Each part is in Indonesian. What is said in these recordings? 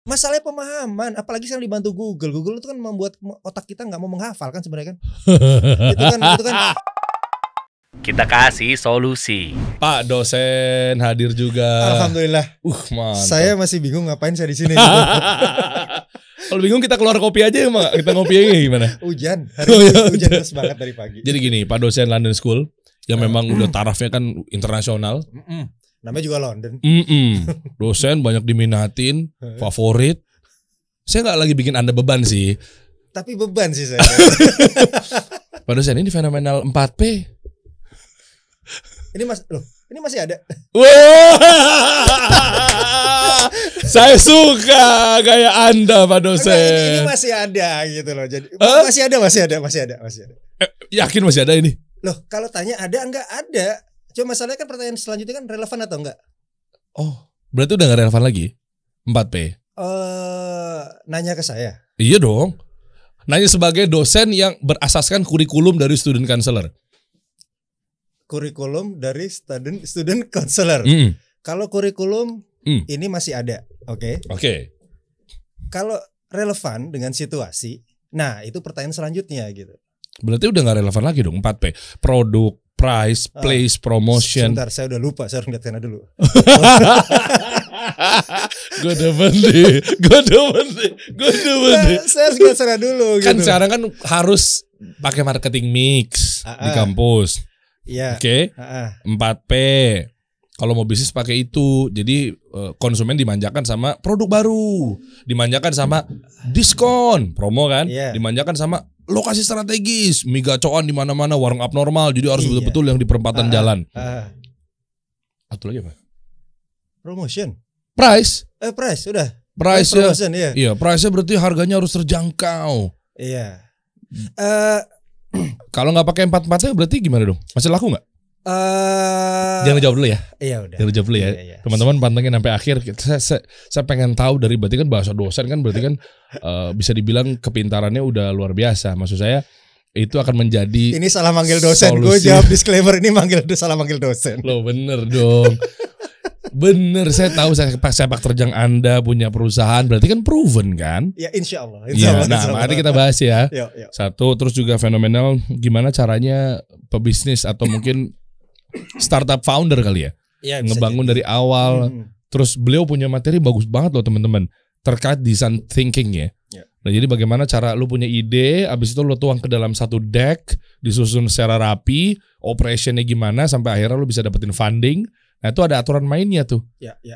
Masalahnya pemahaman, apalagi sekarang dibantu Google. Google itu kan membuat otak kita nggak mau menghafal kan sebenarnya kan. itu kan. Kita kasih solusi. Pak dosen hadir juga. Alhamdulillah. Mantap. Saya masih bingung ngapain saya di sini. Kalau bingung kita keluar kopi aja ya, Mak. Kita ngopi aja gimana? Hujan. Hari ini hujan terus banget dari pagi. Jadi gini, Pak dosen London School yang memang udah tarafnya kan internasional. Namanya juga London. Dosen banyak diminatin, favorit. Saya nggak lagi bikin Anda beban sih. Tapi beban sih saya. Pak dosen ini fenomenal 4P. Ini masih ada. Saya suka kayak Anda Pak dosen. Ini masih ada gitu loh. Jadi masih ada. Yakin masih ada ini? Loh, kalau tanya ada enggak ada. Cuma masalahnya kan pertanyaan selanjutnya kan relevan atau enggak? Oh, berarti udah gak relevan lagi 4P? Nanya ke saya? Iya dong. Nanya sebagai dosen yang berasaskan kurikulum dari student counselor. Kurikulum dari student counselor. Kalau kurikulum ini masih ada, oke? Oke. Kalau relevan dengan situasi, nah itu pertanyaan selanjutnya gitu. Berarti udah gak relevan lagi dong 4P. Produk, price, place, promotion. Sebentar, saya udah lupa, saya harus lihat sana dulu. Gue demen deh. Saya harus lihat sana dulu. Kan gitu. sekarang kan harus pakai marketing mix di kampus. Iya. Oke. 4P. Kalau mau bisnis pakai itu. Jadi konsumen dimanjakan sama produk baru, dimanjakan sama diskon, promo kan, dimanjakan sama lokasi strategis, mie gacoan di mana-mana, warung abnormal. Jadi harus betul-betul yang di perempatan jalan. Atau lagi apa? Promotion. Price. Price udah. Price promotion, iya. Iya, price-nya berarti harganya harus terjangkau. Iya. Kalau nggak pakai 4-4-nya berarti gimana dong? Masih laku nggak? Jangan jawab dulu ya. Iya udah. Jangan jawab dulu ya. Iya. Teman-teman pantengin sampai akhir. Saya pengen tahu dari berarti kan bahasa dosen kan berarti kan bisa dibilang kepintarannya udah luar biasa. Maksud saya itu akan menjadi. Ini salah manggil dosen. Gue jawab disclaimer ini salah manggil dosen. Loh bener dong. Bener, saya tahu sepak terjang Anda punya perusahaan berarti kan proven kan? Ya insya Allah. Nah, mari kita bahas ya. Yo. Satu, terus juga fenomenal gimana caranya pebisnis atau mungkin startup founder kali ya, ngebangun dari awal. Terus beliau punya materi bagus banget loh teman-teman terkait design thinking ya. Nah jadi bagaimana cara lu punya ide, abis itu lu tuang ke dalam satu deck, disusun secara rapi, operationnya gimana sampai akhirnya lu bisa dapetin funding. Nah itu ada aturan mainnya tuh.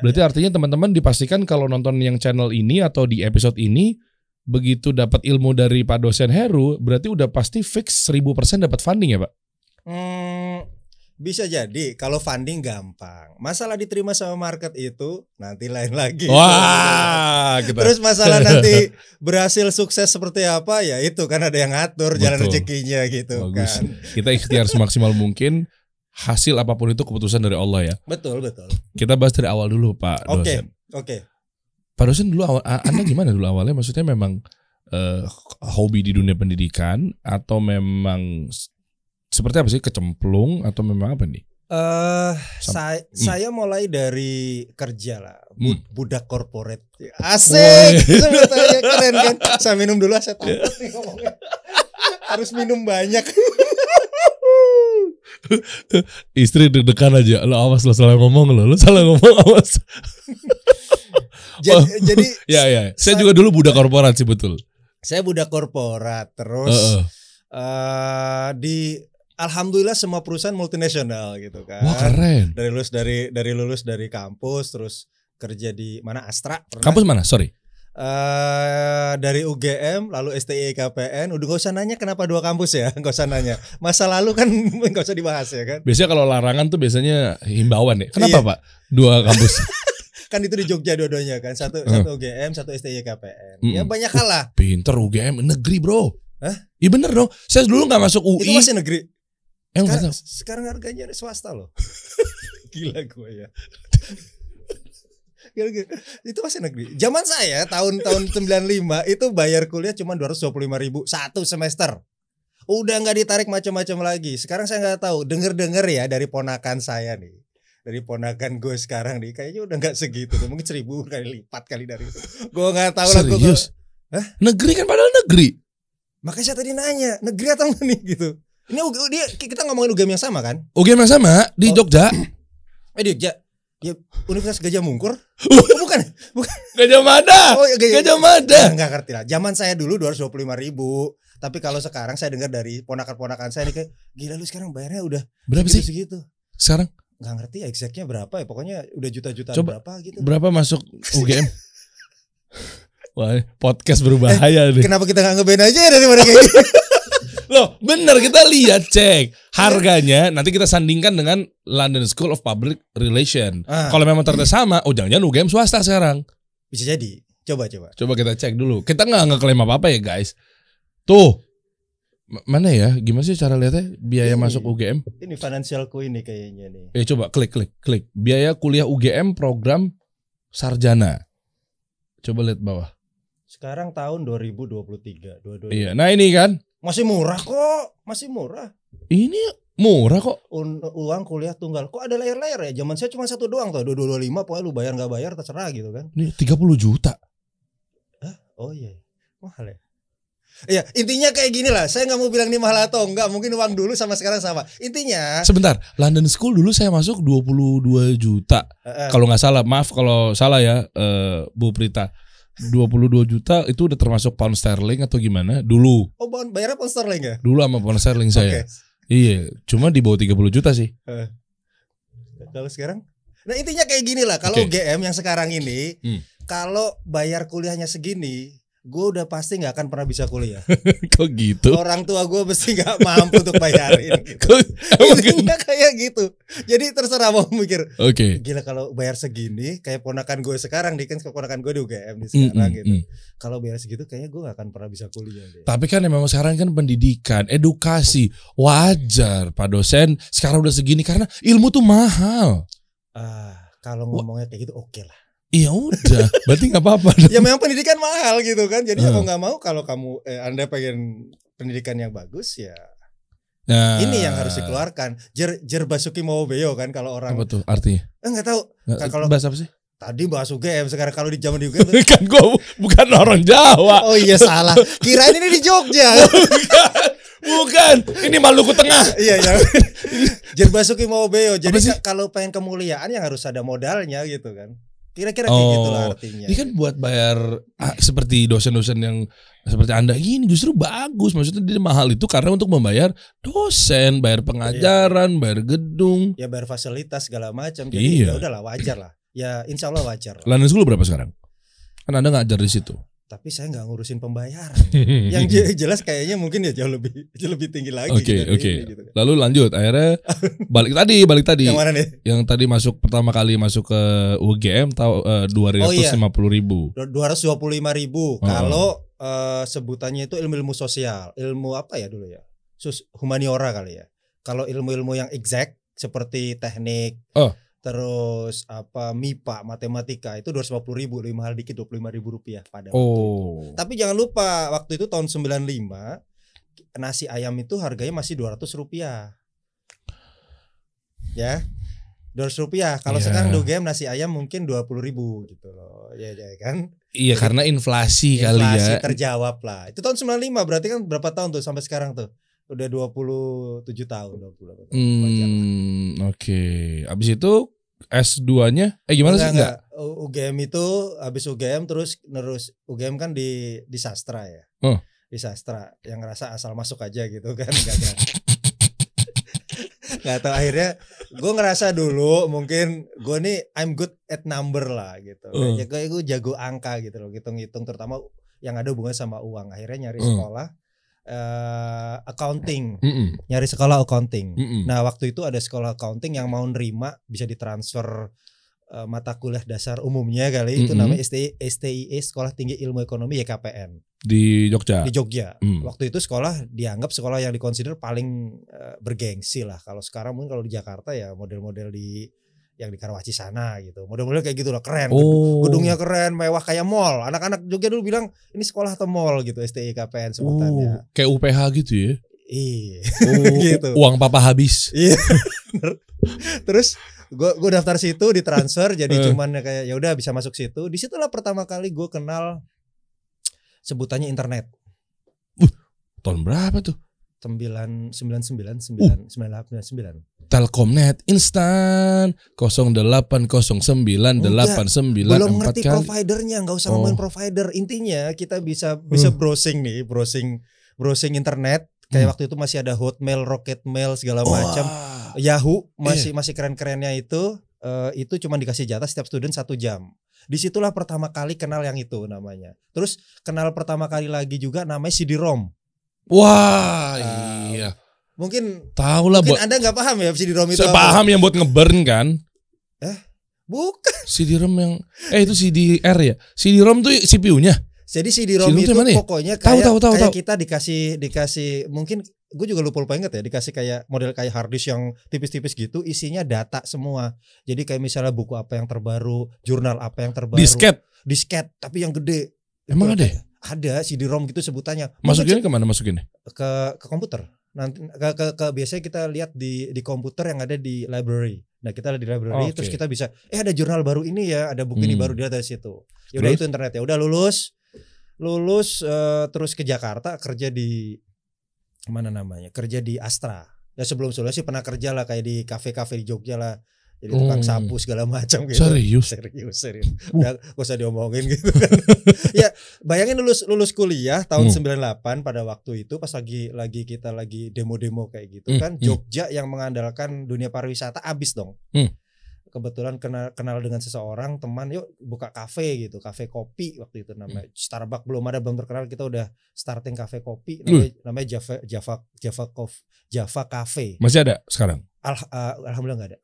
Berarti artinya teman-teman dipastikan kalau nonton yang channel ini atau di episode ini, begitu dapat ilmu dari Pak dosen Heru, berarti udah pasti fix 1000% dapat funding ya Pak? Bisa jadi kalau funding gampang. Masalah diterima sama market itu nanti lain lagi. Wah, gitu. Terus masalah nanti berhasil sukses seperti apa ya itu kan ada yang ngatur jalan rezekinya gitu. Bagus. Kan. Kita ikhtiar semaksimal mungkin. Hasil apapun itu keputusan dari Allah ya. Betul. Kita bahas dari awal dulu Pak dosen. Oke. Pak dosen dulu Anda gimana dulu awalnya? Maksudnya memang hobi di dunia pendidikan atau memang seperti apa sih, kecemplung atau memang apa nih? Saya mulai dari kerja lah, budak korporat. Asik, sebetulnya keren kan. Saya minum dulu, saya takut nih ngomongnya. Harus minum banyak. Istri deg-degan aja. Lo awas lo salah ngomong lo salah ngomong awas. Jadi ya. Saya juga dulu budak korporat sih betul. Saya budak korporat terus alhamdulillah semua perusahaan multinasional gitu kan. Wah keren. Dari lulus dari kampus terus kerja di mana Astra. Kampus mana? Sorry. Dari UGM lalu STI KPN. Udah gak usah nanya kenapa 2 kampus ya. Gak usah nanya. Masa lalu kan gak usah dibahas ya kan. Biasanya kalau larangan tuh biasanya himbauan ya. Kenapa Pak 2 kampus? Kan itu di Jogja dua-duanya kan. Satu UGM, satu STI KPN. Ya banyak hal lah. Pinter UGM negeri bro. Hah? Iya bener dong. Saya dulu gak masuk UI. Itu masih negeri. Sekarang harganya swasta loh. Gila gue ya. Itu masih negeri. Zaman saya tahun 95 itu bayar kuliah cuma 225.000 satu semester. Udah nggak ditarik macam-macam lagi. Sekarang saya nggak tahu. Dengar ya dari ponakan saya nih. dari ponakan gue sekarang nih kayaknya udah nggak segitu tuh, mungkin 1000 kali lipat kali dari itu. Gue nggak tahu lah. Serius? Hah? Negeri kan padahal negeri. Makanya saya tadi nanya negeri atau enggak nih gitu. Ini kita ngomongin UGM yang sama kan? UGM yang sama di Jogja. Di Jogja. Ya, Universitas Gajah Mungkur. Bukan. Gajah Mada. Oh, Gajah Mada. Enggak ngerti lah. Zaman saya dulu 225.000. Tapi kalau sekarang saya dengar dari ponakan-ponakan saya nih kayak gila lu sekarang bayarnya udah berapa sih segitu. Sekarang? Nggak ngerti ya exactnya berapa ya. Pokoknya udah juta-jutaan berapa gitu. Berapa masuk UGM? Wah, podcast berbahaya nih. Kenapa kita nggak nge-ban aja daripada kayak gitu? Loh, bener kita lihat cek harganya. Nanti kita sandingkan dengan London School of Public Relations. Kalau memang ternyata sama, jangan-jangan UGM swasta sekarang. Bisa jadi. Coba kita cek dulu. Kita nggak ngeklaim apa-apa ya guys. Tuh, mana ya? Gimana sih cara lihatnya biaya masuk UGM? Ini financialku ini kayaknya nih. Coba klik. Biaya kuliah UGM program sarjana. Coba lihat bawah. Sekarang tahun 2023. Iya, nah ini kan. Masih murah kok, masih murah. Ini murah kok. Uang kuliah tunggal. Kok ada layer-layer ya? Zaman saya cuma satu doang tuh, 225. Pokoknya lu bayar nggak bayar terserah gitu kan. Ini 30 juta. Hah? Oh iya, mahal ya. Iya, intinya kayak gini lah. Saya nggak mau bilang ini mahal atau enggak. Mungkin uang dulu sama sekarang sama. Intinya. Sebentar, London School dulu saya masuk 22 juta. Kalau nggak salah, maaf kalau salah ya, Bu Prita. 22 juta itu udah termasuk pound sterling atau gimana dulu? Oh, bayarnya pound sterling ya? Dulu sama pound sterling saya. Iya, cuma di bawah 30 juta sih. Kalau sekarang? Nah, intinya kayak gini lah. Kalau UGM yang sekarang ini, kalau bayar kuliahnya segini, gue udah pasti nggak akan pernah bisa kuliah. Kok gitu? Orang tua gue mesti nggak mampu untuk bayarin. Gitu. Intinya kayak gitu. Jadi terserah mau mikir. Gila kalau bayar segini, kayak ponakan gue sekarang, kan ponakan gue di UGM di sekarang gitu. Kalau bayar segitu, kayaknya gue nggak akan pernah bisa kuliah. Deh. Tapi kan memang sekarang kan pendidikan, edukasi, wajar Pak dosen sekarang udah segini karena ilmu tuh mahal. Kalau ngomongnya kayak gitu, oke lah. Iya udah, berarti nggak apa-apa. Ya memang pendidikan mahal gitu kan. Jadi mau nggak mau kalau kamu Anda pengen pendidikan yang bagus ya. Ini yang harus dikeluarkan. Jer Basuki Mawabeo kan kalau orang. Apa tuh artinya? Enggak tahu. Kalau bahasa apa sih? Tadi bahas UGM, sekarang kalau di zaman di UGM kan gue bukan orang Jawa. Oh iya salah. Kirain ini di Jogja. Bukan. Ini Maluku Tengah. Iya ya. Jer Basuki Mawabeo. Jadi kalau pengen kemuliaan yang harus ada modalnya gitu kan. Kira-kira kayak gitu lah artinya. Ini kan buat bayar seperti dosen-dosen yang seperti Anda ini justru bagus. Maksudnya dia mahal itu karena untuk membayar dosen, bayar pengajaran, bayar gedung. Ya bayar fasilitas segala macam. Jadi ya udahlah wajar lah. Ya insya Allah wajar. London School berapa sekarang? Kan Anda ngajar di situ. Tapi saya nggak ngurusin pembayaran. Yang jelas kayaknya mungkin ya jauh lebih tinggi lagi. Oke. Gitu. Lalu lanjut, akhirnya balik tadi. Yang mana nih? Yang tadi pertama kali masuk ke UGM tahu 250.000. 225.000. Kalau sebutannya itu ilmu sosial, ilmu apa ya dulu ya? Humaniora kali ya. Kalau ilmu-ilmu yang exact seperti teknik. Terus MIPA, matematika itu 250.000, lebih mahal dikit, 25.000 rupiah pada waktu itu. Tapi jangan lupa waktu itu tahun 95 nasi ayam itu harganya masih 200 rupiah. Ya, 200 rupiah. Kalau sekarang di UGM nasi ayam mungkin 20.000 gitu loh. Ya kan? Iya, karena inflasi kali ya. Terjawab lah. Itu tahun 95 berarti kan berapa tahun tuh sampai sekarang tuh? Udah 27 tahun, 28 tahun. Oke. Abis itu S2-nya gimana sih? Enggak. UGM itu habis UGM terus UGM kan di sastra ya. Di sastra yang ngerasa asal masuk aja gitu kan. Nggak tahu, akhirnya gue ngerasa dulu mungkin gue nih I'm good at number lah gitu. Kayak gue jago angka gitu loh, hitung-hitung terutama yang ada hubungan sama uang. Akhirnya nyari sekolah accounting, nyari sekolah accounting. Nah waktu itu ada sekolah accounting yang mau nerima bisa ditransfer mata kuliah dasar umumnya kali itu namanya STIE, Sekolah Tinggi Ilmu Ekonomi YKPN di Jogja. Waktu itu sekolah dianggap sekolah yang dikonsider paling bergengsi lah. Kalau sekarang mungkin kalau di Jakarta ya model-model yang di Karawaci sana gitu. Model-model kayak gitu lah, keren. Gedungnya keren, mewah kayak mall. Anak-anak Jogja dulu bilang ini sekolah atau mall gitu, STIKPN sebutannya. Kayak UPH gitu ya. Iya. Gitu. Uang papa habis. Iya. Terus Gue daftar situ, ditransfer jadi cuman kayak ya udah bisa masuk situ. Disitulah pertama kali gue kenal sebutannya internet. Tahun berapa tuh? 9899. Telkomnet instan 080989. Belum ngerti providernya, nggak usah ngomongin provider. Intinya kita bisa browsing nih, browsing internet. Kayak waktu itu masih ada Hotmail, Rocketmail segala macam. Yahoo masih keren-kerennya itu cuma dikasih jatah setiap student 1 jam. Disitulah pertama kali kenal yang itu namanya. Terus kenal pertama kali lagi juga namanya CD-ROM. Wah, iya. Mungkin tahu lah, mungkin Anda nggak paham ya CD-ROM itu. Saya paham yang buat ngeburn kan? Bukan. CD-ROM yang itu CDR ya. CD-ROM tuh CPU-nya. Jadi CD-ROM itu ya? pokoknya kayak tahu. Kita dikasih mungkin gue juga lupa inget ya, dikasih kayak model kayak hard disk yang tipis-tipis gitu, isinya data semua. Jadi kayak misalnya buku apa yang terbaru, jurnal apa yang terbaru. Disket tapi yang gede. Emang ada ya? Ada CD-ROM gitu sebutannya. Masukinnya kemana masukinnya? Ke komputer. Nanti ke biasanya kita lihat di komputer yang ada di library. Nah kita ada di library, terus kita bisa ada jurnal baru ini ya, ada buku ini baru, dia dari situ. Ya udah itu internet ya. Udah lulus terus ke Jakarta kerja di mana namanya? Kerja di Astra. Ya sebelum sih pernah kerja lah kayak di kafe-kafe di Jogja lah. Jadi tukang sapu segala macam gitu. Serius. Udah gak usah diomongin gitu kan. Ya bayangin lulus kuliah tahun 98 pada waktu itu pas kita lagi demo-demo kayak gitu kan. Jogja yang mengandalkan dunia pariwisata abis dong. Kebetulan kenal dengan seseorang teman, yuk buka kafe gitu, kafe kopi waktu itu namanya. Starbucks belum terkenal, kita udah starting kafe kopi namanya Java Cafe. Masih ada sekarang? Alhamdulillah nggak ada.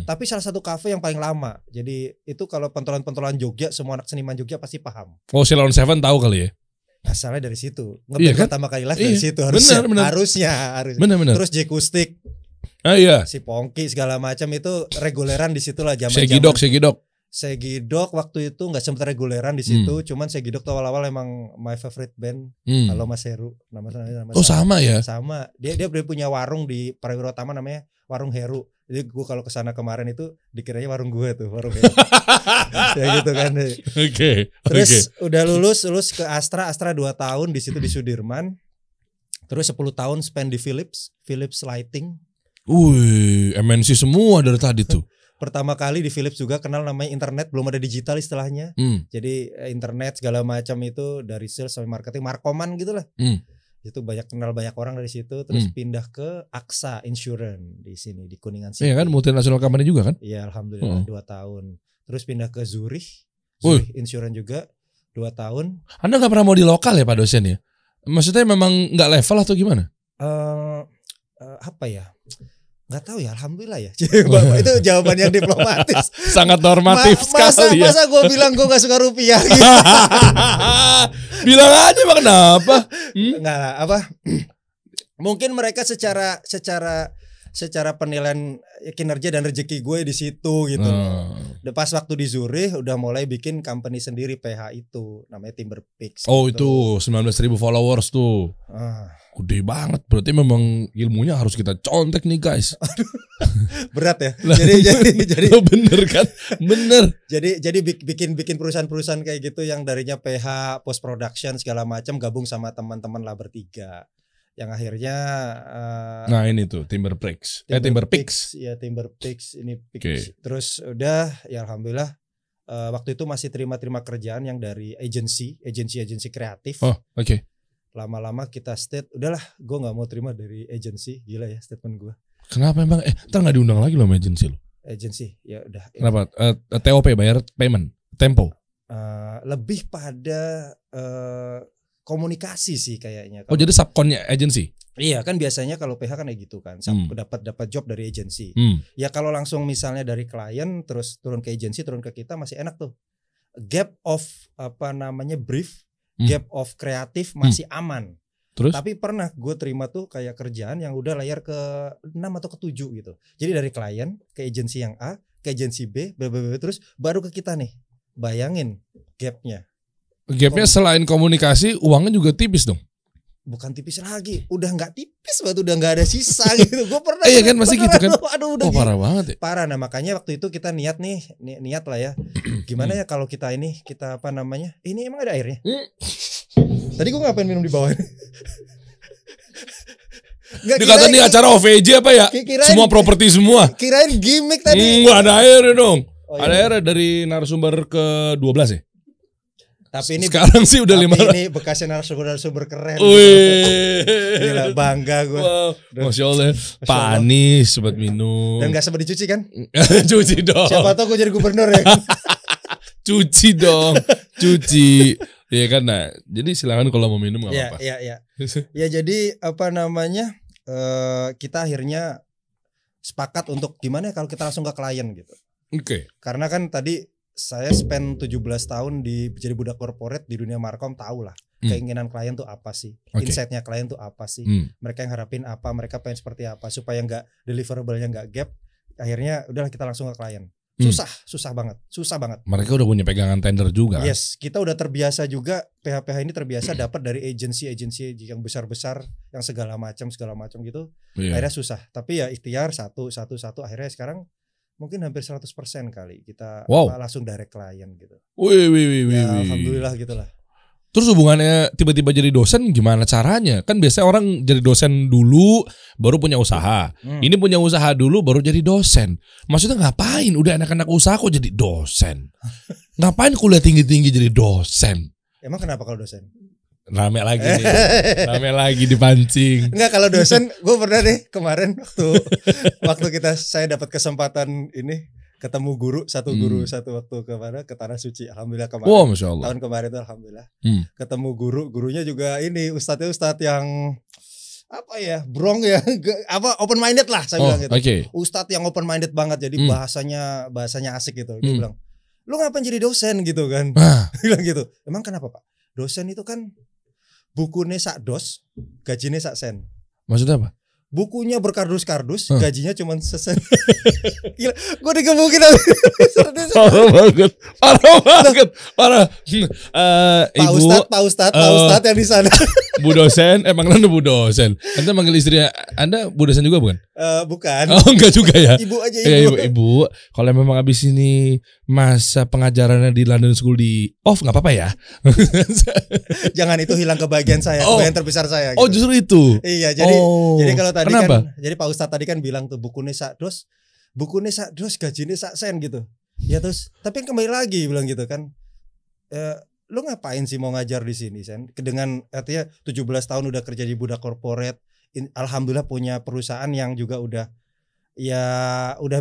Tapi salah satu kafe yang paling lama. Jadi itu kalau pentolan Jogja, semua anak seniman Jogja pasti paham. Oh, Ceylon Seven tahu kali ya? Asalnya dari situ. Pertama kali live dari situ harusnya. Bener. Terus Jekustik. Iya. Si Pongki segala macam itu reguleran di situ lah zaman. Segidok waktu itu nggak sempat reguleran di situ, cuman Segidok tuh awal-awal emang my favorite band. Halo Mas Heru, nama sama ya? Sama. Dia punya warung di Prawiro Utama namanya Warung Heru. Jadi gue kalau kesana kemarin itu dikiranya warung gue tuh, warung Heru. Ya gitu kan. Oke. Terus udah lulus ke Astra 2 tahun di situ di Sudirman. Terus 10 tahun spend di Philips Lighting. MNC semua dari tadi tuh. Pertama kali di Philips juga kenal namanya internet, belum ada digital istilahnya. Jadi internet segala macam itu dari sales sampai marketing, markoman gitulah. Itu kenal banyak orang dari situ. Terus pindah ke AXA Insurance di sini di Kuningan City. Iya kan, multinational company juga kan? Iya alhamdulillah 2 tahun. Terus pindah ke Zurich Insurance juga 2 tahun. Anda nggak pernah mau di lokal ya Pak dosen ya? Maksudnya memang nggak level atau gimana? Apa ya? Nggak tahu ya, alhamdulillah ya. Itu jawaban yang diplomatis. Sangat normatif sekali ya. Masa gue bilang gue nggak suka rupiah gitu. Bilang aja Pak, kenapa? Nggak apa? Mungkin mereka secara penilaian kinerja dan rezeki gue di situ gitu. Pas waktu di Zurich udah mulai bikin company sendiri PH itu namanya Timberpeaks. Oh gitu. Itu 19.000 followers tuh. Gede banget. Berarti memang ilmunya harus kita contek nih guys. Berat ya. Jadi bener kan? Bener. Jadi bikin perusahaan-perusahaan kayak gitu yang darinya PH, post production segala macam gabung sama teman-teman lah bertiga. Yang akhirnya nah ini tuh Timberpeaks. Timberpeaks. Ya Timberpeaks ini Terus udah ya alhamdulillah waktu itu masih terima kerjaan yang dari agensi kreatif. Oke. Lama-lama kita udahlah gue nggak mau terima dari agensi. Gila ya statement gue. Kenapa emang? Ntar nggak diundang lagi loh sama agensi lo? Agensi ya udah. Kenapa? TOP bayar payment tempo? Lebih pada komunikasi sih kayaknya. Jadi subkonnya agensi? Iya kan biasanya kalau PH kan kayak gitu kan, dapat job dari agensi. Ya kalau langsung misalnya dari klien terus turun ke agensi, turun ke kita masih enak tuh. Gap of brief, gap of kreatif masih aman. Terus? Tapi pernah gue terima tuh kayak kerjaan yang udah layar ke 6 atau ke 7 gitu. Jadi dari klien ke agensi yang A, ke agensi B, terus baru ke kita nih. Bayangin gapnya. Gapnya selain komunikasi, uangnya juga tipis dong. bukan tipis lagi, udah nggak tipis banget, udah nggak ada sisa gitu. Gue pernah. Iya kan masih gitu kan. Aduh, udah parah banget ya. Parah. Nah makanya waktu itu kita niat lah ya. Gimana ya kalau kita apa namanya? Ini emang ada airnya? Tadi gue ngapain minum di bawah? Dikata nih acara OVJ apa ya? Semua properti semua. Kirain gimmick tadi. Enggak ada air dong. Ada air dari narasumber ke-12 ya? Tapi ini sekarang sih udah 5. Ini bekasnya narasumber keren. Wih, gila, bangga gue. Wow. Masya Allah, panis buat minum. Dan gak sempat dicuci kan? Cuci dong. Siapa tahu gue jadi gubernur ya. Cuci dong, cuci. Ya kan, nah. Jadi silakan kalau mau minum nggak apa-apa. Iya. Ya jadi apa namanya? Kita akhirnya sepakat untuk gimana kalau kita langsung ke klien gitu. Oke. Karena kan tadi saya spend 17 tahun jadi budak corporate di dunia markom, tahu lah keinginan klien tuh apa sih, insight-nya klien tuh apa sih, mereka yang harapin apa, mereka pengen seperti apa, supaya nggak deliverable-nya nggak gap. Akhirnya udahlah kita langsung ke klien. Susah banget. Mereka udah punya pegangan tender juga. Yes, kita udah terbiasa juga, PH ini terbiasa dapat dari agensi yang besar-besar, yang segala macam gitu. Akhirnya susah. Tapi ya ikhtiar satu akhirnya sekarang mungkin hampir 100% kali kita langsung direct klien gitu. Wih. Alhamdulillah gitulah. Terus hubungannya tiba-tiba jadi dosen gimana caranya? Kan biasanya orang jadi dosen dulu baru punya usaha. Ini punya usaha dulu baru jadi dosen. Maksudnya ngapain? Udah anak-anak usaha kok jadi dosen? Ngapain kuliah tinggi-tinggi jadi dosen? Emang kenapa kalau dosen? Rame lagi nih. Rame lagi dipancing. Enggak, kalau dosen gue pernah deh kemarin waktu saya dapat kesempatan ini ketemu guru satu waktu ke Tanah Suci, alhamdulillah kemarin. Wow, Masya Allah. Tahun kemarin itu alhamdulillah. Ketemu gurunya juga ini ustadz yang apa ya, brong ya, open minded lah saya bilang gitu. Ustadz yang open minded banget, jadi bahasanya asik gitu. Dia bilang, lu ngapain jadi dosen gitu kan? Bilang gitu. Emang kenapa Pak? Dosen itu kan bukunya sak dos, gajinya sak sen. Maksudnya apa? Bukunya berkardus-kardus, gajinya cuma sesen. Gila, gue digebukin. Parah. Pak Ustadz yang di sana. Bu dosen, emang Anda bu dosen? Anda manggil istrinya, Anda bu dosen juga bukan? Bukan. Oh, enggak juga ya. Ibu aja. Ibu. Kalau memang abis ini masa pengajarannya di London School di off, nggak apa-apa ya. Jangan, itu hilang kebahagiaan saya, kebahagiaan terbesar saya. Gitu. Oh, justru itu. Iya, jadi kalau tadi kenapa? Jadi Pak Ustadz tadi kan bilang tuh bukunya sak dos, gajinya sak sen gitu. Ya terus, tapi kembali lagi bilang gitu kan. Lu ngapain sih mau ngajar di sini, Sen? Dengan artinya 17 tahun udah kerja di budak corporate, alhamdulillah punya perusahaan yang juga udah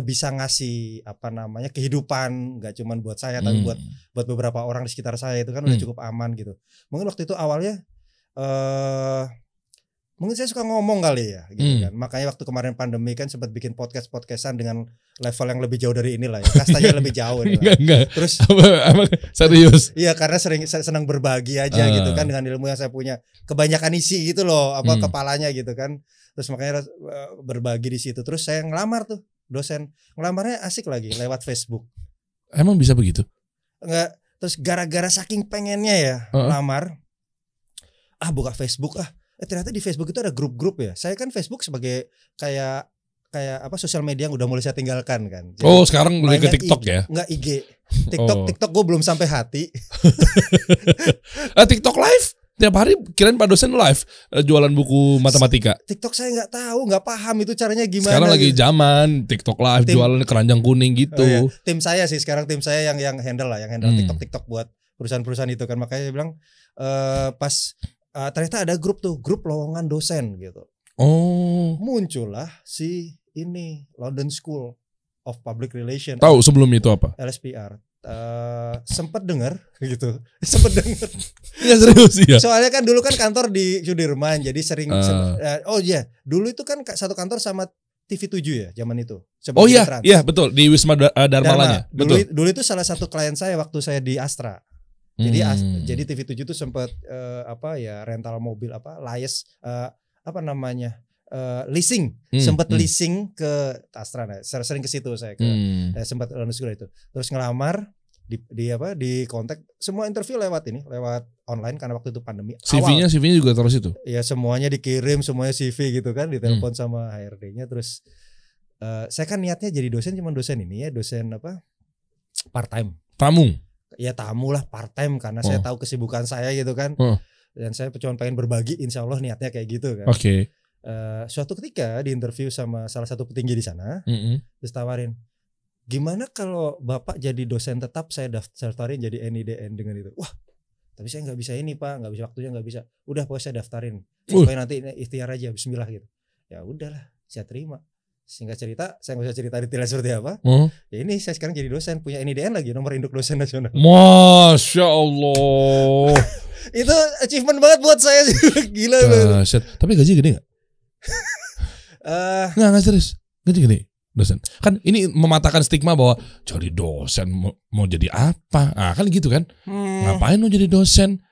bisa ngasih apa namanya kehidupan, nggak cuma buat saya tapi buat beberapa orang di sekitar saya, itu kan udah cukup aman gitu. Mungkin waktu itu awalnya mungkin saya suka ngomong kali ya gitu kan. Makanya waktu kemarin pandemi kan sempat bikin podcastan dengan level yang lebih jauh dari inilah ya. Kastanya lebih jauh Enggak. Terus apa serius? Iya, karena senang berbagi aja gitu kan dengan ilmu yang saya punya. Kebanyakan isi gitu loh kepalanya gitu kan. Terus makanya berbagi di situ. Terus saya ngelamar tuh dosen. Ngelamarnya asik lagi lewat Facebook. Emang bisa begitu? Enggak. Terus gara-gara saking pengennya ya lamar, buka Facebook ternyata di Facebook itu ada grup-grup ya. Saya kan Facebook sebagai kayak apa sosial media yang udah mulai saya tinggalkan kan. Jadi sekarang mulai ke TikTok ya? Enggak, IG. TikTok gue belum sampai hati. TikTok live? Tiap hari kirain Pak dosen live jualan buku matematika. TikTok saya nggak tahu, nggak paham itu caranya gimana. Sekarang lagi zaman TikTok live jualan keranjang kuning gitu. Iya. Tim saya yang handle TikTok buat perusahaan-perusahaan itu kan. Makanya saya bilang ternyata ada grup lowongan dosen gitu. Muncullah si ini London School of Public Relations. Tahu sebelum itu apa? LSPR. Sempet dengar. Ya serius ya. Soalnya kan dulu kan kantor di Sudirman, jadi sering. Dulu itu kan satu kantor sama TV7 ya zaman itu. Iya betul, di Wisma Dharmalanya. Betul. Dulu itu salah satu klien saya waktu saya di Astra. Jadi TV7 itu sempat rental mobil leasing, sempat leasing ke Astra. Sering ke situ saya sempat London School itu. Terus ngelamar di kontak, semua interview lewat online karena waktu itu pandemi. CV-nya juga terus itu. Ya semuanya dikirim, semuanya CV gitu kan, ditelepon sama HRD-nya. Terus saya kan niatnya jadi dosen, cuma dosen ini ya, dosen apa? Part time. Tamu. Ya tamu lah, part time karena saya tahu kesibukan saya gitu kan. Dan saya cuma pengen berbagi, insya Allah niatnya kayak gitu kan. Oke. Suatu ketika di interview sama salah satu petinggi di sana, terus tawarin, gimana kalau Bapak jadi dosen tetap, saya daftarin jadi NIDN dengan itu. Wah, tapi saya nggak bisa ini Pak, nggak bisa waktunya, nggak bisa. Udah pokoknya saya daftarin. Pokoknya nanti ikhtiar aja, Bismillah gitu. Ya udahlah, saya terima. Singkat cerita, saya nggak usah cerita detailnya seperti apa. Ya ini saya sekarang jadi dosen, punya NIDN lagi, nomor induk dosen nasional. Masya Allah. Itu achievement banget buat saya sih. Gila. Tapi gaji gede nggak? Nggak serius. Gaji gede dosen. Kan ini mematahkan stigma bahwa jadi dosen mau jadi apa? Kan gitu kan. Ngapain mau jadi dosen?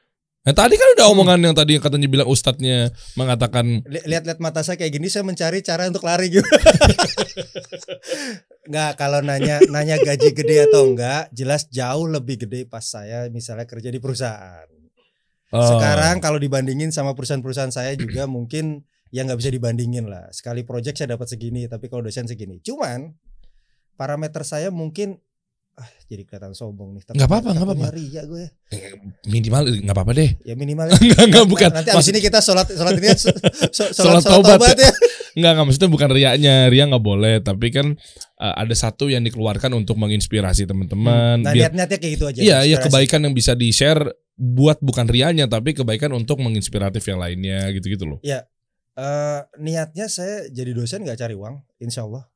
Nah tadi kan udah omongan yang tadi katanya bilang ustadznya mengatakan. Lihat-lihat mata saya kayak gini, saya mencari cara untuk lari gitu. Nggak, kalau nanya gaji gede atau enggak, jelas jauh lebih gede pas saya misalnya kerja di perusahaan. Sekarang kalau dibandingin sama perusahaan-perusahaan saya juga mungkin ya nggak bisa dibandingin lah. Sekali project saya dapat segini, tapi kalau dosen segini. Cuman parameter saya mungkin jadi kelihatan sombong nih. Nggak apa-apa. Ria gue. Minimal nggak apa-apa deh. Ya minimal. Nggak bukan. Nanti abis ini kita sholat ini sholat taubat ya. Nggak maksudnya bukan riaknya. Ria nggak boleh. Tapi kan ada satu yang dikeluarkan untuk menginspirasi teman-teman. Nah niat-niatnya kayak gitu aja. Iya kebaikan yang bisa di-share buat bukan riaknya, tapi kebaikan untuk menginspiratif yang lainnya gitu-gitu loh. Iya. Niatnya saya jadi dosen nggak cari uang. Insya Allah.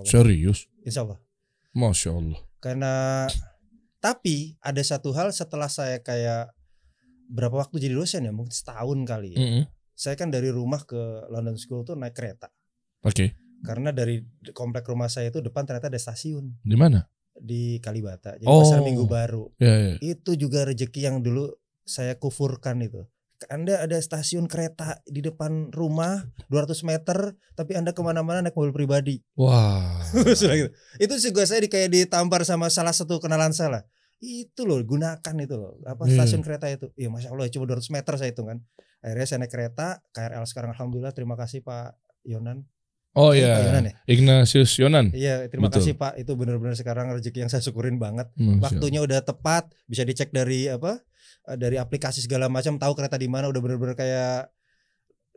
Serius? Insya Allah. Masya Allah. Karena tapi ada satu hal setelah saya kayak berapa waktu jadi dosen ya, mungkin setahun kali ya. Saya kan dari rumah ke London School tuh naik kereta. Oke. Karena dari komplek rumah saya itu depan ternyata ada stasiun. Di mana? Di Kalibata. Jadi Pasar Minggu Baru. Ya. Itu juga rezeki yang dulu saya kufurkan itu. Anda ada stasiun kereta di depan rumah 200 meter, tapi Anda kemana-mana naik mobil pribadi. Wah. Itu juga saya kayak ditampar sama salah satu kenalan saya lah. Itu loh, gunakan itu loh. Stasiun kereta itu. Iya Masya Allah, cuma 200 meter saya hitung kan. Akhirnya saya naik kereta, KRL sekarang alhamdulillah, terima kasih Pak Yonan. Oh iya, ya? Ignatius Yonan. Iya, terima kasih Pak. Itu benar-benar sekarang rezeki yang saya syukurin banget. Waktunya udah tepat, bisa dicek dari dari aplikasi segala macam, tahu kereta di mana, udah benar-benar kayak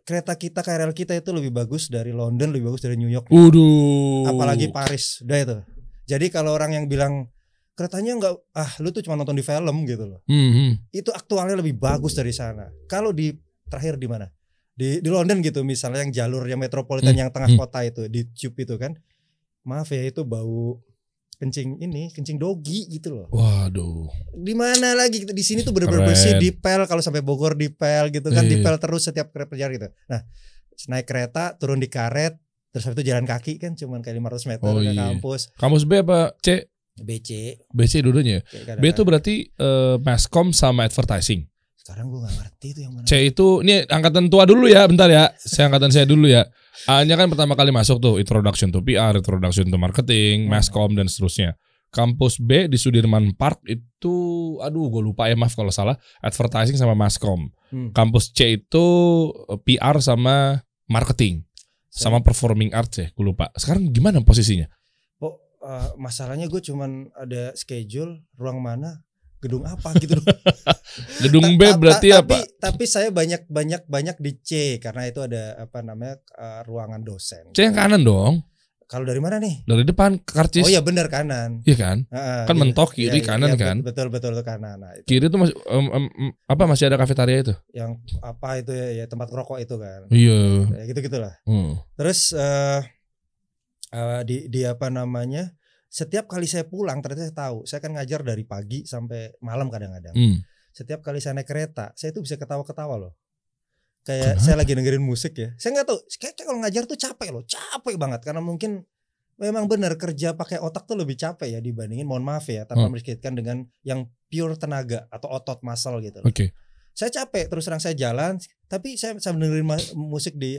kereta kita, KRL kita itu lebih bagus dari London, lebih bagus dari New York. Apalagi Paris, udah itu. Jadi kalau orang yang bilang keretanya enggak, lu tuh cuma nonton di film gitu loh. Itu aktualnya lebih bagus dari sana. Kalau di terakhir di mana? Di London gitu misalnya, yang jalurnya metropolitan yang tengah kota itu, di tube itu kan. Maaf ya, itu bau kencing dogi gitu loh. Waduh. Di mana lagi, di sini tuh bener-bener bersih, dipel, kalau sampai Bogor dipel gitu kan, dipel terus setiap perjalanan gitu. Nah, naik kereta, turun di karet, terus habis itu jalan kaki kan cuman kayak 500 meter ke kampus. Kampus B apa C? BC dulunya. B itu berarti Masscom sama advertising. Sekarang gue gak ngerti itu yang mana. C itu, ini angkatan tua dulu ya, bentar ya. Angkatan saya dulu ya. A-nya kan pertama kali masuk tuh, Introduction to PR, Introduction to Marketing, Masscom dan seterusnya. Kampus B di Sudirman Park itu, gue lupa ya, maaf kalau salah, Advertising sama Masscom. Kampus C itu PR sama Marketing, sama Performing Arts ya, gue lupa. Sekarang gimana posisinya? Masalahnya gue cuman ada schedule, ruang mana, gedung apa gitu. Gedung B berarti apa? Tapi saya banyak di C karena itu ada ruangan dosen. C yang kanan dong. Kalau dari mana nih? Dari depan karcis. Oh iya benar, kanan. Iya kan? Kan mentok kiri kanan kan? Betul kanan. Nah, itu. Kiri itu masih masih ada kafetaria itu? Yang apa itu ya tempat rokok itu kan? Iya. Ya, gitu-gitulah. Terus di setiap kali saya pulang ternyata saya tahu, saya kan ngajar dari pagi sampai malam kadang-kadang. Setiap kali saya naik kereta, saya itu bisa ketawa-ketawa loh. Kayak saya lagi dengerin musik ya. Saya nggak tahu, kayak kalau ngajar tuh capek banget karena mungkin memang benar kerja pakai otak tuh lebih capek ya dibandingin, mohon maaf ya, tanpa merikitkan dengan yang pure tenaga atau otot muscle gitu. Oke. Saya capek, terus terang saya jalan, tapi saya dengerin musik di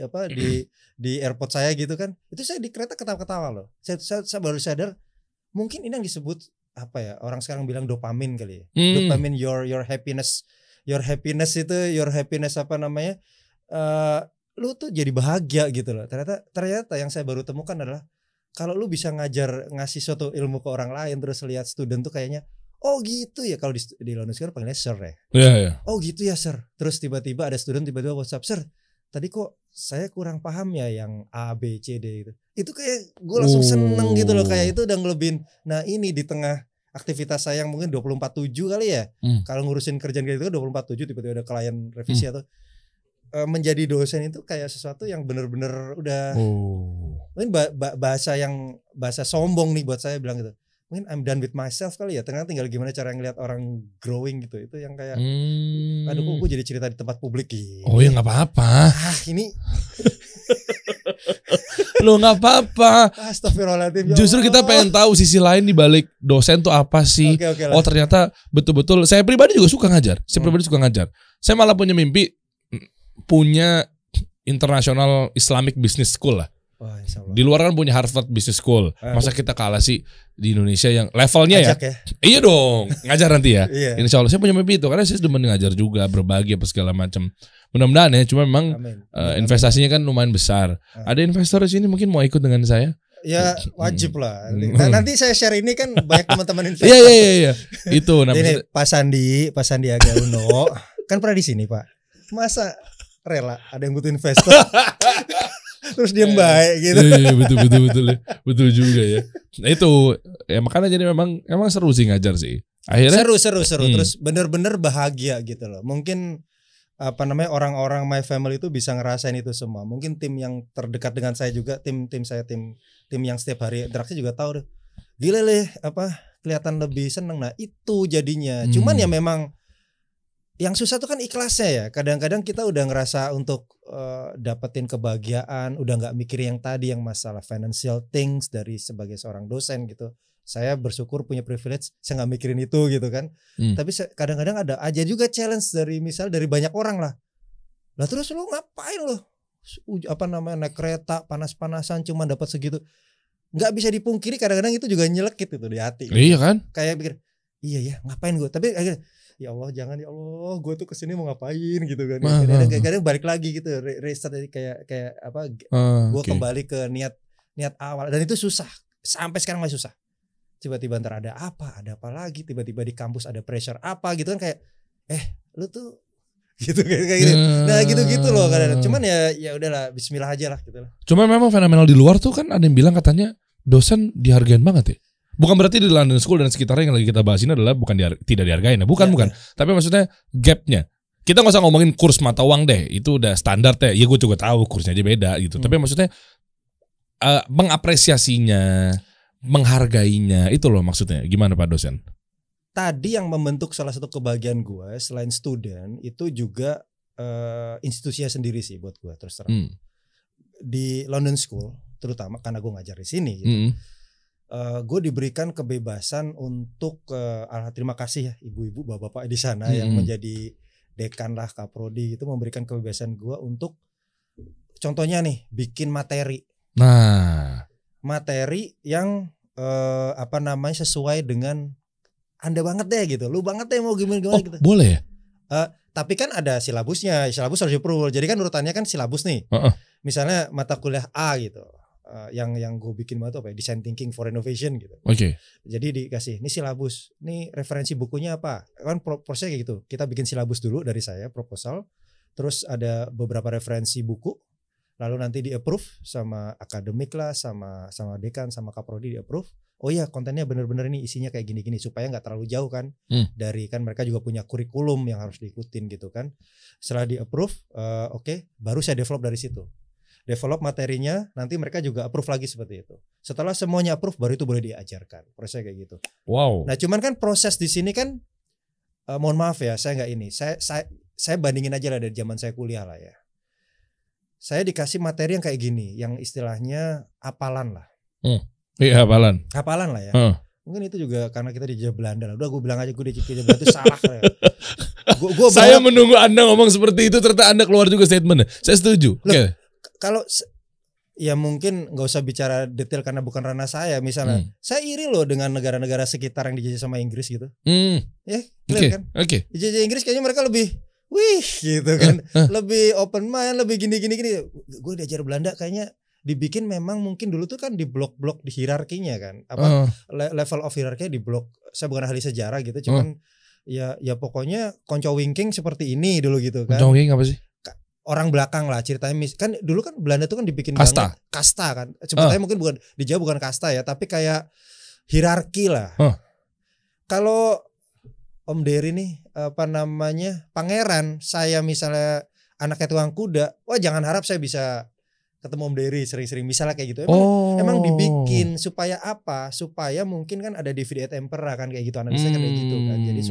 AirPod saya gitu kan. Itu saya di kereta ketawa-ketawa loh. Saya baru sadar mungkin ini yang disebut orang sekarang bilang dopamin kali ya. Dopamin, your happiness your happiness apa namanya? Lu tuh jadi bahagia gitu loh. Ternyata yang saya baru temukan adalah kalau lu bisa ngasih suatu ilmu ke orang lain terus lihat student tuh kayaknya oh gitu ya, kalau di London School panggilnya sir ya. Yeah. Oh gitu ya sir. Terus tiba-tiba ada student tiba-tiba WhatsApp, sir tadi kok saya kurang paham ya yang A, B, C, D itu. Itu kayak gue langsung seneng gitu loh, kayak itu udah ngelebihin. Nah ini di tengah aktivitas saya yang mungkin 24/7 kali ya. Kalau ngurusin kerjaan gitu kan 24/7 tiba-tiba ada klien revisi atau menjadi dosen itu kayak sesuatu yang bener-bener udah mungkin bahasa sombong nih buat saya bilang gitu. Mungkin I'm done with myself kali ya. Ternyata tinggal gimana cara ngeliat orang growing gitu. Itu yang kayak aduh kok gue jadi cerita di tempat publik gitu. Oh ya gak apa-apa. Ini Lo gak apa-apa. Astagfirullahaladzim. Justru kita pengen tahu sisi lain di balik dosen tuh apa sih. Okay, oh ternyata betul-betul. Saya pribadi juga suka ngajar. Saya malah punya mimpi punya International Islamic Business School lah. Oh, di luar kan punya Harvard Business School. Masa kita kalah sih di Indonesia yang levelnya ya? Iya dong, ngajar nanti ya. Iya. Insya Allah saya punya mimpi itu karena saya demen ngajar juga, berbagi apa segala macam. Mudah-mudahan ya, cuma memang investasinya kan lumayan besar. Ada investor di sini mungkin mau ikut dengan saya? Ya wajib lah. Nah, nanti saya share ini kan banyak teman-teman investor. Iya. Itu ini Pak Sandiaga Uno kan pernah di sini Pak. Masa rela ada yang butuh investor? Terus dia baik gitu. Iya betul juga ya. Nah itu ya makanya jadi memang seru sih ngajar sih. Akhirnya seru. Terus bener-bener bahagia gitu loh. Mungkin apa namanya orang-orang my family itu bisa ngerasain itu semua. Mungkin tim yang terdekat dengan saya juga, tim yang setiap hari interaksi juga tahu deh. Gila kelihatan lebih seneng. Nah itu jadinya. Cuman ya memang yang susah tuh kan ikhlasnya ya. Kadang-kadang kita udah ngerasa untuk dapetin kebahagiaan, udah nggak mikir yang tadi yang masalah financial things dari sebagai seorang dosen gitu. Saya bersyukur punya privilege, saya nggak mikirin itu gitu kan. Tapi kadang-kadang ada aja juga challenge dari banyak orang lah. Lah terus lu ngapain lo? Naik kereta panas-panasan cuma dapat segitu. Nggak bisa dipungkiri kadang-kadang itu juga nyelekit itu di hati. Iya kan? Kayak pikir, iya ya ngapain gue? Tapi akhirnya ya Allah jangan ya Allah gue tuh kesini mau ngapain gitu kan. Kadang-kadang balik lagi gitu restart dari kayak gue kembali ke niat awal dan itu susah sampai sekarang masih susah. Tiba-tiba ntar ada apa lagi, tiba-tiba di kampus ada pressure apa gitu kan kayak lu tuh gitu kayak gitu. Nah gitu loh kadang-kadang. Cuman ya udahlah bismillah aja lah gitu lah. Cuma memang fenomenal di luar tuh kan ada yang bilang katanya dosen dihargain banget ya. Bukan berarti di London School dan sekitarnya yang lagi kita bahas ini adalah tidak dihargain ya. Bukan. Tapi maksudnya gapnya. Kita gak usah ngomongin kurs mata uang deh. Itu udah standar deh. Ya gue juga tahu kursnya aja beda gitu. Tapi maksudnya mengapresiasinya, menghargainya itu loh maksudnya. Gimana Pak dosen? Tadi yang membentuk salah satu kebahagiaan gue selain student itu juga institusinya sendiri sih buat gue terus terang. Di London School terutama karena gue ngajar di sini gitu. Gue diberikan kebebasan untuk terima kasih ya ibu-ibu bapak-bapak di sana yang menjadi dekan lah kaprodi itu memberikan kebebasan gue untuk contohnya nih bikin materi. Nah, materi yang sesuai dengan Anda banget deh gitu. Lu banget deh mau gimana gitu. Boleh ya? Tapi kan ada silabusnya. Silabus harus di-approve. Jadi kan urutannya kan silabus nih. Misalnya mata kuliah A gitu. Yang gue bikin itu design thinking for innovation gitu. Oke. Jadi dikasih ini silabus, ini referensi bukunya apa? Kan prosesnya kayak gitu. Kita bikin silabus dulu dari saya proposal, terus ada beberapa referensi buku, lalu nanti di approve sama akademik lah, sama dekan, sama kaprodi di approve. Oh iya kontennya bener-bener ini isinya kayak gini-gini supaya nggak terlalu jauh kan dari kan mereka juga punya kurikulum yang harus diikutin gitu kan. Setelah di approve, oke, baru saya develop dari situ. Develop materinya, nanti mereka juga approve lagi seperti itu. Setelah semuanya approve, baru itu boleh diajarkan. Prosesnya kayak gitu. Wow. Nah, cuman kan proses di sini kan, mohon maaf ya, saya nggak ini. Saya bandingin aja lah dari zaman saya kuliah lah ya. Saya dikasih materi yang kayak gini, yang istilahnya hafalan lah. Iya hafalan. Hafalan lah ya. Mungkin itu juga karena kita dijajah Belanda lah. Udah gue bilang aja gue dijajah Belanda itu salah. Gua saya menunggu Anda ngomong seperti itu, ternyata Anda keluar juga statement. Saya setuju. Oke. Kalau ya mungkin nggak usah bicara detail karena bukan ranah saya. Misalnya, saya iri loh dengan negara-negara sekitar yang dijajah sama Inggris gitu. Ya, clear kan? Dijajah Inggris kayaknya mereka lebih, wih gitu kan, lebih open mind, lebih gini. Gue diajar Belanda kayaknya dibikin memang mungkin dulu tuh kan di blok-blok di hierarkinya kan, level of hierarki di blok. Saya bukan ahli sejarah gitu, cuman ya pokoknya konco wingking seperti ini dulu gitu kan. Konco wingking apa sih? Orang belakang lah ceritanya, kan dulu kan Belanda tuh kan dibikin kasta, kasta kan, sebetulnya mungkin bukan di Jawa bukan kasta ya, tapi kayak hierarki lah. Kalau Om Dery nih apa namanya pangeran, saya misalnya anaknya tukang kuda, wah jangan harap saya bisa ketemu Om Dery sering-sering misalnya kayak gitu. Emang dibikin supaya apa? Supaya mungkin kan ada divide et impera kan kayak gitu, analisanya kan kayak gitu kan. Jadi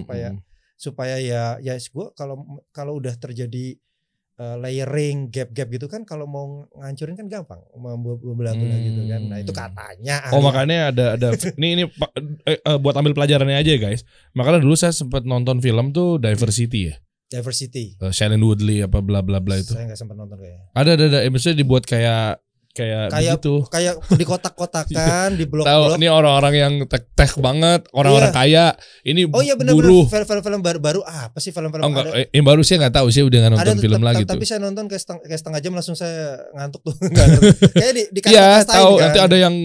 supaya ya gue kalau udah terjadi layering gap gitu kan, kalau mau ngancurin kan gampang belah-belah gitu kan. Nah itu katanya makanya ada ini buat ambil pelajarannya aja guys. Makanya dulu saya sempat nonton film tuh Diversity ya. Shailene Woodley apa bla bla bla itu. Saya nggak sempat nonton kayaknya. Ada maksudnya dibuat kayak begitu. Kayak di kotak-kotakan, di blok-blok. Tahu ini orang-orang yang tech banget, orang-orang kaya. Ini buruh. Film baru apa sih film-film? Yang baru saya nggak tahu, saya udah nggak nonton film lagi tuh. Tapi saya nonton kayak setengah jam langsung saya ngantuk tuh. Kayak di iya, tahu kan. Nanti ada yang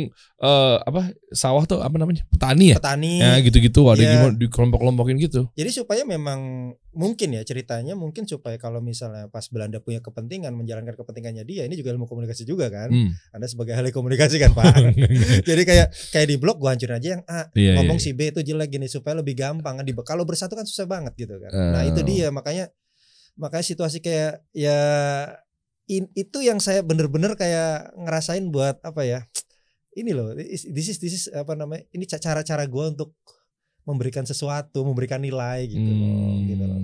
sawah tuh apa namanya? Petani ya? Ya gitu-gitu, ada gimana di kelompok-kelompokin gitu. Jadi supaya memang mungkin ya ceritanya mungkin supaya kalau misalnya pas Belanda punya kepentingan menjalankan kepentingannya dia, ini juga ilmu komunikasi juga kan. Anda sebagai ahli komunikasi kan Pak. Jadi kayak di blog gua hancurin aja yang A, ngomong si B itu jelek gini supaya lebih gampang kan. Kalau bersatu kan susah banget gitu kan. Nah itu dia makanya situasi kayak ya itu yang saya bener-bener kayak ngerasain buat apa ya? Ini loh, this is apa namanya? Ini cara gua untuk memberikan sesuatu, memberikan nilai gitu loh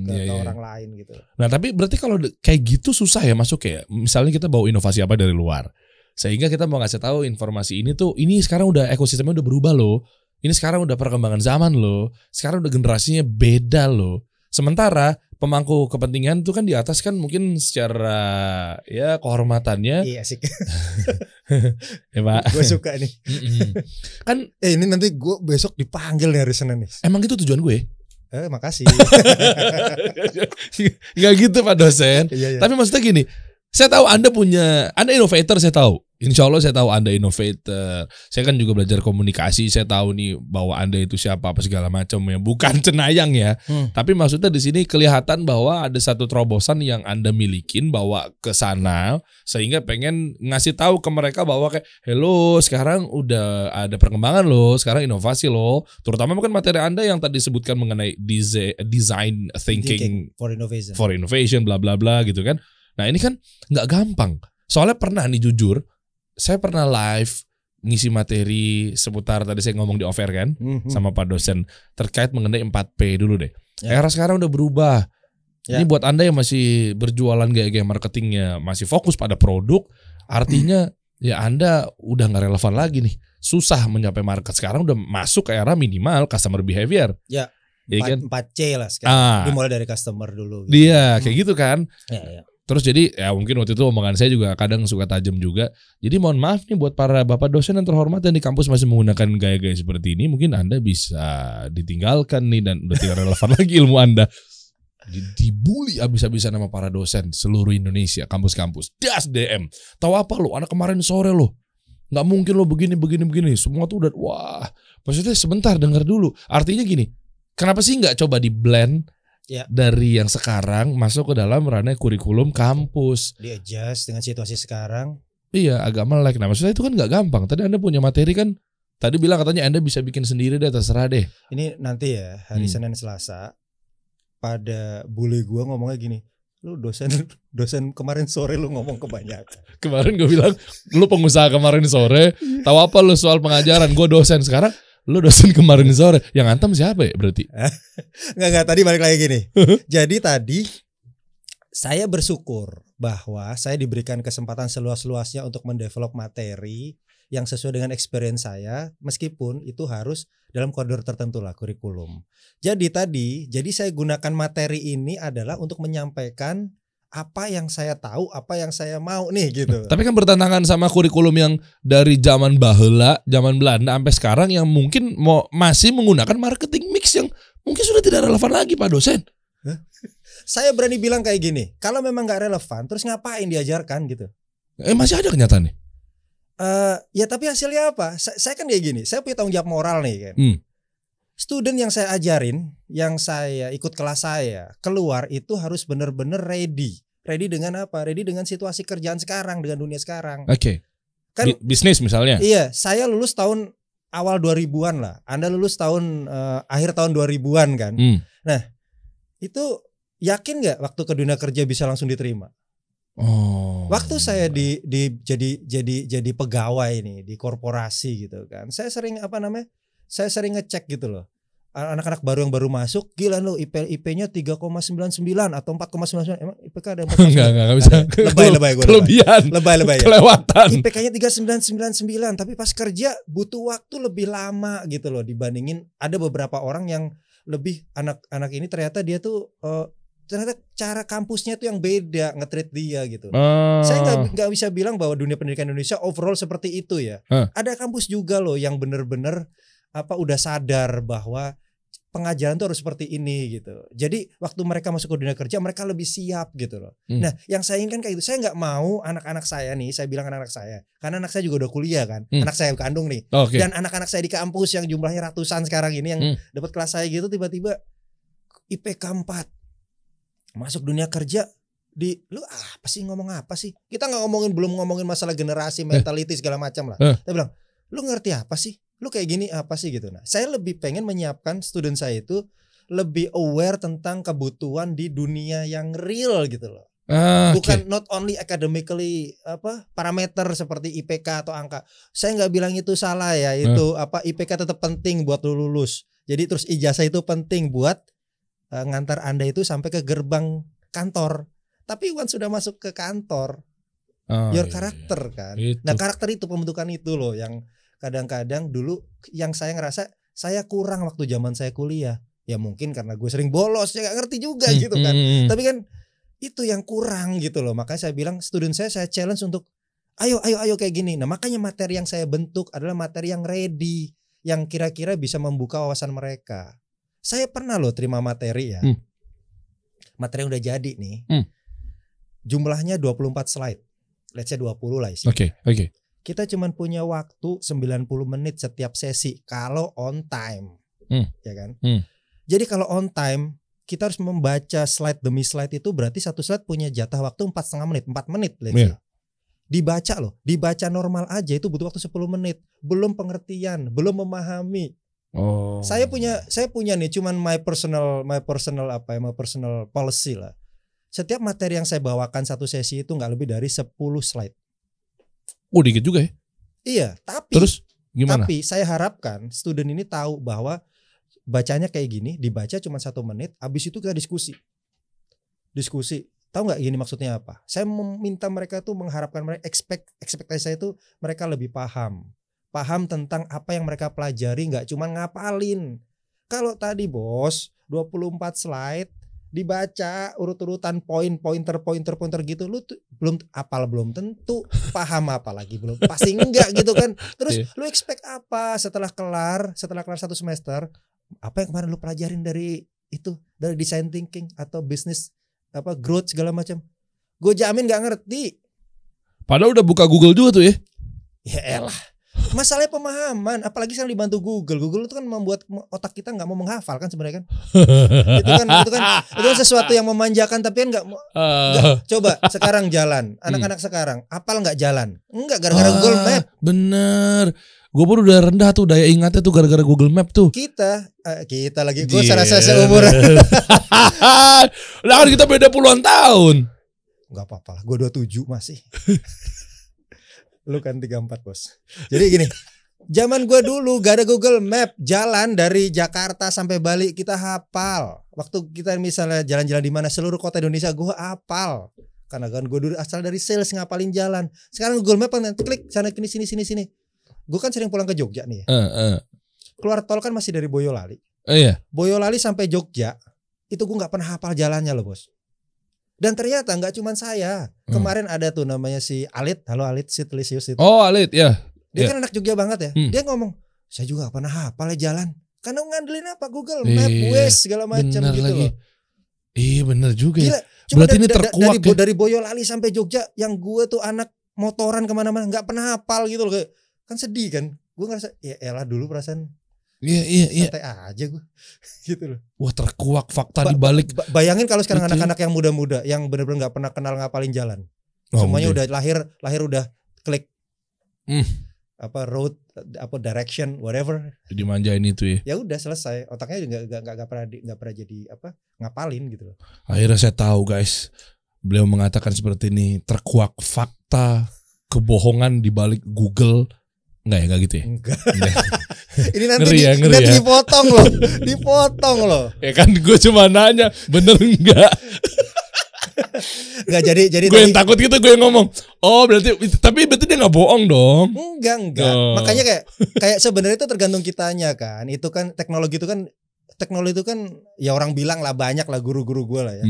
ke orang lain gitu. Nah tapi berarti kalau kayak gitu susah ya masuk ya. Misalnya kita bawa inovasi apa dari luar, sehingga kita mau ngasih tahu informasi ini tuh, ini sekarang udah ekosistemnya udah berubah loh. Ini sekarang udah perkembangan zaman loh. Sekarang udah generasinya beda loh. Sementara pemangku kepentingan tuh kan di atas kan mungkin secara ya kehormatannya. Iya asik. Ya Pak. Gue suka nih. Kan ini nanti gue besok dipanggil nih hari Senin nih. Emang itu tujuan gue? Makasih. Gak gitu Pak dosen. Iya. Tapi maksudnya gini, saya tahu Anda innovator, saya tahu. Insya Allah saya tahu Anda innovator. Saya kan juga belajar komunikasi. Saya tahu nih bahwa Anda itu siapa apa segala macam ya. Bukan cenayang ya. Tapi maksudnya di sini kelihatan bahwa ada satu terobosan yang Anda milikin bawa ke sana, sehingga pengen ngasih tahu ke mereka bahwa kayak, hello sekarang udah ada perkembangan loh. Sekarang inovasi loh. Terutama mungkin materi Anda yang tadi disebutkan mengenai design thinking for innovation bla bla bla gitu kan. Nah ini kan nggak gampang. Soalnya pernah nih jujur, saya pernah live ngisi materi seputar tadi saya ngomong di off-air kan sama Pak dosen terkait mengenai 4P dulu deh. Era sekarang udah berubah. Ini buat Anda yang masih berjualan gaya-gaya marketingnya, masih fokus pada produk, artinya ya Anda udah nggak relevan lagi nih. Susah mencapai market. Sekarang udah masuk ke era minimal customer behavior. Ya. Ya kan? 4C lah sekarang. Dimulai dari customer dulu. Gitu. Dia kayak gitu kan. Ya. Terus jadi ya mungkin waktu itu omongan saya juga kadang suka tajam juga. Jadi mohon maaf nih buat para bapak dosen yang terhormat yang di kampus masih menggunakan gaya-gaya seperti ini, mungkin Anda bisa ditinggalkan nih dan udah tidak relevan lagi ilmu Anda. Dibully abis-abisan sama para dosen seluruh Indonesia, kampus-kampus. Das DM. Tahu apa lo? Anak kemarin sore lo. Nggak mungkin lo begini. Semua tuh udah wah. Maksudnya sebentar dengar dulu. Artinya gini, kenapa sih nggak coba di blend? Ya. Dari yang sekarang masuk ke dalam ranah kurikulum kampus, di-adjust dengan situasi sekarang. Iya agak melek. Nah maksudnya itu kan gak gampang. Tadi Anda punya materi kan, tadi bilang katanya Anda bisa bikin sendiri deh, terserah deh. Ini nanti ya hari Senin Selasa, pada bully gua ngomongnya gini, lu dosen kemarin sore lu ngomong kebanyakan. Kemarin gue bilang lu pengusaha kemarin sore, tahu apa lu soal pengajaran, gue dosen. Sekarang lu dosen kemarin sore, yang antam siapa ya berarti? Enggak, tadi balik lagi gini. Jadi tadi saya bersyukur bahwa saya diberikan kesempatan seluas-luasnya untuk mendevelop materi yang sesuai dengan experience saya, meskipun itu harus dalam koridor tertentu lah kurikulum. Jadi saya gunakan materi ini adalah untuk menyampaikan apa yang saya tahu, apa yang saya mau nih gitu. Tapi kan bertentangan sama kurikulum yang dari zaman baheula, zaman Belanda sampai sekarang yang mungkin masih menggunakan marketing mix yang mungkin sudah tidak relevan lagi Pak dosen. Saya berani bilang kayak gini, kalau memang nggak relevan, terus ngapain diajarkan gitu? Masih ada kenyataannya. Ya tapi hasilnya apa? Saya kan kayak gini, saya punya tanggung jawab moral nih kan. Student yang saya ajarin, yang saya ikut kelas saya, keluar itu harus benar-benar ready. Ready dengan apa? Ready dengan situasi kerjaan sekarang, dengan dunia sekarang. Oke. Kan bisnis misalnya. Iya, saya lulus tahun awal 2000-an lah. Anda lulus tahun akhir tahun 2000-an kan. Nah, itu yakin nggak waktu ke dunia kerja bisa langsung diterima? Waktu saya jadi pegawai nih di korporasi gitu kan. Saya sering Saya sering ngecek gitu loh. Anak-anak baru yang baru masuk, gila lo IP-nya 3,99 atau 4,99. Emang IPK ada 4,99? Enggak bisa. Lebay gue. Kelebihan. Lebay. Kelewatan. IPK-nya 3999, tapi pas kerja butuh waktu lebih lama gitu loh dibandingin ada beberapa orang yang lebih anak-anak ini ternyata dia tuh ternyata cara kampusnya tuh yang beda nge-treat dia gitu. Saya nggak bisa bilang bahwa dunia pendidikan Indonesia overall seperti itu ya. Ada kampus juga loh yang bener-bener udah sadar bahwa pengajaran tuh harus seperti ini gitu. Jadi waktu mereka masuk ke dunia kerja mereka lebih siap gitu loh. Nah yang saya inginkan kayak gitu. Saya nggak mau anak-anak saya nih, saya bilang anak-anak saya, karena anak saya juga udah kuliah kan, anak saya kandung nih. Dan anak-anak saya di kampus yang jumlahnya ratusan sekarang ini yang dapat kelas saya gitu tiba-tiba IPK 4 masuk dunia kerja lu apa sih ngomong apa sih? Kita nggak belum ngomongin masalah generasi, mentality segala macam lah. Saya bilang lu ngerti apa sih? Lu kayak gini apa sih gitu. Nah, saya lebih pengen menyiapkan student saya itu lebih aware tentang kebutuhan di dunia yang real gitu loh. Bukan not only academically parameter seperti IPK atau angka. Saya nggak bilang itu salah ya. Itu IPK tetap penting buat lu lulus. Jadi terus ijazah itu penting buat ngantar Anda itu sampai ke gerbang kantor. Tapi once sudah masuk ke kantor, your karakter kan. Itu. Nah, karakter itu pembentukan itu loh yang kadang-kadang dulu yang saya ngerasa saya kurang waktu zaman saya kuliah. Ya mungkin karena gue sering bolos, ya gak ngerti juga gitu kan. Tapi kan itu yang kurang gitu loh. Makanya saya bilang student saya challenge untuk ayo kayak gini. Nah makanya materi yang saya bentuk adalah materi yang ready, yang kira-kira bisa membuka wawasan mereka. Saya pernah loh terima materi ya. Materi yang udah jadi nih. Jumlahnya 24 slide. Let's say 20 lah isinya. Oke. Kita cuman punya waktu 90 menit setiap sesi kalau on time. Ya kan? Jadi kalau on time kita harus membaca slide demi slide itu berarti satu slide punya jatah waktu 4,5 menit, 4 menit let's say. Dibaca loh, dibaca normal aja itu butuh waktu 10 menit. Belum pengertian, belum memahami. Saya punya nih cuman my personal policy lah. Setiap materi yang saya bawakan satu sesi itu nggak lebih dari 10 slide. Dikit juga ya. Iya, tapi terus gimana? Tapi saya harapkan student ini tahu bahwa bacanya kayak gini, dibaca cuma 1 menit, habis itu kita diskusi. Tahu nggak gini maksudnya apa? Saya meminta mereka tuh mengharapkan mereka ekspektasi saya itu mereka lebih paham tentang apa yang mereka pelajari, nggak cuma ngapalin. Kalau tadi bos 24 slide dibaca urut-urutan pointer gitu, lu tuh belum apal, belum tentu paham apa lagi, belum pasti enggak gitu kan. Terus lu expect apa setelah kelar 1 semester, apa yang kemarin lu pelajarin dari design thinking atau business growth segala macam, gue jamin nggak ngerti. Padahal udah buka Google juga tuh ya. Ya elah, masalahnya pemahaman, apalagi sekarang dibantu Google itu kan membuat otak kita nggak mau menghafal kan sebenarnya kan. itu kan sesuatu yang memanjakan, tapi kan nggak. Coba sekarang jalan, anak-anak sekarang apal nggak jalan? Enggak, gara-gara Google Map. Bener, gue baru udah rendah tuh daya ingatnya tuh gara-gara Google Map tuh. Kita lagi, gue serasa seumuran. Lah kan kita beda puluhan tahun. Nggak apa-apa lah, gue 27 masih. Lu kan 34 bos. Jadi gini, zaman gue dulu gak ada Google Map, jalan dari Jakarta sampai Bali kita hafal. Waktu kita misalnya jalan-jalan di mana seluruh kota Indonesia gue hafal. Karena kan gue dulu asal dari sales ngapalin jalan. Sekarang Google Map kan klik sana sini. Gue kan sering pulang ke Jogja nih. Keluar tol kan masih dari Boyolali. Iya. Boyolali sampai Jogja itu gue nggak pernah hafal jalannya loh bos. Dan ternyata nggak cuma saya. Kemarin ada tuh namanya si Alit, halo Alit Sitlisius itu. Oh Alit ya. Dia kan anak Jogja banget ya. Dia ngomong, saya juga gak pernah hafal ya jalan. Karena ngandelin apa Google Map, Waze segala macam gitu lagi. Loh. Iya bener juga. Gila, cuma berarti ini terkuak dari Boyolali sampai Jogja, yang gue tuh anak motoran kemana-mana nggak pernah hafal gitu loh. Kan sedih kan. Gue ngerasa ya elah dulu perasaan. Iya. Santai aja gue gitu loh. Wah terkuak fakta dibalik. Bayangin kalau sekarang anak-anak yang muda-muda yang benar-benar nggak pernah kenal ngapalin jalan. Semuanya udah lahir udah klik apa road apa direction whatever. Dimanjain itu ya. Ya udah selesai. Otaknya juga nggak pernah jadi apa ngapalin gitu loh. Akhirnya saya tahu guys. Beliau mengatakan seperti ini, terkuak fakta kebohongan dibalik Google. Enggak gitu ya? Enggak. Ini nanti ngeri ya. dipotong loh. Ya kan gue cuma nanya, bener enggak? Enggak jadi gue yang takut gitu, gue yang ngomong. Oh berarti dia nggak bohong dong? Enggak. Oh. Makanya kayak sebenarnya itu tergantung kitanya kan. Itu kan teknologi itu kan ya orang bilang lah banyak lah guru-guru gue lah ya.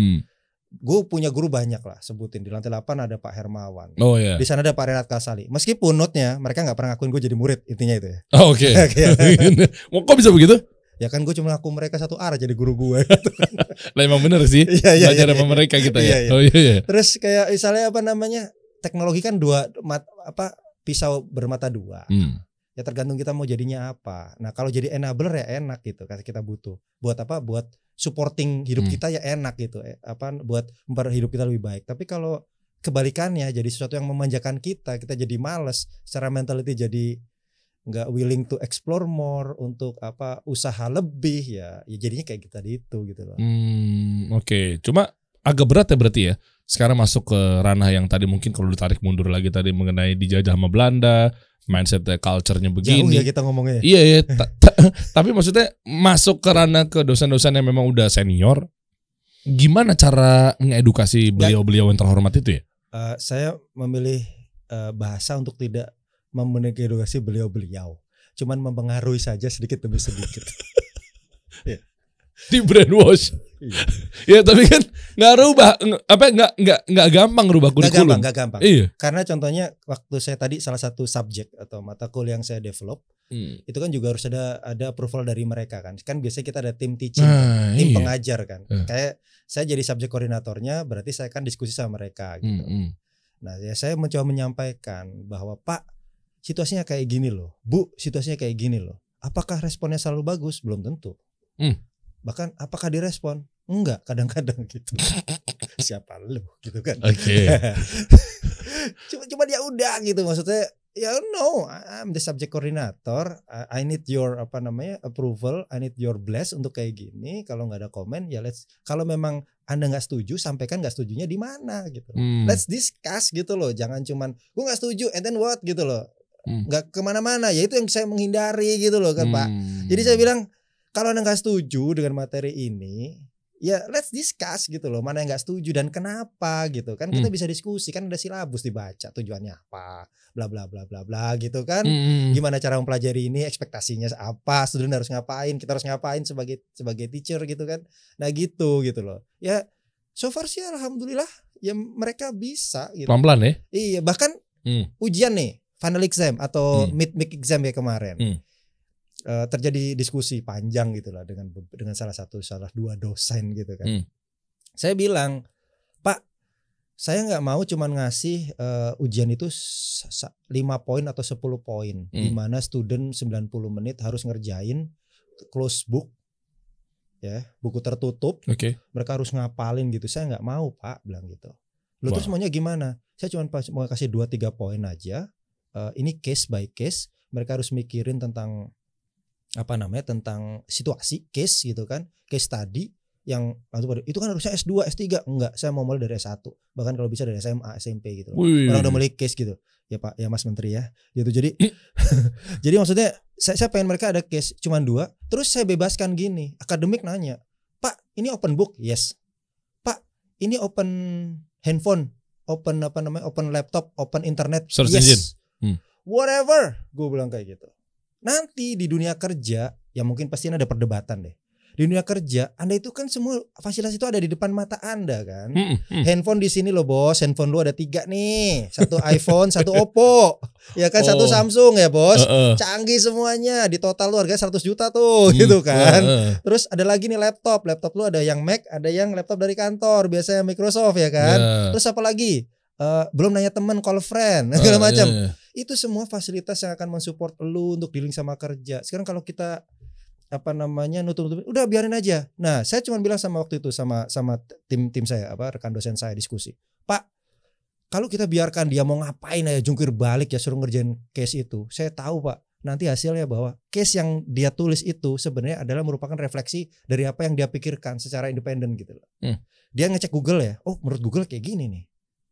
Gue punya guru banyak lah, sebutin di lantai 8 ada Pak Hermawan. Oh iya. Di sana ada Pak Renat Kasali. Meskipun notnya mereka nggak pernah ngakuin gue jadi murid, intinya itu ya. Oh, oke. Kok bisa begitu? Ya kan gue cuma ngaku mereka satu arah jadi guru gue. Gitu. Lah emang bener sih. Belajar sama mereka kita ya. Iya. Oh iya. Terus kayak misalnya apa namanya teknologi kan pisau bermata dua. Ya tergantung kita mau jadinya apa. Nah kalau jadi enabler ya enak gitu, kita butuh. Buat apa? Buat supporting hidup kita ya enak gitu. Buat membuat hidup kita lebih baik. Tapi kalau kebalikannya jadi sesuatu yang memanjakan kita jadi malas. Secara mentality jadi nggak willing to explore more, untuk usaha lebih ya jadinya kayak kita itu gitu loh. Oke. Cuma agak berat ya berarti ya. Sekarang masuk ke ranah yang tadi mungkin kalau ditarik mundur lagi tadi mengenai dijajah sama Belanda. Mindset culture-nya begini. Jauh ya kita ngomongnya. Iya. Tapi maksudnya masuk ke ranah ke dosen-dosen yang memang udah senior. Gimana cara ngedukasi beliau-beliau yang terhormat itu ya? Saya memilih bahasa untuk tidak mengedukasi beliau-beliau. Cuman mempengaruhi saja sedikit demi sedikit. Ya. Di brainwash. Iya. Ya tapi kan nggak gampang rubah kurikulum. Nggak gampang. Iya. Karena contohnya waktu saya tadi salah satu subjek atau mata kuliah yang saya develop itu kan juga harus ada approval dari mereka kan. Kan biasanya kita ada tim teaching, tim pengajar kan. Kayak saya jadi subjek koordinatornya, berarti saya kan diskusi sama mereka gitu. Nah ya saya mencoba menyampaikan bahwa Pak situasinya kayak gini loh, Bu situasinya kayak gini loh. Apakah responnya selalu bagus? Belum tentu. Bahkan apakah direspon? Enggak, kadang-kadang gitu. Siapa lu gitu kan. Oke. Cuma ya udah gitu, maksudnya ya no, I'm the subject coordinator. I need your approval, I need your bless untuk kayak gini. Kalau nggak ada komen ya kalau memang Anda nggak setuju, sampaikan nggak setujunya di mana gitu. Let's discuss gitu loh. Jangan cuman gue nggak setuju and then what gitu loh. Nggak kemana-mana. Ya itu yang saya menghindari gitu loh kan Pak. Jadi saya bilang kalau Anda nggak setuju dengan materi ini, ya let's discuss gitu loh. Mana yang nggak setuju dan kenapa gitu kan. Kita bisa diskusi, kan ada silabus dibaca tujuannya apa, bla bla bla bla bla gitu kan. Gimana cara mempelajari ini, ekspektasinya apa, student harus ngapain, kita harus ngapain sebagai teacher gitu kan. Nah gitu loh. Ya so far sih alhamdulillah ya mereka bisa gitu. Pelan-pelan ya. Iya, bahkan ujian nih, final exam atau mid exam ya kemarin. Terjadi diskusi panjang gitulah dengan salah dua dosen gitu kan. Saya bilang, Pak, saya nggak mau cuman ngasih ujian itu 5 poin atau 10 poin, di mana student 90 menit harus ngerjain close book, ya buku tertutup. Mereka harus ngapalin gitu. Saya nggak mau Pak, bilang gitu. Terus maunya gimana? Saya cuma mau kasih 2-3 poin aja. Ini case by case. Mereka harus mikirin tentang tentang situasi case gitu kan, case study yang itu kan harusnya S2, S3. Enggak, saya mau mulai dari S1, bahkan kalau bisa dari SMA, SMP gitu. Orang udah mulai case gitu. Ya Pak, ya Mas Menteri ya. Gitu. Jadi jadi maksudnya saya pengen mereka ada case cuman 2, terus saya bebaskan gini. Akademik nanya, "Pak, ini open book?" Yes. "Pak, ini open handphone, open open laptop, open internet?" Search yes. Engine. Whatever, gue bilang kayak gitu. Nanti di dunia kerja ya mungkin pasti ada perdebatan deh. Di dunia kerja, Anda itu kan semua fasilitas itu ada di depan mata Anda kan. Handphone di sini loh bos, handphone lu ada 3 nih, 1 iPhone, 1 Oppo, ya kan, 1 Samsung ya bos, canggih semuanya, di total lu harganya 100 juta tuh, gitu kan. Terus ada lagi nih laptop lu ada yang Mac, ada yang laptop dari kantor, biasanya Microsoft ya kan. Terus apa lagi? Belum nanya teman, call friend, segala macam. Itu semua fasilitas yang akan mensupport lu untuk dealing sama kerja. Sekarang kalau kita nutup-nutupin, udah biarin aja. Nah, saya cuma bilang sama waktu itu sama tim saya, rekan dosen saya diskusi. Pak, kalau kita biarkan dia mau ngapain aja, jungkir balik ya, suruh ngerjain case itu. Saya tahu Pak, nanti hasilnya bahwa case yang dia tulis itu sebenarnya adalah merupakan refleksi dari apa yang dia pikirkan secara independen gitu loh. Dia ngecek Google ya, oh menurut Google kayak gini nih.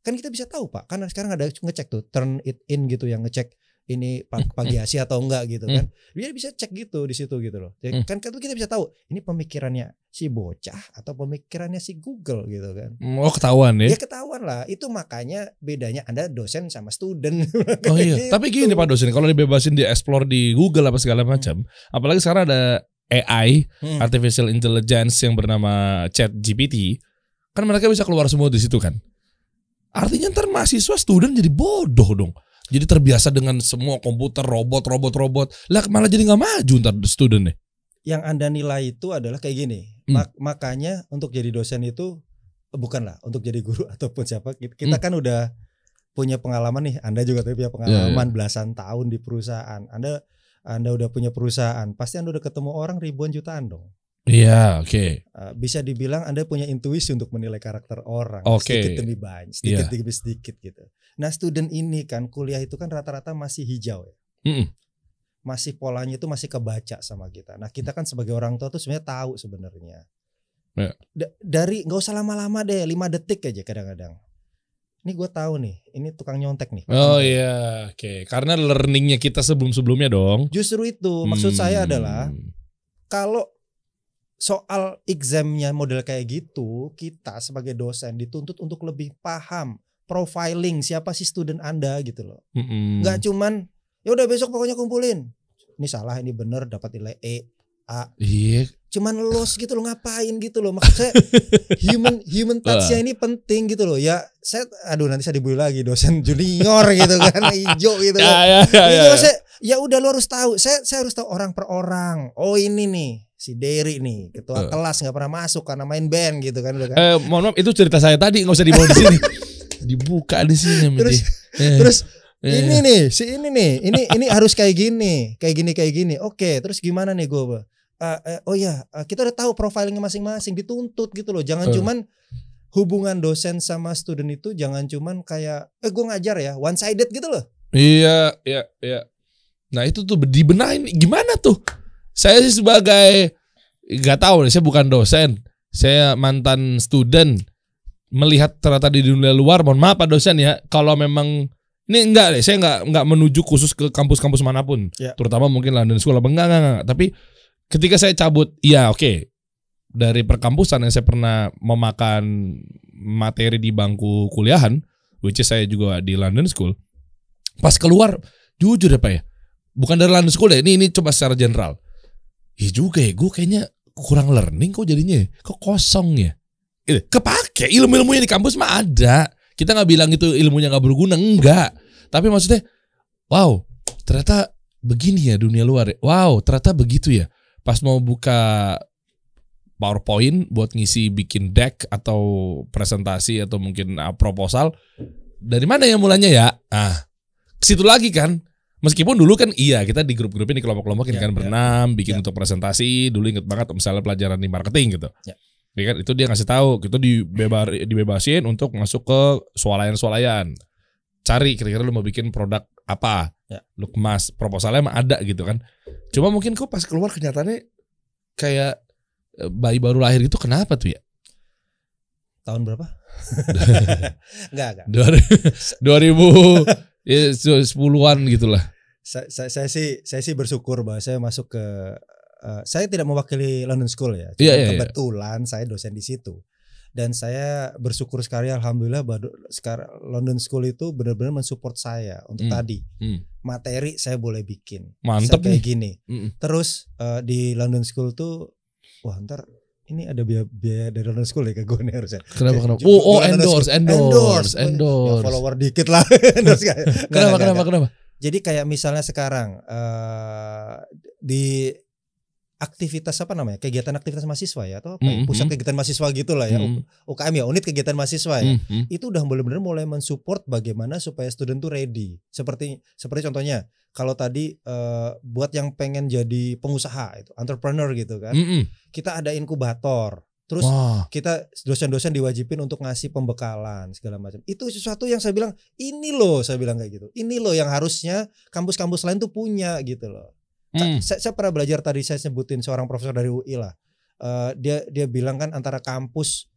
Kan kita bisa tahu Pak, karena sekarang ada ngecek tuh, turn it in gitu, yang ngecek ini plagiasi atau enggak gitu kan. Dia bisa cek gitu di situ gitu loh. Jadi kan kita bisa tahu ini pemikirannya si bocah atau pemikirannya si Google gitu kan. Oh, ketahuan ya. Ya ketahuan lah. Itu makanya bedanya Anda dosen sama student. Oh iya. Gitu. Tapi gini Pak dosen, kalau dibebasin di explore di Google apa segala macam, apalagi sekarang ada AI, artificial intelligence yang bernama ChatGPT, kan mereka bisa keluar semua di situ kan. Artinya ntar mahasiswa student jadi bodoh dong. Jadi terbiasa dengan semua komputer, robot. Lah malah jadi nggak maju ntar student nih. Yang Anda nilai itu adalah kayak gini. Makanya untuk jadi dosen itu bukanlah untuk jadi guru ataupun siapa. Kita kan udah punya pengalaman nih. Anda juga punya pengalaman belasan tahun di perusahaan. Anda udah punya perusahaan. Pasti Anda udah ketemu orang ribuan jutaan dong. Iya, oke. Bisa dibilang Anda punya intuisi untuk menilai karakter orang, sedikit demi banyak, sedikit demi sedikit gitu. Nah, student ini kan kuliah itu kan rata-rata masih hijau ya. Masih polanya itu masih kebaca sama kita. Nah, kita kan sebagai orang tua tuh sebenarnya tahu sebenarnya. Dari nggak usah lama-lama deh, 5 detik aja kadang-kadang. Ini gue tahu nih, ini tukang nyontek nih. Oh iya, oke. Karena learningnya kita sebelum-sebelumnya dong. Justru itu, maksud saya adalah kalau soal examnya model kayak gitu, kita sebagai dosen dituntut untuk lebih paham profiling siapa sih student Anda gitu loh. Nggak cuman ya udah besok pokoknya kumpulin. Ini salah, ini bener, dapat nilai E, A. Iya. Cuman los gitu loh, ngapain gitu loh. Maksud saya human touch-nya ini penting gitu loh. Ya saya nanti saya dibully lagi dosen junior gitu kan, hijau gitu kan. Ya udah lo harus tahu. Saya harus tahu orang per orang. Oh ini nih si Derry nih ketua kelas nggak pernah masuk karena main band gitu kan, udah kan. Mohon maaf, itu cerita saya tadi, nggak usah dibawa di sini. Dibuka di sini. Terus ini nih si ini harus kayak gini. Oke, terus gimana nih gue? Kita udah tahu profilingnya masing-masing, dituntut gitu loh. Jangan cuman hubungan dosen sama student itu jangan cuman kayak gue ngajar ya one sided gitu loh. Iya. Nah itu tuh dibenahin gimana tuh? Saya sih sebagai nggak tahu, saya bukan dosen, saya mantan student, melihat ternyata di dunia luar. Mohon maaf Pak dosen ya, kalau memang ini enggak deh, saya enggak menuju khusus ke kampus-kampus manapun, terutama mungkin London School apa enggak. Tapi ketika saya cabut, dari perkampusan yang saya pernah memakan materi di bangku kuliahan, which is saya juga di London School. Pas keluar, jujur ya Pak ya, bukan dari London School ya, ini coba secara general. Iya juga ya, gue kayaknya kurang learning kok jadinya, kok kosong ya. Kepake ilmu-ilmunya di kampus mah ada. Kita nggak bilang itu ilmunya nggak berguna, enggak. Tapi maksudnya, wow, ternyata begini ya dunia luar. Wow, ternyata begitu ya. Pas mau buka PowerPoint buat ngisi bikin deck atau presentasi atau mungkin proposal, dari mana ya mulanya ya? Ke situ lagi kan. Meskipun dulu kan kita di grup-grupin, di kelompok-kelompokin kan berenam, bikin untuk presentasi. Dulu inget banget misalnya pelajaran di marketing gitu. Ya kan, itu dia ngasih tahu, kita dibebasin untuk masuk ke swalayan-swalayan. Cari kira-kira lu mau bikin produk apa. Lu kemas, proposalnya emang ada gitu kan. Cuma mungkin kok pas keluar kenyataannya kayak bayi baru lahir gitu, kenapa tuh ya? Tahun berapa? Enggak. 2000 ya 10-an gitulah. Saya sih bersyukur bahwa saya masuk ke saya tidak mewakili London School ya. Kebetulan saya dosen di situ. Dan saya bersyukur sekali alhamdulillah bahwa sekarang London School itu benar-benar mensupport saya untuk tadi. Materi saya boleh bikin. Mantep kayak gini. Terus di London School tuh wah ntar ini ada biaya dari London School ya ke gue nih harusnya. Kenapa? Endorse. Ya, follower dikit lah. Kenapa? Jadi kayak misalnya sekarang di aktivitas apa namanya, kegiatan aktivitas mahasiswa ya, atau apa pusat kegiatan mahasiswa gitulah ya, UKM ya, unit kegiatan mahasiswa ya, itu udah benar-benar mulai mensupport bagaimana supaya student tuh ready. Seperti contohnya kalau tadi buat yang pengen jadi pengusaha itu entrepreneur gitu kan, kita ada inkubator. Terus kita dosen-dosen diwajibin untuk ngasih pembekalan segala macam. Itu sesuatu yang saya bilang ini loh, saya bilang kayak gitu. Ini loh yang harusnya kampus-kampus lain tuh punya gitu loh. Saya pernah belajar tadi, saya sebutin seorang profesor dari UI lah. Dia bilang kan antara kampus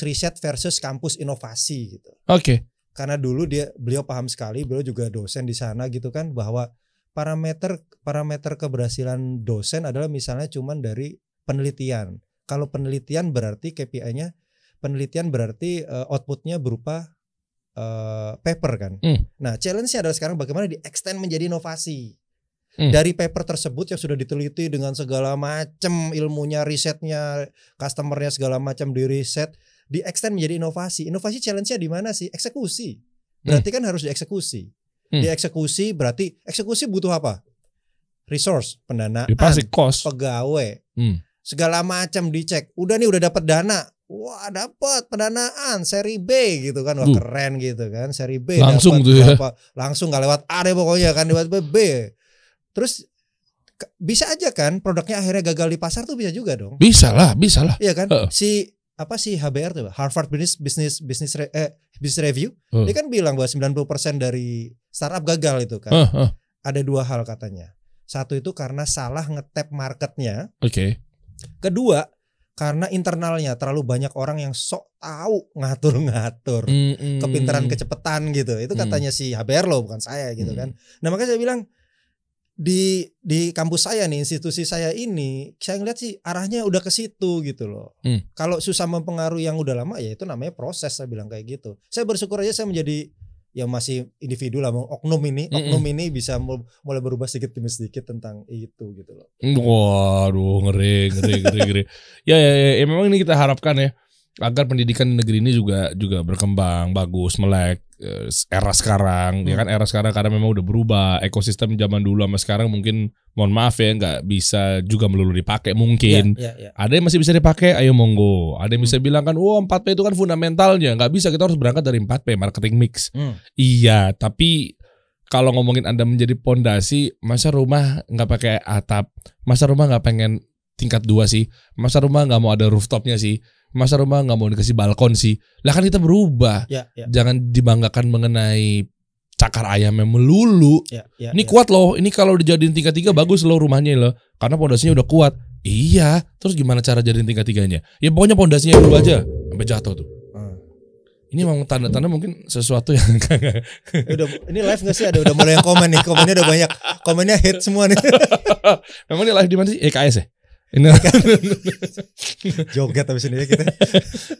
riset versus kampus inovasi gitu. Oke. Karena dulu beliau paham sekali, beliau juga dosen di sana gitu kan, bahwa parameter keberhasilan dosen adalah misalnya cuman dari penelitian. Kalau penelitian berarti KPI-nya, penelitian berarti outputnya berupa paper kan. Nah, challenge-nya adalah sekarang bagaimana di-extend menjadi inovasi. Dari paper tersebut yang sudah diteliti dengan segala macam ilmunya, risetnya, customernya segala macam di riset, di-extend menjadi inovasi. Inovasi challenge-nya di mana sih? Eksekusi. Berarti kan harus dieksekusi. Dieksekusi berarti eksekusi butuh apa? Resource, pendanaan, pegawai, segala macam dicek. Udah dapat dana. Wah, dapat pendanaan seri B gitu kan. Wah, keren gitu kan. Seri B langsung dapat tuh ya. Langsung gak lewat A deh pokoknya kan, lewat B. Terus bisa aja kan produknya akhirnya gagal di pasar tuh, bisa juga dong. Bisa lah. Iya kan? Si HBR tuh, Harvard Business Review, dia kan bilang bahwa 90% dari startup gagal itu kan. Ada dua hal katanya. Satu itu karena salah nge-tap marketnya. Oke. Kedua, karena internalnya terlalu banyak orang yang sok tahu ngatur-ngatur, kepintaran, kecepetan gitu. Itu katanya si HBR loh, bukan saya gitu kan. Nah, makanya saya bilang di kampus saya nih, institusi saya ini, saya ngeliat sih arahnya udah ke situ gitu loh. Kalau susah mempengaruhi yang udah lama, ya itu namanya proses, saya bilang kayak gitu. Saya bersyukur aja saya menjadi yang masih individu lah, oknum ini bisa mulai berubah sedikit demi sedikit tentang itu gitu loh. Waduh, ngeri. Ya, memang ini kita harapkan ya, agar pendidikan di negeri ini juga berkembang bagus, melek era sekarang. Ya kan, era sekarang karena memang udah berubah ekosistem zaman dulu sama sekarang, mungkin mohon maaf ya nggak bisa juga melulu dipakai mungkin. Ada yang masih bisa dipakai, ayo monggo. Ada yang bisa bilang kan, 4P itu kan fundamentalnya. Nggak bisa, kita harus berangkat dari 4P, marketing mix. Iya, tapi kalau ngomongin Anda menjadi pondasi, masa rumah nggak pakai atap, masa rumah nggak pengen tingkat 2 sih, masa rumah nggak mau ada rooftopnya sih, masa rumah nggak mau dikasih balkon sih. Lah kan kita berubah. Jangan dibanggakan mengenai cakar ayamnya melulu. Ini kuat loh. Ini kalau dijadiin tingkat 3 bagus loh rumahnya loh. Karena pondasinya udah kuat. Iya. Terus gimana cara jadiin tingkat 3-nya? Ya pokoknya pondasinya dulu aja sampai jatuh tuh. Ini memang tanda-tanda mungkin sesuatu yang udah, ini live nggak sih? Udah mulai yang komen nih. Komennya udah banyak. Komennya hit semua nih. Memang ini live di mana sih? EKS ya? Ini joget habis ini ya kita.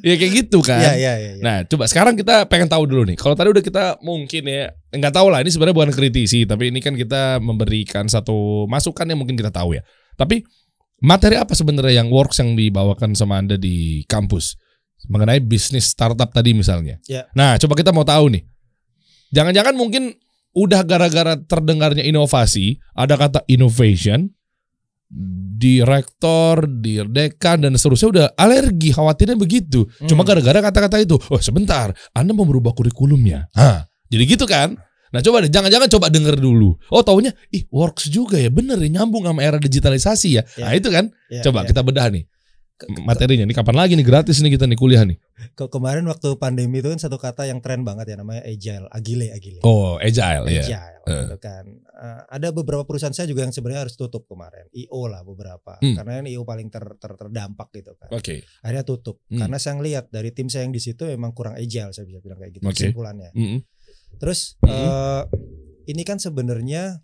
Ya kayak gitu kan. Iya. Nah, coba sekarang kita pengen tahu dulu nih. Kalau tadi udah kita mungkin ya nggak tahu lah, ini sebenarnya bukan kritisi, tapi ini kan kita memberikan satu masukan yang mungkin kita tahu ya. Tapi materi apa sebenarnya yang works yang dibawakan sama Anda di kampus mengenai bisnis startup tadi misalnya? Nah, coba kita mau tahu nih. Jangan-jangan mungkin udah gara-gara terdengarnya inovasi, ada kata innovation, di rektor, di dekan dan seterusnya udah alergi, khawatirnya begitu. Cuma gara-gara kata-kata itu. Oh sebentar, Anda mau berubah kurikulumnya. Jadi gitu kan. Nah coba deh, jangan-jangan coba denger dulu. Oh taunya, works juga ya, bener ya, nyambung sama era digitalisasi ya. Nah itu kan, coba kita bedah nih materinya. Ini kapan lagi nih gratis nih kita nih kuliah nih. Kemarin waktu pandemi itu kan satu kata yang tren banget ya, namanya agile. Oh agile ya. Gitu kan. Ada beberapa perusahaan saya juga yang sebenarnya harus tutup kemarin. IO lah beberapa. Karena ini IO paling terdampak gitu kan. Akhirnya tutup. Karena saya ngelihat dari tim saya yang di situ memang kurang agile, saya bisa bilang kayak gitu kesimpulannya. Terus ini kan sebenarnya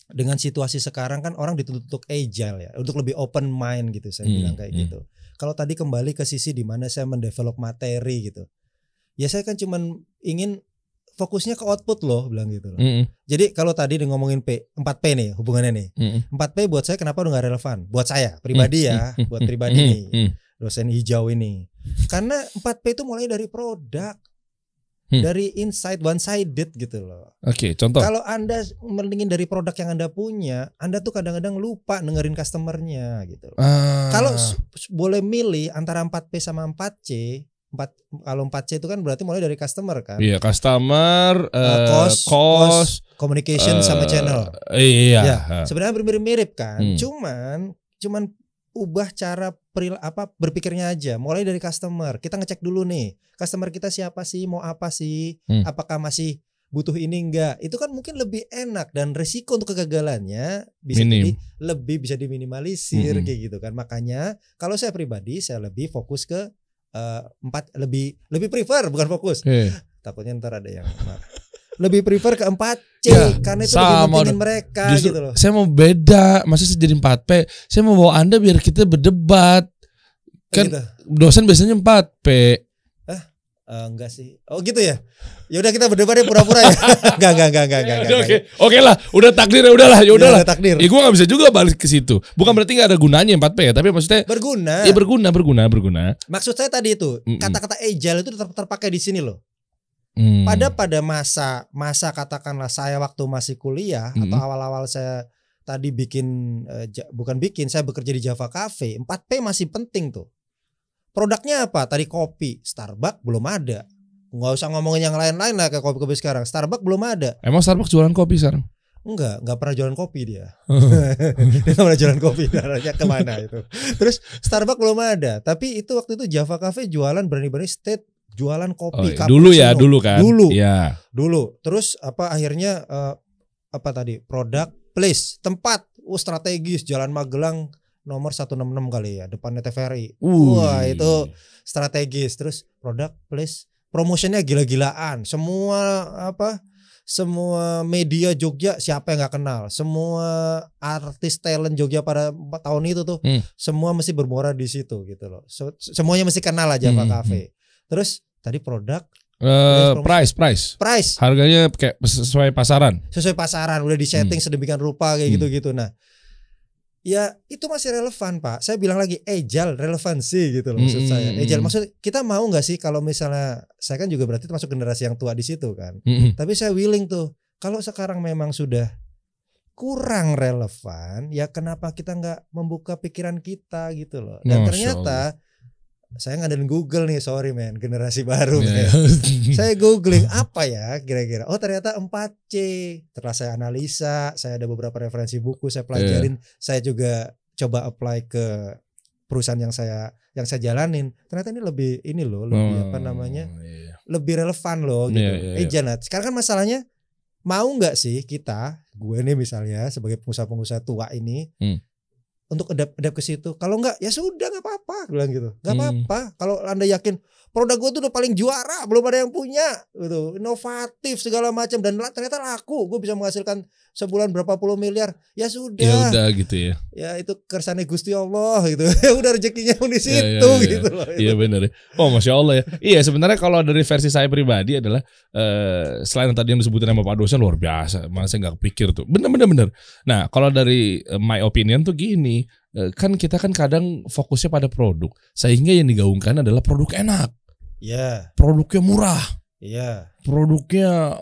dengan situasi sekarang kan orang dituntut untuk agile ya, untuk lebih open mind gitu, saya bilang kayak gitu. Kalau tadi kembali ke sisi di mana saya mendevelop materi gitu, ya saya kan cuman ingin fokusnya ke output loh, bilang gitu loh. Jadi kalau tadi ngomongin 4P nih hubungannya nih. 4P buat saya kenapa udah gak relevan? Buat saya pribadi ya, buat pribadi nih. Dosen hijau ini. Karena 4P itu mulai dari produk. Dari insight one sided gitu loh. Oke, contoh. Kalau Anda mendingin dari produk yang Anda punya, Anda tuh kadang-kadang lupa dengerin customernya gitu loh. Kalau boleh milih antara 4P sama 4C, kalau 4C itu kan berarti mulai dari customer kan. Iya, customer, cost, communication sama channel. Iya. Ya, sebenarnya mirip-mirip kan. Cuman ubah cara berpikirnya aja. Mulai dari customer. Kita ngecek dulu nih, customer kita siapa sih, mau apa sih, apakah masih butuh ini enggak. Itu kan mungkin lebih enak dan risiko untuk kegagalannya bisa bisa diminimalisir kayak gitu kan. Makanya kalau saya pribadi saya lebih fokus ke 4, lebih prefer bukan fokus. Takutnya ntar ada yang lebih prefer ke 4C karena itu lebih pentingin mereka. Justru, gitu loh. Saya mau beda, masa saya jadi 4P. Saya mau bawa Anda biar kita berdebat. Kan gitu. Dosen biasanya 4P. Enggak sih. Oh gitu ya. Ya udah kita berdebat ya pura-pura ya. Enggak. Oke lah, udah takdir ya udahlah, ya udahlah. Takdir. Ya gue gak bisa juga balik ke situ. Bukan berarti gak ada gunanya 4P ya, tapi maksudnya berguna. Ya berguna. Maksud saya tadi itu, kata-kata agile itu terpakai di sini loh. Pada masa katakanlah saya waktu masih kuliah atau awal-awal saya tadi saya bekerja di Java Cafe, 4P masih penting tuh. Produknya apa? Tadi kopi, Starbucks belum ada. Nggak usah ngomongin yang lain-lain lah kayak kopi-kopi sekarang. Starbucks belum ada. Emang Starbucks jualan kopi sekarang? Nggak pernah jualan kopi dia. Dia nggak pernah jualan kopi, darahnya kemana itu. Terus Starbucks belum ada. Tapi itu waktu itu Java Cafe jualan berani-berani state jualan kopi. Dulu ya, dulu kan. Dulu. Terus akhirnya produk, place, tempat, strategis, Jalan Magelang nomor 166 kali ya, depannya TVRI. Wah, itu strategis. Terus produk, place, promotionnya gila-gilaan. Semua media Jogja siapa yang nggak kenal. Semua artis talent Jogja pada tahun itu tuh semua mesti bermuara di situ gitu loh. Semuanya mesti kenal lah Java Cafe. Terus tadi produk, price. Harganya kayak sesuai pasaran. Udah di setting sedemikian rupa kayak gitu-gitu. Nah, ya itu masih relevan Pak. Saya bilang lagi agile relevansi gitu loh maksud saya. Agile maksud kita mau nggak sih kalau misalnya saya kan juga berarti termasuk generasi yang tua di situ kan. Tapi saya willing tuh kalau sekarang memang sudah kurang relevan, ya kenapa kita nggak membuka pikiran kita gitu loh. Dan ternyata saya ngandelin Google nih, sorry men, generasi baru Saya googling apa ya kira-kira. Oh ternyata 4C. Setelah saya analisa, saya ada beberapa referensi buku, saya pelajarin, saya juga coba apply ke perusahaan yang saya jalanin. Ternyata ini lebih lebih relevan loh gitu. Jangan. Sekarang kan masalahnya mau nggak sih gue nih misalnya sebagai pengusaha-pengusaha tua ini untuk adapt ke situ. Kalau enggak ya sudah nggak apa-apa, bilang gitu. Nggak apa-apa. Kalau Anda yakin produk gue tuh udah paling juara, belum ada yang punya, gitu, inovatif segala macam dan ternyata laku, gue bisa menghasilkan sebulan berapa puluh miliar, ya sudah. Ya udah gitu ya. Ya itu kersane Gusti Allah gitu. Udah rezekinya di situ gitu loh. Iya benar. Oh Masya Allah ya. Iya sebenarnya kalau dari versi saya pribadi adalah selain tadi yang disebutin sama Pak dosen luar biasa, malah saya nggak kepikir tuh. Bener. Nah kalau dari my opinion tuh gini. Kan kita kan kadang fokusnya pada produk, sehingga yang digaungkan adalah produk enak, produknya murah, produknya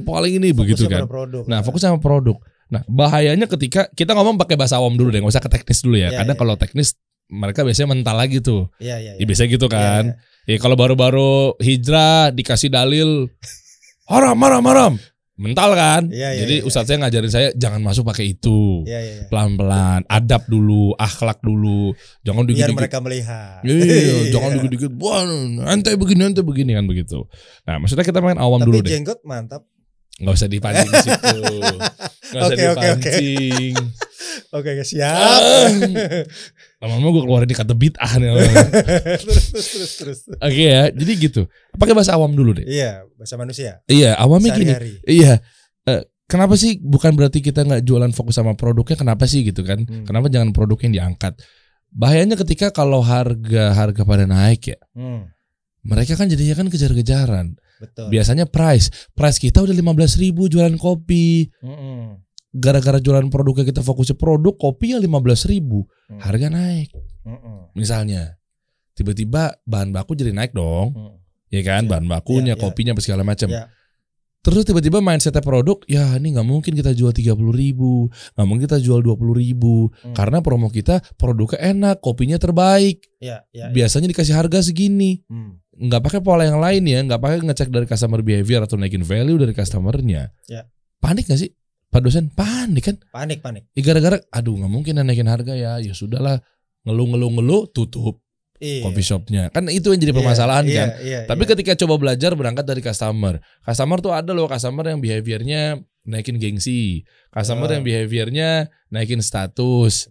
paling ini begitu kan. Nah fokus sama produk. Nah bahayanya ketika kita ngomong pakai bahasa awam dulu deh, nggak usah ke teknis dulu ya. Kadang kalau teknis mereka biasanya mental lagi tuh. Ya, biasanya gitu kan. Ya kalau baru-baru hijrah dikasih dalil haram. Mental kan. Jadi ustadz saya ngajarin saya jangan masuk pakai itu. Pelan-pelan, adab dulu, akhlak dulu. Jangan dikit-dikit. Biar mereka melihat. Jangan dikit-dikit. Wah, ente begini kan begitu. Nah, maksudnya kita main awam dulu deh. Tapi jenggot mantap. Nggak usah dipancing di situ. Nggak usah dipancing. Oke, siap. Lama-lama gue keluarin di kata bid'ah nih. Terus. Oke ya, jadi gitu. Pakai bahasa awam dulu deh. Iya, bahasa manusia. Iya, awamnya gini. Sehari-hari. Iya. Kenapa sih bukan berarti kita nggak jualan fokus sama produknya? Kenapa sih gitu kan? Kenapa jangan produk yang diangkat? Bahayanya ketika kalau harga pada naik ya. Mereka kan jadinya kan kejar-kejaran. Betul. Biasanya price kita udah 15.000 jualan kopi. Gara-gara jualan produknya kita fokusnya produk, kopi ya 15.000, harga naik. Misalnya, tiba-tiba bahan baku jadi naik dong, ya kan? Bahan bakunya, kopinya, segala macam. Terus tiba-tiba mindsetnya produk, ya ini nggak mungkin kita jual 30.000, nggak mungkin kita jual 20.000, karena promo kita produknya enak, kopinya terbaik. Biasanya dikasih harga segini, nggak pakai pola yang lain ya, nggak pakai ngecek dari customer behavior atau naikin value dari customernya. Panik nggak sih, Pak dosen? Panik kan? Panik. Gara-gara, aduh nggak mungkin naikin harga ya sudahlah, ngeluh tutup. Coffee shopnya kan itu yang jadi permasalahan kan. Tapi ketika coba belajar berangkat dari customer tuh ada loh customer yang behaviornya naikin gengsi, customer yang behaviornya naikin status,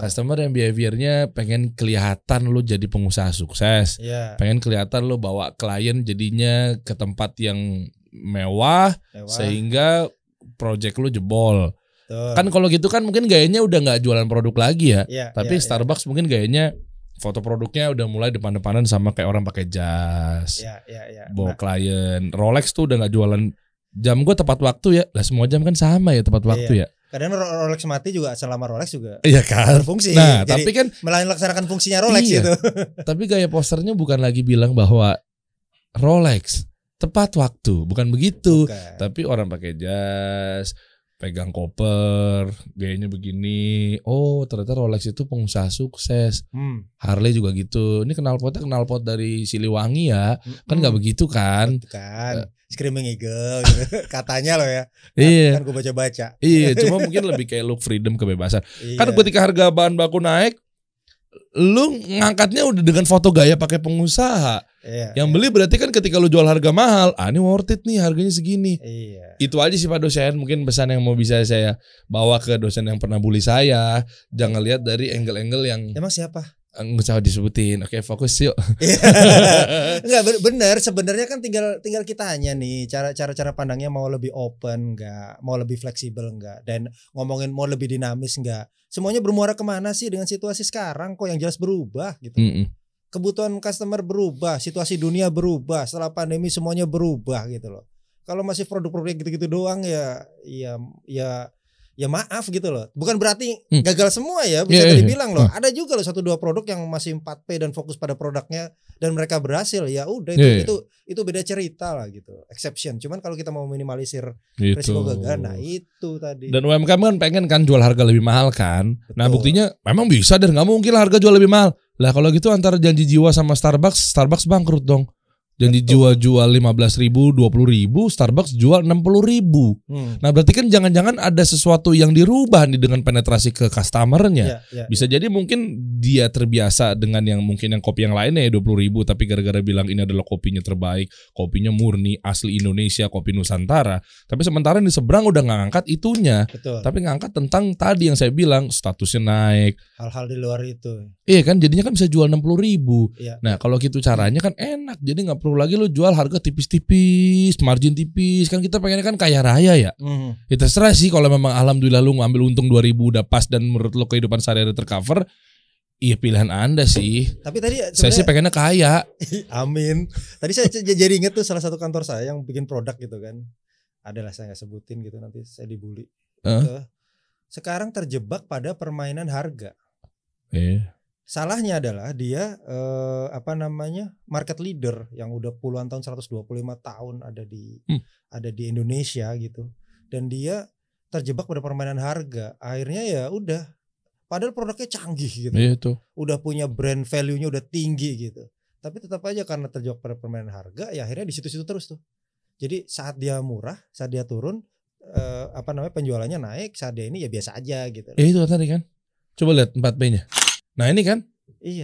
customer yang behaviornya pengen kelihatan lo jadi pengusaha sukses, pengen kelihatan lo bawa klien jadinya ke tempat yang mewah. Sehingga project lo jebol. Kan kalau gitu kan mungkin gayanya udah nggak jualan produk lagi ya. Tapi Starbucks mungkin gayanya foto produknya udah mulai depan-depanan sama kayak orang pakai jas, bawa klien. Rolex tuh udah nggak jualan jam gue tepat waktu ya, lah semua jam kan sama ya tepat waktu ya. Kadang Rolex mati juga selama Rolex juga kan berfungsi. Nah, jadi, tapi kan melaksanakan fungsinya Rolex itu. Tapi gaya posternya bukan lagi bilang bahwa Rolex tepat waktu, bukan begitu. Tapi orang pakai jas, pegang koper, gayanya begini. Oh, ternyata Rolex itu pengusaha sukses. Harley juga gitu. Ini knalpot dari Siliwangi ya. Kan nggak begitu kan? Kan. Screaming Eagle gitu. Katanya loh ya. Kan gue baca-baca. Iya, cuma mungkin lebih kayak look freedom, kebebasan. Kan ketika harga bahan baku naik, lu ngangkatnya udah dengan foto gaya pakai pengusaha. Yang beli berarti kan ketika lu jual harga mahal, ini worth it nih harganya segini. Itu aja sih Pak dosen, mungkin pesan yang mau bisa saya bawa ke dosen yang pernah bully saya. Jangan lihat dari angle-angle yang emang siapa? Nggak usah disebutin. Oke, fokus yuk. Enggak benar, sebenarnya kan tinggal kitanya nih cara pandangnya mau lebih open enggak, mau lebih fleksibel enggak, dan ngomongin mau lebih dinamis enggak. Semuanya bermuara kemana sih dengan situasi sekarang kok yang jelas berubah gitu. Kebutuhan customer berubah, situasi dunia berubah, setelah pandemi semuanya berubah gitu loh. Kalau masih produk-produk gitu-gitu doang ya maaf gitu loh. Bukan berarti gagal semua ya, bisa dibilang loh. Ada juga loh 1-2 produk yang masih 4P dan fokus pada produknya dan mereka berhasil. Ya udah itu beda cerita lah gitu. Exception. Cuman kalau kita mau minimalisir risiko gagal, nah itu tadi. Dan UMKM kan pengen kan jual harga lebih mahal kan. Betul. Nah buktinya memang bisa dan nggak mungkin harga jual lebih mahal. Lah kalau gitu antara janji jiwa sama Starbucks bangkrut dong. Janji jual 15.000, 20.000, Starbucks jual 60.000. Nah berarti kan jangan-jangan ada sesuatu yang dirubah nih dengan penetrasi ke customernya. Bisa jadi mungkin dia terbiasa dengan yang mungkin yang kopi yang lainnya ya 20.000, tapi gara-gara bilang ini adalah kopinya terbaik, kopinya murni asli Indonesia, kopi Nusantara. Tapi sementara di seberang udah nggak ngangkat itunya. Tapi ngangkat tentang tadi yang saya bilang statusnya naik. Hal-hal di luar itu. Iya kan jadinya kan bisa jual 60.000. Nah kalau gitu caranya kan enak, jadi nggak perlu lagi lu jual harga tipis-tipis, margin tipis. Kan kita pengennya kan kaya raya ya. Ya terserah sih kalau memang alhamdulillah lu ngambil untung 2.000 udah pas dan menurut lu kehidupan sehari-hari tercover, iya pilihan Anda sih. Tapi tadi saya sih pengennya kaya. Amin. Tadi saya jadi inget tuh salah satu kantor saya yang bikin produk gitu kan. Adalah saya nggak sebutin gitu, nanti saya dibully. Sekarang terjebak pada permainan harga. Salahnya adalah dia market leader yang udah puluhan tahun, 125 tahun ada di Indonesia gitu. Dan dia terjebak pada permainan harga. Akhirnya ya udah, padahal produknya canggih gitu. Udah punya brand value-nya udah tinggi gitu. Tapi tetap aja karena terjebak pada permainan harga, ya akhirnya di situ-situ terus tuh. Jadi saat dia murah, saat dia turun, penjualannya naik, saat dia ini ya biasa aja gitu. Itu tadi kan. Coba lihat 4P-nya. Nah ini kan,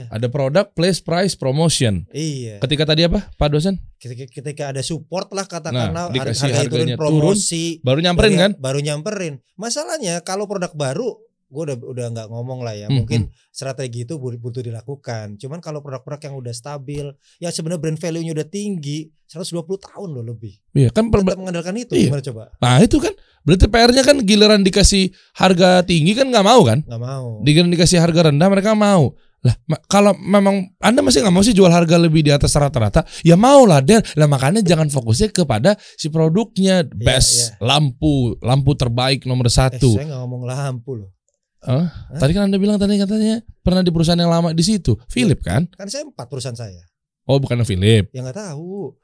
ada produk, place, price, promotion. Ketika tadi apa, Pak dosen? Ketika ada support lah katakanlah, harga turun, promosi, baru nyamperin kan? Baru nyamperin. Masalahnya kalau produk baru, gue udah nggak ngomong lah ya. Mungkin strategi itu butuh dilakukan. Cuman kalau produk-produk yang udah stabil, yang sebenarnya brand value-nya udah tinggi, 120 tahun loh lebih. Iya kan tetap mengandalkan itu. Gimana coba? Nah itu kan. Berarti PR-nya kan giliran dikasih harga tinggi kan nggak mau kan? Nggak mau. Giliran dikasih harga rendah mereka mau. Lah, kalau memang Anda masih nggak mau sih jual harga lebih di atas rata-rata, ya mau lah Der. Lah makanya jangan fokusnya kepada si produknya best, lampu terbaik nomor 1. Saya nggak ngomong lampu loh. Tadi kan Anda bilang katanya pernah di perusahaan yang lama di situ, Philip kan? Kan saya 4 perusahaan saya. Oh, bukan Philip. Ya nggak tahu.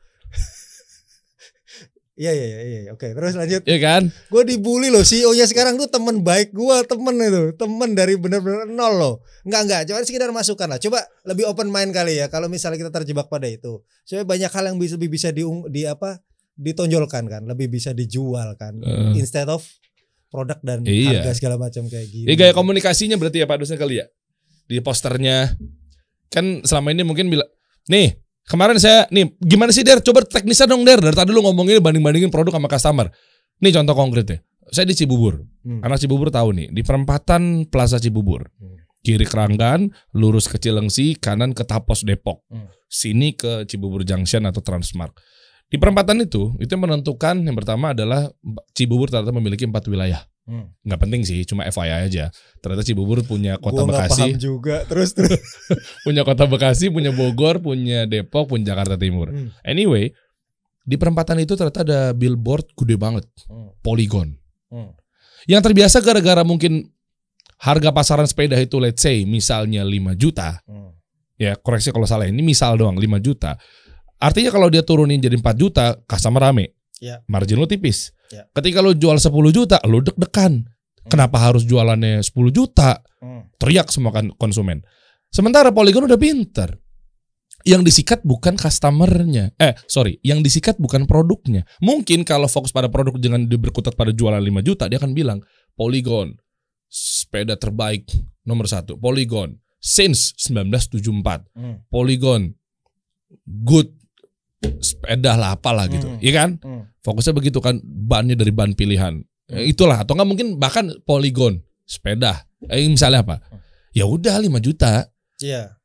Iya. Oke, terus lanjut. Iya kan? Gue dibully loh, CEO-nya sekarang tuh teman baik gue, temen dari bener-bener nol loh. Enggak, cuma sekedar masukan lah. Coba lebih open mind kali ya. Kalau misalnya kita terjebak pada itu, soalnya banyak hal yang lebih bisa ditonjolkan kan, lebih bisa dijual kan, instead of produk dan harga segala macam kayak gitu. Gaya komunikasinya berarti ya Pak dosen kali ya. Di posternya kan selama ini mungkin bilang, nih kemarin saya nih gimana sih Der? Coba teknisnya dong Der. Dari tadi lu ngomongin banding-bandingin produk sama customer. Nih contoh konkretnya. Saya di Cibubur. Anak Cibubur tahu nih, di perempatan Plaza Cibubur. Kiri Keranggan, lurus ke Cilengsi, kanan ke Tapos Depok. Sini ke Cibubur Junction atau Transmart. Di perempatan itu yang menentukan yang pertama adalah Cibubur ternyata memiliki 4 wilayah. Nggak penting sih, cuma FYI aja. Ternyata Cibubur punya kota Bekasi. Gua nggak paham juga. Terus. Punya kota Bekasi, punya Bogor, punya Depok, punya Jakarta Timur. Anyway, di perempatan itu ternyata ada billboard gede banget, Polygon. Yang terbiasa gara-gara mungkin harga pasaran sepeda itu let's say misalnya 5 juta. Ya koreksi kalau salah, ini misal doang 5 juta. Artinya kalau dia turunin jadi 4 juta, customer rame. Margin lo tipis. Ketika lo jual 10 juta, lo deg-degan. Kenapa harus jualannya 10 juta? Teriak semua kan konsumen. Sementara Polygon udah pinter. Yang disikat bukan customernya. Yang disikat bukan produknya. Mungkin kalau fokus pada produk jangan berkutat pada jualan 5 juta, dia akan bilang Polygon, sepeda terbaik nomor 1. Polygon, since 1974. Polygon, good sepeda lah apalah gitu, iya kan? Fokusnya begitu kan, bannya dari ban pilihan, itulah atau nggak mungkin bahkan Polygon sepeda, misalnya apa? Ya udah 5 juta. Iya.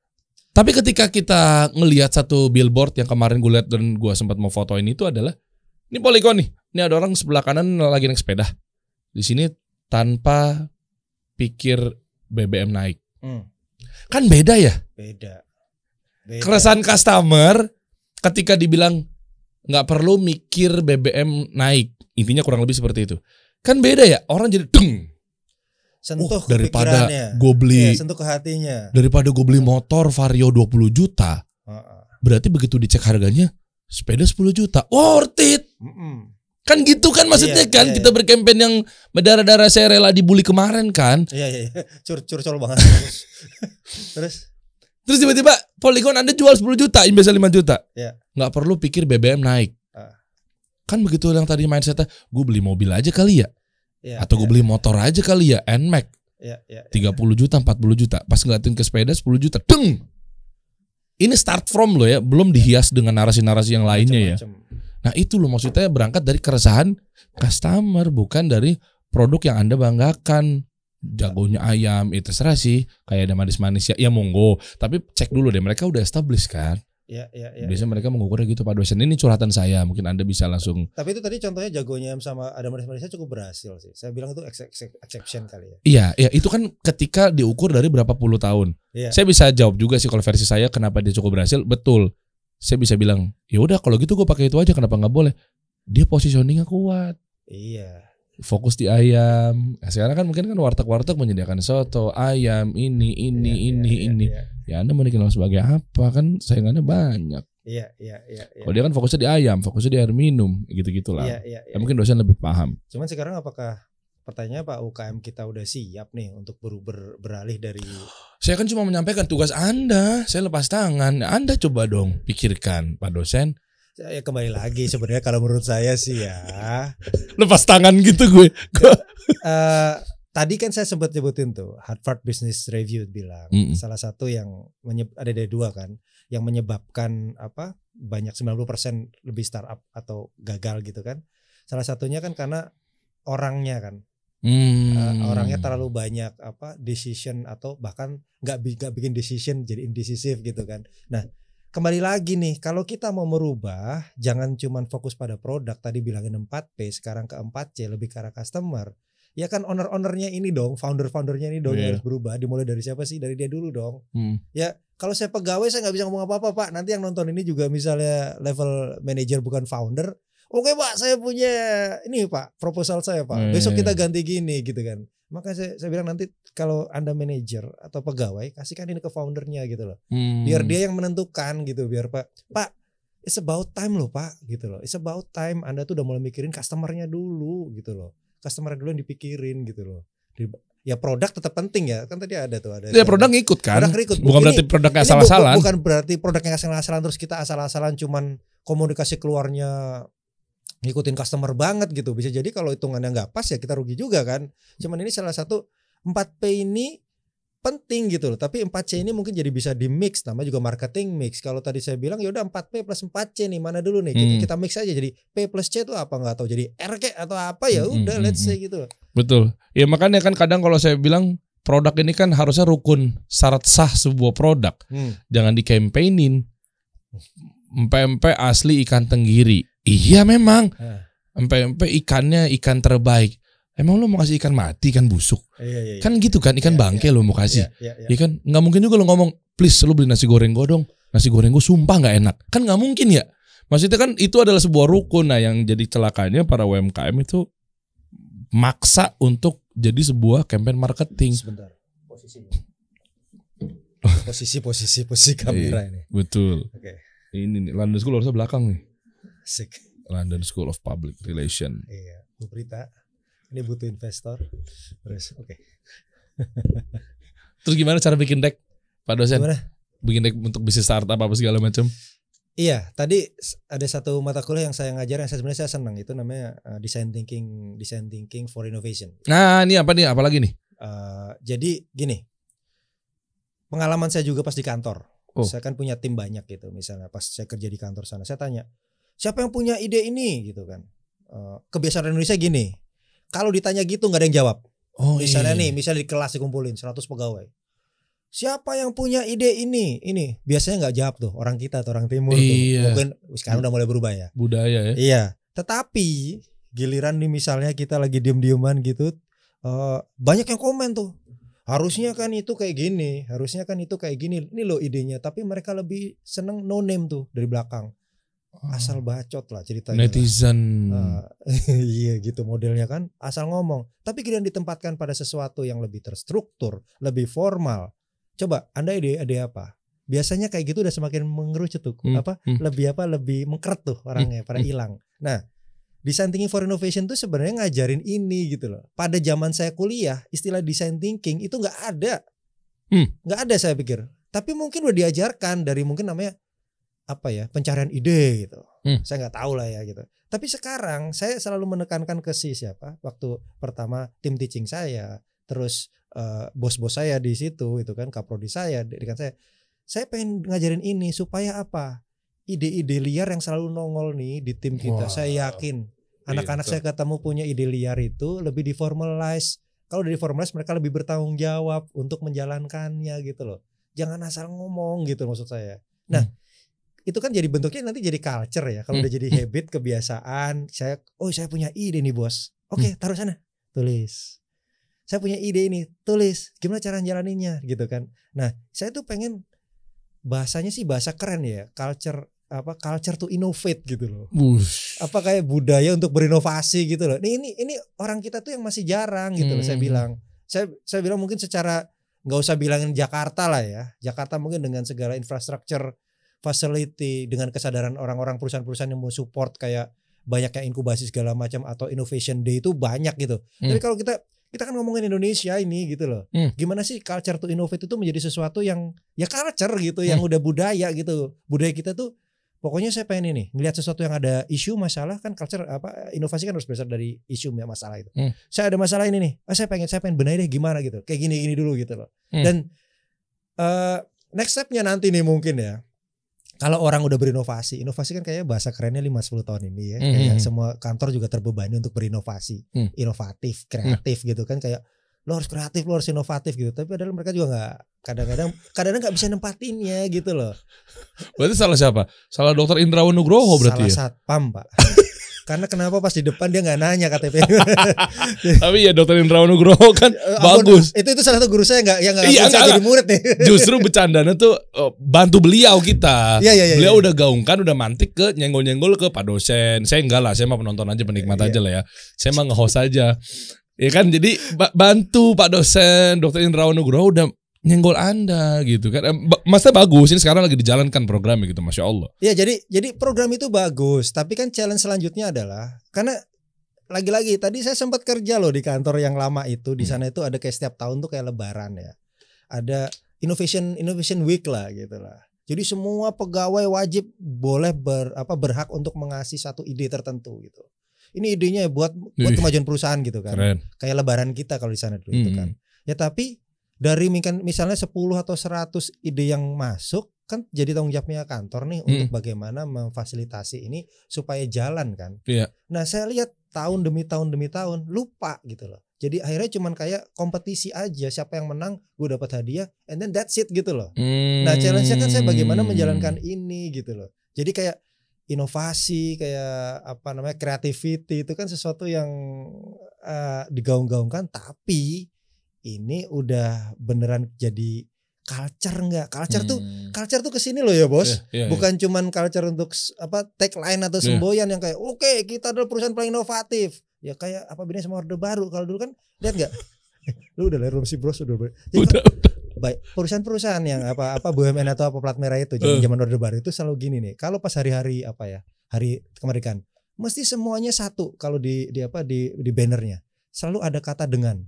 Tapi ketika kita ngelihat satu billboard yang kemarin gue lihat dan gue sempat mau fotoin itu adalah, ini Polygon nih, ini ada orang sebelah kanan lagi naik sepeda, di sini tanpa pikir BBM naik, kan beda ya? Beda. Keresahan customer ketika dibilang nggak perlu mikir BBM naik, intinya kurang lebih seperti itu. Kan beda ya, orang jadi sentuh daripada gue beli, sentuh ke hatinya. Daripada gue beli motor Vario 20 juta, berarti begitu dicek harganya sepeda 10 juta, worth it. Kan gitu kan maksudnya kan, kita berkampanye yang berdarah-darah saya rela dibully kemarin kan. Iya. Curcol banget. Terus tiba-tiba Polygon Anda jual 10 juta, ini biasa 5 juta. Nggak perlu pikir BBM naik. Kan begitu yang tadi mindsetnya, gue beli mobil aja kali ya. Atau gue beli motor aja kali ya, NMAX. 30 juta, 40 juta. Pas ngeliatin ke sepeda 10 juta. Deng! Ini start from lo ya, belum dihias dengan narasi-narasi yang lainnya ya. Nah itu loh maksudnya, berangkat dari keresahan customer, bukan dari produk yang Anda banggakan. Jagonya ayam, itu terserah sih. Kayak ada manis-manis ya monggo. Tapi cek dulu deh, mereka udah established kan. Biasanya mereka mengukurnya gitu Pak dosen. Ini curhatan saya, mungkin Anda bisa langsung. Tapi itu tadi contohnya jagonya ayam sama ada manis-manisnya cukup berhasil sih. Saya bilang itu exception kali ya. Iya, itu kan ketika diukur dari berapa puluh tahun. Saya bisa jawab juga sih kalau versi saya kenapa dia cukup berhasil. Betul. Saya bisa bilang, ya udah kalau gitu gue pakai itu aja, kenapa nggak boleh? Dia positioningnya kuat. Iya. Fokus di ayam. Nah, sekarang kan mungkin kan warteg-warteg menyediakan soto, ayam, ini. Ya Anda mau dikenal sebagai apa? Kan saingannya banyak. Iya. Kalau dia kan fokusnya di ayam, fokusnya di air minum, gitu-gitulah. Iya. Ya, mungkin dosen lebih paham. Cuman sekarang apakah pertanyaannya Pak UKM kita udah siap nih untuk beralih dari? Saya kan cuma menyampaikan tugas Anda. Saya lepas tangan. Anda coba dong pikirkan Pak dosen. Ya kembali lagi sebenarnya kalau menurut saya sih ya lepas tangan gitu gue. Tadi kan saya sempat nyebutin tuh Harvard Business Review bilang salah satu yang ada dua kan yang menyebabkan banyak 90% lebih startup atau gagal gitu kan. Salah satunya kan karena orangnya kan. Orangnya terlalu banyak decision atau bahkan nggak bikin decision jadi indecisif gitu kan. Nah kembali lagi nih, kalau kita mau merubah, jangan cuma fokus pada produk. Tadi bilangin 4P, sekarang ke 4C, lebih ke arah customer. Ya kan owner-ownernya ini dong, founder-foundernya ini dong yang harus berubah. Dimulai dari siapa sih? Dari dia dulu dong. Ya kalau saya pegawai saya nggak bisa ngomong apa-apa Pak. Nanti yang nonton ini juga misalnya level manager bukan founder. Oke Pak, saya punya ini Pak, proposal saya Pak. Besok kita ganti gini gitu kan. Maka saya bilang nanti kalau Anda manajer atau pegawai kasihkan ini ke foundernya gitu loh. Biar dia yang menentukan gitu, biar Pak it's about time loh Pak gitu loh. It's about time Anda tuh udah mulai mikirin customernya dulu gitu loh. Customer dulu yang dipikirin gitu loh. Ya produk tetap penting ya. Kan tadi ada tuh Ya produk ngikut kan. Produk ngikut. Bukan berarti produknya asal-asalan. Bukan berarti produknya asal-asalan terus kita asal-asalan cuman komunikasi keluarnya ngikutin customer banget gitu. Bisa jadi kalau hitungannya nggak pas ya kita rugi juga kan. Cuman ini salah satu 4P ini penting gitu loh. Tapi 4C ini mungkin jadi bisa di mix, nama juga marketing mix. Kalau tadi saya bilang ya udah 4P plus 4C nih, mana dulu nih? Kita mix aja jadi P plus C itu apa nggak tahu, jadi R atau apa ya udah let's say gitu. Betul. Ya makanya kan kadang kalau saya bilang produk ini kan harusnya rukun syarat sah sebuah produk. Jangan di campaignin. Empek-empek asli ikan tenggiri. Iya memang. Empek-empek ikannya ikan terbaik. Emang lu mau kasih ikan mati, ikan busuk? Iya. Kan gitu kan, ikan bangke lu mau kasih. Iya kan, nggak mungkin juga lu ngomong, please lu beli nasi goreng gue dong. Nasi goreng gue sumpah nggak enak. Kan nggak mungkin ya. Maksudnya kan itu adalah sebuah rukun. Nah yang jadi celakanya para UMKM itu maksa untuk jadi sebuah campaign marketing. Sebentar, posisinya. Posisi kamera ini. Betul. Oke. Ini nih, London School harusnya belakang nih. Asik. London School of Public Relation. Iya, Bu Prita. Ini butuh investor. Terus oke. Terus gimana cara bikin deck, Pak dosen? Gimana? Bikin deck untuk bisnis startup apa segala macam? Iya, tadi ada satu mata kuliah yang saya ngajar yang sebenarnya saya senang, itu namanya design thinking for innovation. Nah, ini apa nih? Apalagi nih? Jadi gini. Pengalaman saya juga pas di kantor. Saya kan punya tim banyak gitu. Misalnya pas saya kerja di kantor sana, saya tanya, siapa yang punya ide ini gitu kan? Kebiasaan Indonesia gini. Kalau ditanya gitu nggak ada yang jawab. Misalnya nih, misalnya di kelas dikumpulin 100 pegawai. Siapa yang punya ide ini? Ini biasanya nggak jawab tuh orang kita atau orang timur tuh. Mungkin sekarang udah mulai berubah ya. Budaya ya. Iya. Tetapi giliran nih misalnya kita lagi diem-dieman gitu, banyak yang komen tuh. Harusnya kan itu kayak gini, harusnya kan itu kayak gini. Ini loh idenya. Tapi mereka lebih seneng no name tuh dari belakang. Asal bacot lah ceritanya. Netizen. Iya gitu modelnya kan, asal ngomong. Tapi kalian ditempatkan pada sesuatu yang lebih terstruktur, lebih formal. Coba Anda ide apa? Biasanya kayak gitu udah semakin mengerucut tuh. Lebih mengkeret tuh orangnya pada hilang. Nah, design thinking for innovation tuh sebenarnya ngajarin ini gitu loh. Pada zaman saya kuliah, istilah design thinking itu nggak ada. Nggak ada saya pikir. Tapi mungkin udah diajarkan dari mungkin namanya apa ya, pencarian ide gitu. Saya nggak tahu lah ya gitu. Tapi sekarang saya selalu menekankan ke siapa waktu pertama tim teaching saya, terus bos-bos saya di situ itu kan, kaprodi saya, dengan saya pengen ngajarin ini supaya apa? Ide-ide liar yang selalu nongol nih di tim kita. Saya yakin anak-anak saya ketemu punya ide liar itu lebih diformalize. Kalau udah diformalize mereka lebih bertanggung jawab untuk menjalankannya gitu loh. Jangan asal ngomong gitu maksud saya. Nah, itu kan jadi bentuknya nanti jadi culture ya. Kalau udah jadi habit, kebiasaan, saya punya ide nih bos. Oke, taruh sana. Tulis. Saya punya ide ini, tulis. Gimana cara jalaninnya gitu kan. Nah, saya tuh pengen bahasanya sih bahasa keren ya. Culture to innovate gitu loh. Apa kayak budaya untuk berinovasi gitu loh. Ini orang kita tuh yang masih jarang gitu loh saya bilang. Saya bilang mungkin secara nggak usah bilangin Jakarta lah ya. Jakarta mungkin dengan segala infrastruktur facility, dengan kesadaran orang-orang perusahaan-perusahaan yang mau support kayak banyak yang inkubasi segala macam atau innovation day itu banyak gitu. Tapi kalau kita kan ngomongin Indonesia ini gitu loh. Gimana sih culture to innovate itu menjadi sesuatu yang ya culture gitu, yang udah budaya gitu. Budaya kita tuh pokoknya saya pengen ini ngelihat sesuatu yang ada isu masalah kan, culture inovasi kan harus berasal dari isu ya, masalah itu. Saya ada masalah ini nih. Saya pengen benahi deh gimana gitu. Kayak gini dulu gitu loh. Dan next stepnya nanti nih mungkin ya. Kalau orang udah berinovasi, inovasi kan kayaknya bahasa kerennya 5-10 tahun ini ya. Kayak semua kantor juga terbebani untuk berinovasi, inovatif, kreatif gitu kan, kayak lo harus kreatif, lo harus inovatif gitu. Tapi padahal mereka juga nggak, kadang-kadang nggak bisa nempatinnya gitu loh. Berarti salah siapa? Salah Dokter Indrawan Nugroho berarti. Salah satpam Pak. Karena kenapa pas di depan dia nggak nanya KTP. Tapi ya Dr. Indra Nugroho kan bagus. Itu salah satu guru saya nggak jadi murid nih. Justru bercandanya tuh bantu beliau kita. Iya. Beliau udah gaungkan, udah mantik ke nyenggol-nyenggol ke Pak dosen. Saya enggak lah, saya mah penonton aja, penikmat aja lah ya. Saya mah nge-host aja. Ya kan, jadi bantu Pak dosen Dr. Indra Nugroho udah nyenggol Anda gitu kan. Maksudnya bagus, ini sekarang lagi dijalankan programnya gitu, Masya Allah. Ya jadi program itu bagus. Tapi kan challenge selanjutnya adalah, karena lagi-lagi tadi saya sempat kerja loh di kantor yang lama itu. Di sana itu ada kayak setiap tahun tuh kayak lebaran ya, ada innovation week lah gitu lah. Jadi semua pegawai wajib boleh berhak untuk mengasih satu ide tertentu gitu. Ini idenya buat kemajuan perusahaan gitu kan. Keren. Kayak lebaran kita kalau di sana dulu itu kan. Ya tapi dari misalnya 10 atau 100 ide yang masuk kan jadi tanggung jawabnya kantor nih untuk bagaimana memfasilitasi ini supaya jalan kan. Iya. Nah saya lihat tahun demi tahun lupa gitu loh. Jadi akhirnya cuman kayak kompetisi aja, siapa yang menang gue dapat hadiah and then that's it gitu loh. Nah challenge-nya kan saya bagaimana menjalankan ini gitu loh. Jadi kayak inovasi, kayak creativity itu kan sesuatu yang digaung-gaungkan, tapi ini udah beneran jadi culture enggak? Culture tuh kesini loh ya bos. Bukan cuman culture untuk tagline atau semboyan yang kayak oke, kita adalah perusahaan paling inovatif. Ya kayak apa bedanya sama Orde Baru? Kalau dulu kan lihat enggak? Lu udah lahir belum sih bros? Udah. Baik, perusahaan-perusahaan yang BUMN atau plat merah itu zaman Orde Baru itu selalu gini nih. Kalau pas hari-hari hari kemerdekaan, mesti semuanya satu kalau di bannernya. Selalu ada kata dengan.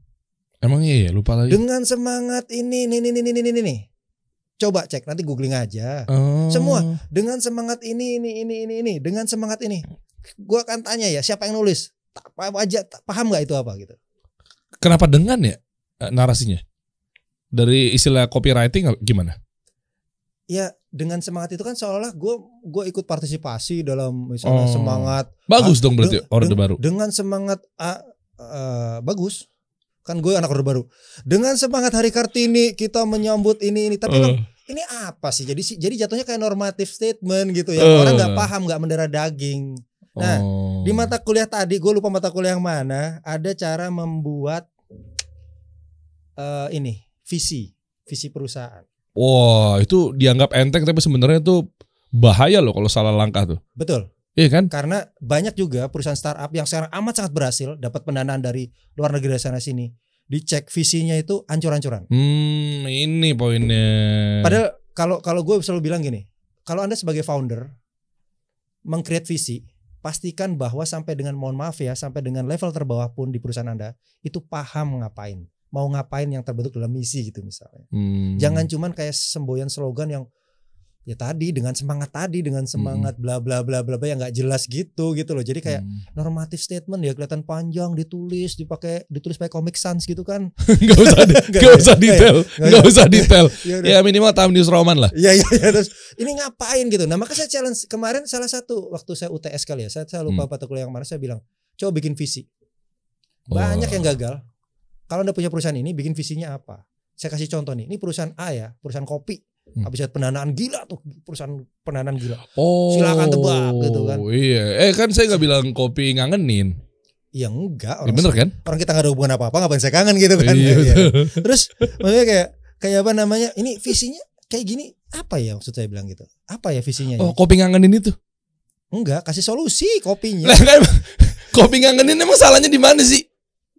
Emang iya ya, lupa lagi. Dengan semangat ini. Coba cek, nanti googling aja. Semua dengan semangat ini. Dengan semangat ini. Gua akan tanya ya, siapa yang nulis? Paham nggak itu apa gitu? Kenapa dengan ya narasinya? Dari istilah copywriting gimana? Ya dengan semangat itu kan seolah-olah gue ikut partisipasi dalam misalnya semangat. Bagus dong berarti Orde Baru. Dengan semangat bagus. Kan gue anak Orde Baru. Dengan semangat Hari Kartini kita menyambut ini. Tapi ini apa sih? Jadi jatuhnya kayak normative statement gitu ya. Orang nggak paham, nggak mendarah daging. Nah di mata kuliah tadi, gue lupa mata kuliah yang mana, ada cara membuat visi perusahaan. Wah, itu dianggap enteng tapi sebenarnya itu bahaya loh kalau salah langkah tuh. Betul. Iya kan? Karena banyak juga perusahaan startup yang sekarang amat sangat berhasil dapat pendanaan dari luar negeri dari sana sini. Dicek visinya itu ancur-ancuran. Ini poinnya. Padahal kalau gue selalu bilang gini, kalau Anda sebagai founder meng-create visi, pastikan bahwa sampai dengan sampai dengan level terbawah pun di perusahaan Anda itu paham ngapain. Mau ngapain yang terbentuk dalam misi gitu misalnya. Jangan cuman kayak semboyan slogan yang ya tadi dengan semangat bla bla bla bla yang nggak jelas gitu loh. Jadi kayak normative statement ya kelihatan panjang, ditulis pakai Comic Sans gitu kan. Nggak usah detail. Ya minimal Time News Roman lah. Iya terus ini ngapain gitu. Nah makanya saya challenge kemarin salah satu waktu saya UTS kali ya. Saya lupa mata kuliah yang mana, saya bilang coba bikin visi. Banyak yang gagal. Kalau Anda punya perusahaan ini, bikin visinya apa? Saya kasih contoh nih. Ini perusahaan A ya, perusahaan kopi. Habis lihat pendanaan gila tuh, perusahaan pendanaan gila. Silakan tebak gitu kan. Iya. Kan saya nggak bilang kopi ngangenin. Ya enggak. Bener kan? Orang kita nggak ada hubungan apa-apa, ngapain saya kangen gitu kan. Iya. Terus maksudnya kayak apa namanya? Ini visinya kayak gini. Apa ya maksud saya bilang gitu? Apa ya visinya? Kopi ngangenin itu? Enggak, kasih solusi kopinya. Kopi ngangenin emang salahnya di mana sih?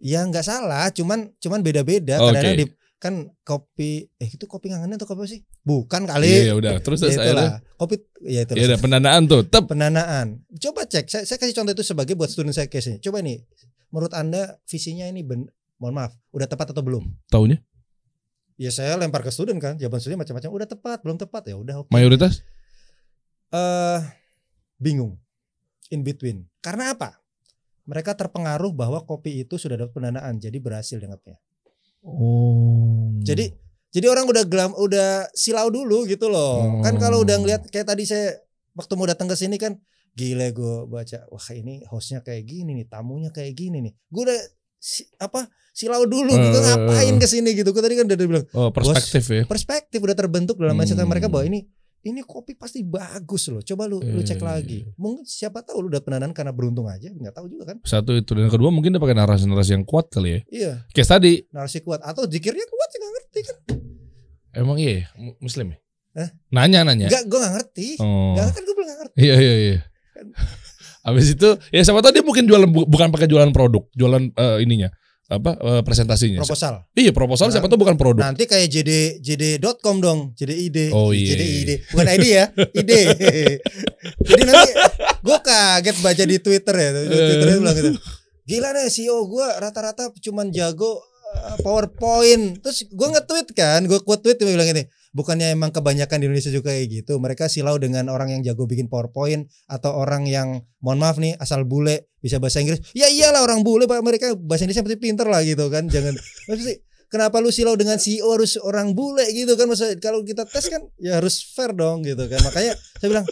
Ya nggak salah, cuman beda-beda. Kadang-kadang kan kopi itu kopi ngangenin atau kopi apa sih? Bukan kali. Iya udah, terus saya kopi ya itu. Ya ada pendanaan tuh, pendanaan. Coba cek, saya kasih contoh itu sebagai buat student saya case-nya. Coba nih, menurut Anda visinya ini mohon maaf, udah tepat atau belum? Taunya? Ya saya lempar ke student kan, jawaban student macam-macam, udah tepat, belum tepat ya udah. Okay. Mayoritas? Bingung. In between. Karena apa? Mereka terpengaruh bahwa kopi itu sudah dapat pendanaan, jadi berhasil dianggapnya. Jadi orang udah silau dulu gitu loh. Kan kalau udah ngeliat kayak tadi saya waktu mau datang ke sini kan, gila gue baca, wah ini hostnya kayak gini nih, tamunya kayak gini nih. Gue udah silau dulu gitu, ngapain ke sini gitu. Gue tadi kan udah bilang, perspektif ya. Perspektif udah terbentuk dalam mindset mereka bahwa ini ini kopi pasti bagus loh. Coba lu cek lagi. Mungkin siapa tahu lu udah pendanaan karena beruntung aja, nggak tahu juga kan. Satu itu, dan kedua mungkin dia pakai narasi-narasi yang kuat kali ya. Iya. Kayak tadi. Narasi kuat atau zikirnya kuat sih, nggak ngerti kan. Emang iya Muslim ya? Nanya. Enggak, gue nggak ngerti. Nggak kan gue belum ngerti. Iya. Habis itu ya siapa tahu dia mungkin jualan, bukan pakai jualan produk, jualan ininya. Presentasinya. Proposal. Iya, proposal siapa tuh bukan produk. Nanti kayak JD.com dong, JDID. Oh iya. JDID. Bukan ID ya, ide. Jadi nanti gue kaget baca di Twitter ya. Twitternya bilang gitu. Gila nih CEO gue rata-rata cuman jago PowerPoint. Terus gue nge-tweet kan, gue quote tweet dia bilang ini. Bukannya emang kebanyakan di Indonesia juga kayak gitu. Mereka silau dengan orang yang jago bikin PowerPoint atau orang yang mohon maaf nih asal bule bisa bahasa Inggris. Ya iyalah orang bule Pak, mereka bahasa Inggrisnya pasti pinter lah gitu kan. Jangan kenapa lu silau dengan CEO harus orang bule gitu kan. Maksudnya kalau kita tes kan ya harus fair dong gitu kan. Makanya saya bilang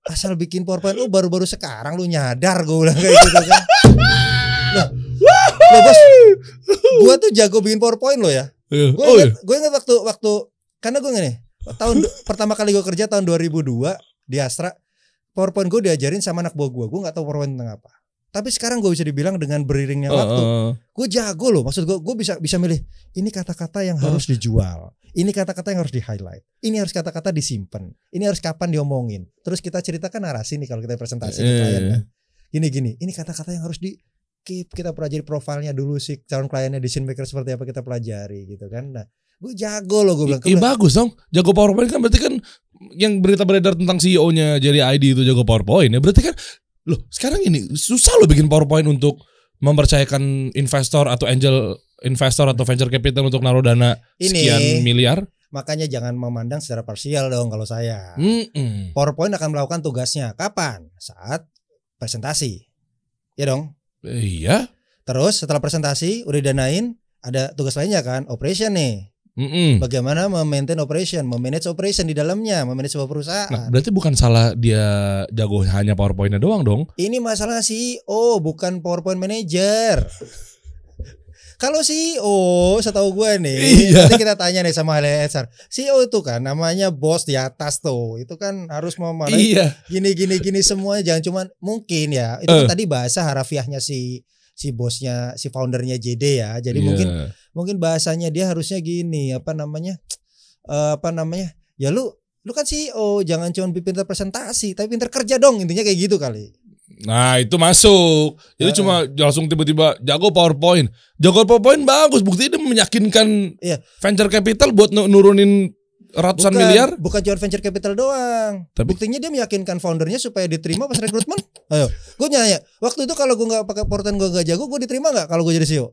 asal bikin PowerPoint lu baru-baru sekarang lu nyadar, gue bilang kayak gitu kan. Nah, bos, gue tuh jago bikin PowerPoint lo ya. Gue ingat waktu karena gue nih tahun pertama kali gue kerja tahun 2002 di Astra, PowerPoint gue diajarin sama anak buah gue nggak tahu PowerPoint tentang apa. Tapi sekarang gue bisa dibilang dengan beriringnya waktu, gue jago loh. Maksud gue bisa milih ini kata-kata yang harus dijual, ini kata-kata yang harus di highlight, ini harus kata-kata disimpan, ini harus kapan diomongin. Terus kita ceritakan narasi nih kalau kita presentasi ke klien kan. Gini, ini kata-kata yang harus di keep, kita pelajari profilnya dulu sih calon kliennya, decision maker seperti apa kita pelajari gitu kan. Nah, gue jago loh, gue bilang. Bagus dong, jago PowerPoint kan berarti kan yang berita beredar tentang CEO-nya jadi ID itu jago PowerPoint ya. Berarti kan loh sekarang ini susah loh bikin PowerPoint untuk mempercayakan investor atau angel investor atau venture capital untuk naruh dana sekian miliar. Makanya jangan memandang secara parsial dong kalau saya. PowerPoint akan melakukan tugasnya kapan? Saat presentasi. Ya dong. Iya. Terus setelah presentasi udah danain, ada tugas lainnya kan, operation nih. Bagaimana memaintain operation, memanage operation di dalamnya, memanage sebuah perusahaan. Nah, berarti bukan salah dia jago hanya PowerPoint-nya doang dong. Ini masalah CEO, bukan PowerPoint manager. Kalau CEO, setahu gue nih, nanti kita tanya nih sama HR. CEO itu kan namanya bos di atas tuh, itu kan harus memarahi gini semuanya, jangan cuma mungkin ya. Itu kan tadi bahasa harafiahnya si bosnya, si foundernya JD ya. Jadi mungkin bahasanya dia harusnya gini, apa namanya? Ya lu kan CEO, jangan cuma pintar presentasi, tapi pintar kerja dong, intinya kayak gitu kali. Nah itu masuk. Jadi cuma langsung tiba-tiba jago PowerPoint. Jago PowerPoint bagus, buktinya dia meyakinkan venture capital buat nurunin ratusan miliar. Bukan cuma venture capital doang. Tapi buktinya dia meyakinkan foundernya supaya diterima pas rekrutmen. Ayo, gue nanya, waktu itu kalau gue nggak pakai PowerPoint, gue nggak jago, gue diterima nggak kalau gue jadi CEO?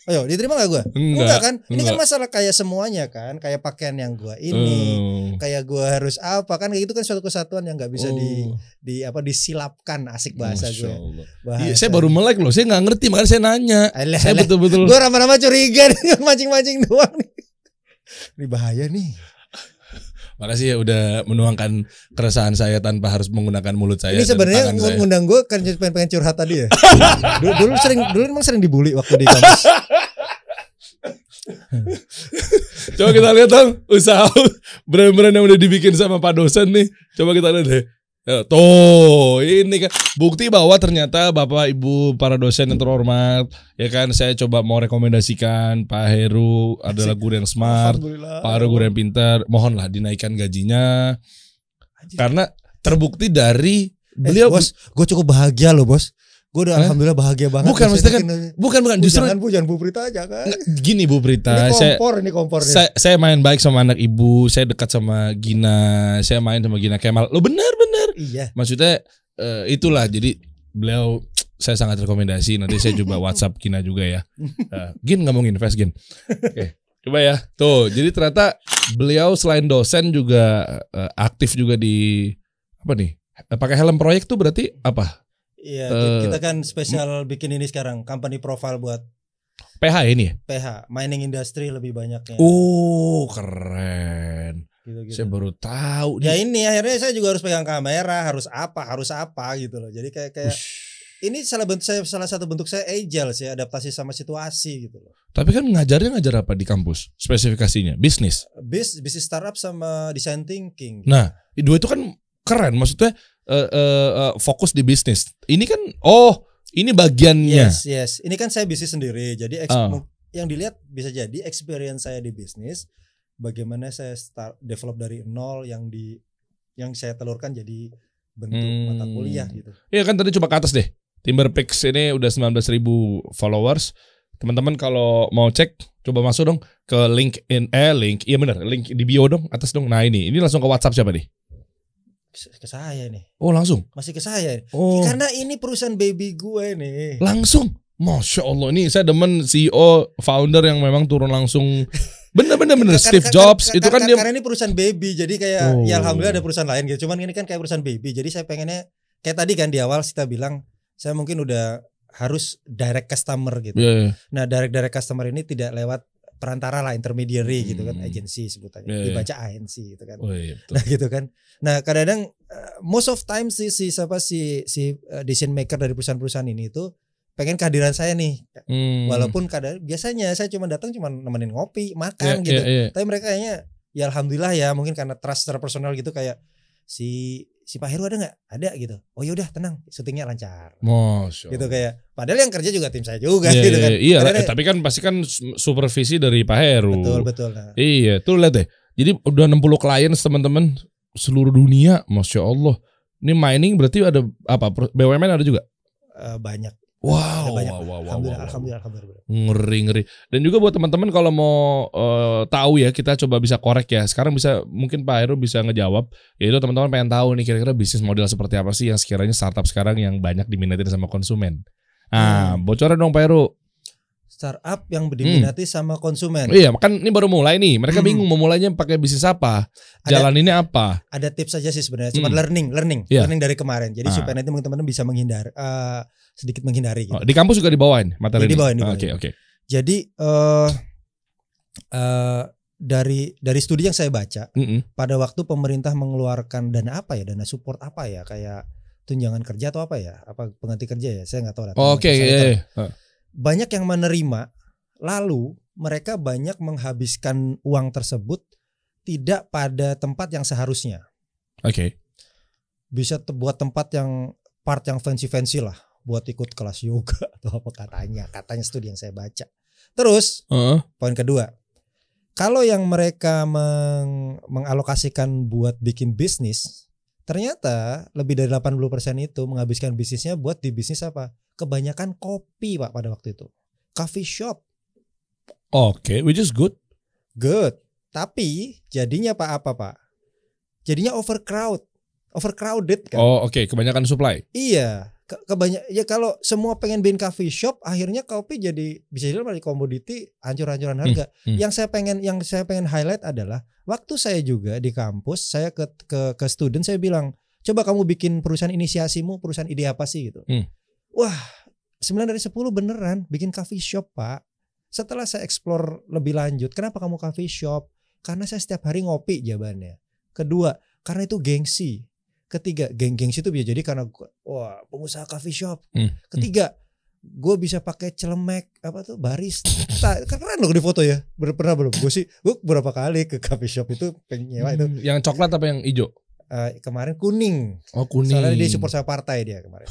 Ayo, diterima gak gue? Enggak kan? Ini kan masalah kayak semuanya kan, kayak pakaian yang gue ini, kayak gue harus apa kan, kayak itu kan suatu kesatuan yang nggak bisa disilapkan, asik bahasa gue. Iya, saya baru melek loh, saya nggak ngerti makanya saya nanya. Saya betul-betul. Gue lama-lama curiga nih, mancing-mancing doang nih. Ini bahaya nih. Makasih ya udah menuangkan keresahan saya tanpa harus menggunakan mulut saya. Ini sebenarnya ngundang gue kan pengen curhat tadi ya. dulu emang sering dibully waktu di kampus. Coba kita lihat dong usaha brand-brand yang udah dibikin sama Pak dosen nih. Coba kita lihat deh. Tuh ini kan bukti bahwa ternyata Bapak Ibu para dosen yang terhormat, ya kan, saya coba mau rekomendasikan Pak Heru adalah guru yang smart, Pak Heru guru yang pintar, mohonlah dinaikkan gajinya. Karena terbukti dari beliau. Bos, gue cukup bahagia loh bos. Gue udah alhamdulillah bahagia banget. Bukan maksudnya kan, bukan justru jangan Bu Prita aja kan. Gini Bu Prita, ini kompor. Saya main baik sama anak ibu, saya dekat sama Gina, saya main sama Gina Kemal. Lo benar. Iya. Maksudnya itulah, jadi beliau saya sangat rekomendasi. Nanti saya coba WhatsApp Gina juga ya. Gin nggak mau invest Gin. Oke. Coba ya. Tuh, jadi ternyata beliau selain dosen juga aktif juga di apa nih? Pakai helm proyek tuh berarti apa? Iya, kita kan spesial bikin ini sekarang, company profile buat PH ini ya? PH, mining industry lebih banyaknya. Keren. Gitu. Saya baru tahu. Ya ini akhirnya saya juga harus pegang kamera, harus apa gitu loh. Jadi kayak ini salah satu bentuk saya agile sih, adaptasi sama situasi gitu loh. Tapi kan ngajar apa di kampus? Spesifikasinya bisnis. Bisnis startup sama design thinking. Nah, dua itu kan keren. Maksudnya fokus di bisnis. Ini kan ini bagiannya. Yes. Ini kan saya bisnis sendiri. Jadi yang dilihat bisa jadi experience saya di bisnis, bagaimana saya develop dari nol yang saya telurkan jadi bentuk mata kuliah gitu. Iya kan tadi coba ke atas deh. Timberpix ini udah 19.000 followers. Teman-teman kalau mau cek coba masuk dong ke link di bio dong, atas dong. Nah ini langsung ke WhatsApp siapa nih? Ke saya nih. Oh langsung? Masih ke saya. Karena ini perusahaan baby gue nih. Langsung? Masya Allah, ini saya demen CEO, founder yang memang turun langsung. Bener Steve Jobs itu kan dia. Karena ini perusahaan baby, jadi kayak ya alhamdulillah ada perusahaan lain gitu. Cuman ini kan kayak perusahaan baby, jadi saya pengennya kayak tadi kan di awal kita bilang saya mungkin udah harus direct customer gitu. Yeah. Nah direct customer ini tidak lewat perantara lah, intermediary gitu kan, agency sebutannya, dibaca ANC gitu kan. Nah gitu kan. Nah kadang-kadang most of time si decision maker dari perusahaan-perusahaan ini itu pengen kehadiran saya nih, walaupun kadang biasanya saya cuma datang cuma nemenin ngopi, makan gitu. Tapi mereka kayaknya ya alhamdulillah ya, mungkin karena trust secara personal gitu, kayak si Pak Heru ada nggak? Ada gitu. Oh yaudah tenang, syutingnya lancar. Gitu kayak. Padahal yang kerja juga tim saya juga gitu kan. Iya, tapi kan pasti kan supervisi dari Pak Heru. Betul. Nah. Iya, tuh lihat deh. Jadi udah 60 klien teman-teman seluruh dunia, Masya Allah. Ini mining berarti ada apa? BUMN ada juga? Banyak. Wow. Alhamdulillah. Ngeri. Dan juga buat teman-teman kalau mau tahu ya, kita coba bisa korek ya. Sekarang bisa, mungkin Pak Heru bisa ngejawab. Yaitu teman-teman pengen tahu nih kira-kira bisnis model seperti apa sih yang sekiranya startup sekarang yang banyak diminatin sama konsumen. Nah, bocoran dong Pak Heru. Startup yang diminati sama konsumen. Iya, kan ini baru mulai nih. Mereka bingung mau mulainya pakai bisnis apa. Jalan ini apa. Ada tips saja sih sebenarnya. Cuma learning dari kemarin. Jadi supaya nanti teman-teman bisa sedikit menghindari gitu. Di kampus juga dibawain materi ini? Dibawain. Oke. Jadi dari studi yang saya baca, pada waktu pemerintah mengeluarkan dana support apa ya, kayak tunjangan kerja atau apa ya, apa pengganti kerja ya, saya nggak tahu lah. Banyak yang menerima, lalu mereka banyak menghabiskan uang tersebut tidak pada tempat yang seharusnya. Bisa buat tempat yang part yang fancy lah, buat ikut kelas yoga atau apa katanya studi yang saya baca. Terus poin kedua, kalau yang mereka mengalokasikan buat bikin bisnis, ternyata lebih dari 80% itu menghabiskan bisnisnya buat di bisnis apa? Kebanyakan kopi Pak pada waktu itu. Coffee shop. Which is good. Tapi jadinya Pak? Jadinya overcrowded kan. Kebanyakan supply. Iya. Ya kalau semua pengen bikin coffee shop, akhirnya kopi jadi bisa jadi komoditi, hancur-hancuran harga. Yang saya pengen highlight adalah waktu saya juga di kampus, saya ke student, saya bilang, coba kamu bikin perusahaan inisiasimu, perusahaan ide apa sih gitu. Wah, 9 dari 10 beneran bikin coffee shop Pak. Setelah saya explore lebih lanjut, kenapa kamu coffee shop? Karena saya setiap hari ngopi jawabannya. Kedua, karena itu gengsi. Ketiga, gengsi itu bisa jadi karena pengusaha coffee shop. Ketiga, gue bisa pakai celemek barista. Keren loh di foto ya. Pernah belum? Gue beberapa kali ke coffee shop itu pengen nyewa itu. Yang coklat apa yang hijau? Kemarin kuning. Kuning. Soalnya dia support sama partai dia kemarin.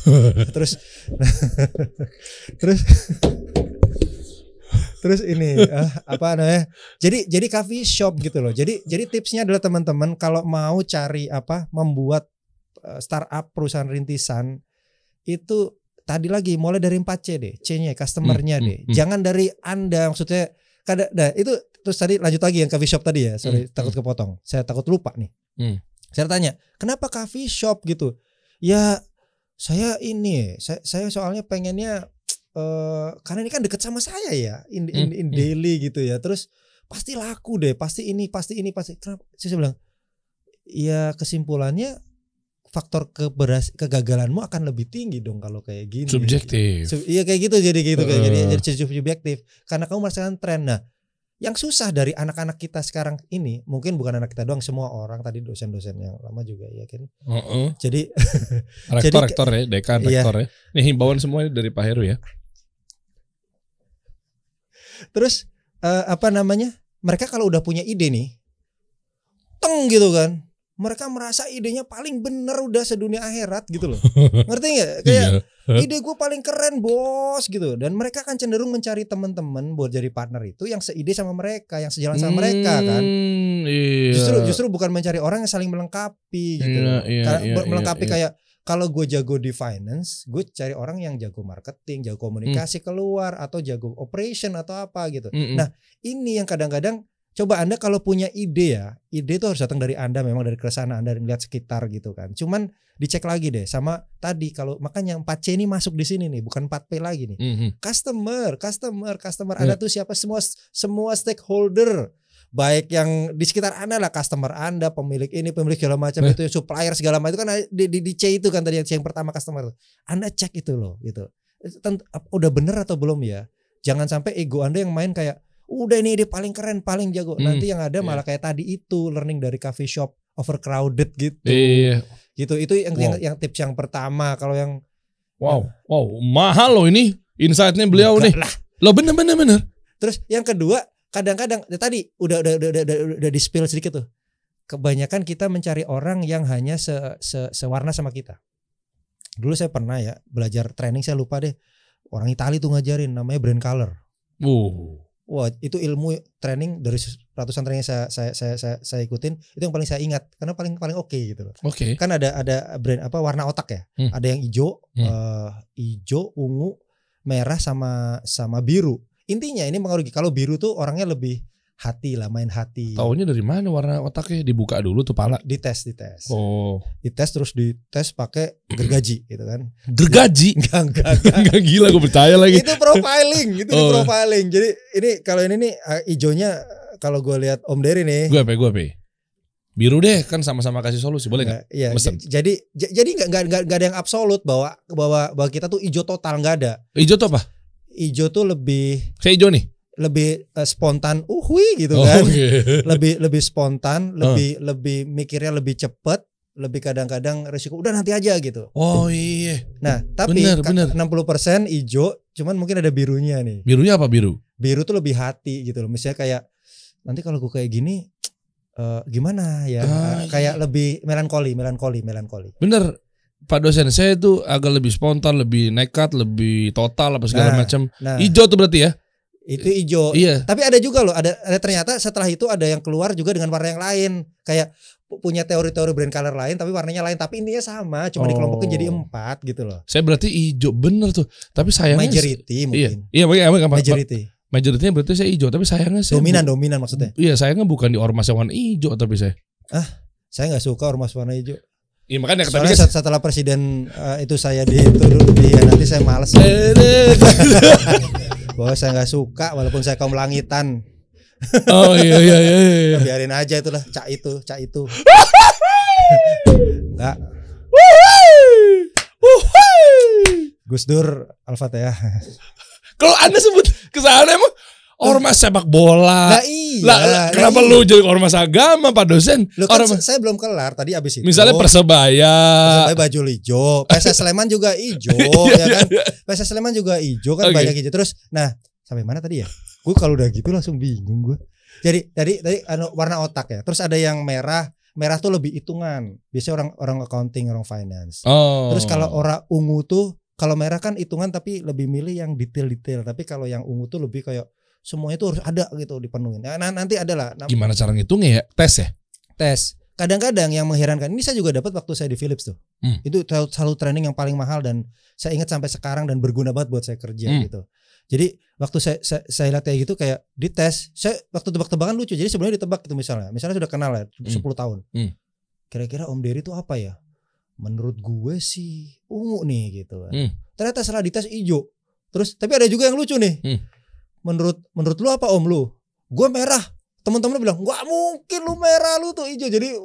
Terus ini apa namanya? Jadi coffee shop gitu loh. Jadi tipsnya adalah teman-teman kalau mau cari membuat startup perusahaan rintisan itu tadi lagi mulai dari 4C deh. C-nya customer-nya deh. Jangan dari Anda, maksudnya itu terus tadi lanjut lagi yang coffee shop tadi ya. Sorry, takut kepotong. Saya takut lupa nih. Saya tanya, kenapa coffee shop gitu? Ya saya soalnya pengennya karena ini kan deket sama saya ya, in daily gitu ya. Terus pasti laku deh, pasti ini. Kenapa? Saya bilang, ya kesimpulannya faktor kegagalanmu akan lebih tinggi dong kalau kayak gini. Subjektif. Iya kayak gitu, jadi gitu kayak jadi subjektif. Karena kamu merasakan tren. Nah, Yang susah dari anak-anak kita sekarang ini, mungkin bukan anak kita doang, semua orang tadi dosen-dosen yang lama juga ya kan. Jadi rektor ya, dekan rektor ya. Ini himbauan semua dari Pak Heru ya. Terus mereka kalau udah punya ide nih, gitu kan. Mereka merasa idenya paling bener udah sedunia akhirat gitu loh. Ngerti gak? Kayak ide gue paling keren bos gitu. Dan mereka akan cenderung mencari teman-teman buat jadi partner itu yang seide sama mereka, yang sejalan sama mereka kan. Iya. Justru bukan mencari orang yang saling melengkapi gitu. Melengkapi kayak kalau gue jago di finance, gue cari orang yang jago marketing, jago komunikasi keluar, atau jago operation atau apa gitu. Nah ini yang kadang-kadang coba Anda kalau punya ide ya, ide itu harus datang dari Anda, memang dari keresahan Anda, melihat sekitar gitu kan. Cuman dicek lagi deh sama tadi, kalau makanya 4C ini masuk di sini nih, bukan 4P lagi nih. Customer Anda tuh siapa, semua stakeholder, baik yang di sekitar Anda lah, customer Anda, pemilik ini, pemilik segala macam itu, supplier segala macam itu kan di C itu kan tadi yang pertama customer. Anda cek itu loh gitu. Udah bener atau belum ya? Jangan sampai ego Anda yang main kayak udah ini ide paling keren, paling jago. Nanti yang ada malah kayak tadi itu, learning dari coffee shop overcrowded gitu. Gitu. Itu yang tips yang pertama. Kalau yang mahal loh ini insight-nya beliau nih. Lo bener. Terus yang kedua, kadang-kadang tadi udah di spill sedikit tuh. Kebanyakan kita mencari orang yang hanya sewarna sama kita. Dulu saya pernah ya belajar training, saya lupa deh. Orang Itali tuh ngajarin namanya brand color. Wah, itu ilmu training dari ratusan training saya ikutin, itu yang paling saya ingat karena paling oke gitu loh. Kan ada brand warna otak ya. Ada yang hijau, ungu, merah sama biru. Intinya ini mengaruhi, kalau biru tuh orangnya lebih hati lah, main hati. Taunya dari mana warna otaknya? Dibuka dulu tuh pala. Dites. Dites terus pakai gergaji gitu kan. Gergaji? Enggak gila, gue percaya lagi. Itu profiling, profiling. Jadi ini kalau ini nih hijaunya, kalau gue lihat Om Dery nih. Gue apa? Biru deh, kan sama-sama kasih solusi, boleh nggak? Iya. Jadi nggak ada yang absolut bahwa kita tuh hijau total, nggak ada. Hijau tuh apa? Hijau tuh lebih. Saya hijau nih. Lebih spontan, gitu kan. Lebih spontan, lebih mikirnya lebih cepet, lebih kadang-kadang risiko udah nanti aja gitu. Nah, tapi bener. 60% hijau, cuman mungkin ada birunya nih. Birunya apa biru? Biru tuh lebih hati gitu loh. Misalnya kayak nanti kalau gue kayak gini gimana ya? Kayak lebih melankoli. Bener. Pak dosen, saya tuh agak lebih spontan, lebih nekat, lebih total apa segala macam. Hijau tuh berarti ya? Itu hijau. Iya. Tapi ada juga loh, ada ternyata setelah itu ada yang keluar juga dengan warna yang lain, kayak punya teori-teori brand color lain tapi warnanya lain, tapi intinya sama, cuma dikelompokin jadi 4 gitu loh. Saya berarti hijau bener tuh, tapi sayangnya majority mungkin. Iya, majority berarti saya hijau, tapi sayangnya saya dominan maksudnya. Iya, sayangnya bukan di ormas yang warna hijau, tapi saya nggak suka ormas warna hijau. Iya, makanya soalnya setelah presiden itu saya nanti saya males. Bahwa saya nggak suka walaupun saya kaum langitan. Iya. Biarin aja itulah, cak itu. Enggak. Gus Dur Al-Fatihah. Kalau Anda sebut kesalahan emang ormas sepak bola. Kenapa lu jadi ormas agama, Pak dosen? Saya belum kelar tadi abis itu. Misalnya Persebaya baju hijau, PSS Sleman juga hijau, ya kan? PSS Sleman juga hijau kan, banyak hijau. Terus, nah sampai mana tadi ya? Gue kalau udah gitu langsung bingung gue. Jadi tadi warna otak ya. Terus ada yang merah tuh lebih hitungan. Biasanya orang accounting, orang finance. Terus kalau orang ungu tuh, kalau merah kan hitungan tapi lebih milih yang detail-detail. Tapi kalau yang ungu tuh lebih kayak semuanya itu harus ada gitu, dipenuhin. Nah, nanti adalah gimana cara ngitungnya ya? Tes ya? Tes. Kadang-kadang yang mengherankan, ini saya juga dapat waktu saya di Philips tuh. Itu selalu training yang paling mahal dan saya ingat sampai sekarang dan berguna banget buat saya kerja gitu. Jadi waktu saya lihat kayak gitu, kayak dites, saya waktu tebak-tebakan lucu. Jadi sebenarnya ditebak gitu misalnya sudah kenal ya 10 tahun. Kira-kira Om Dery itu apa ya? Menurut gue sih ungu nih gitu kan. Ternyata setelah dites hijau. Terus tapi ada juga yang lucu nih. Menurut lu apa Om lu? Gue merah. Teman-teman bilang nggak mungkin lu merah, lu tuh hijau. Jadi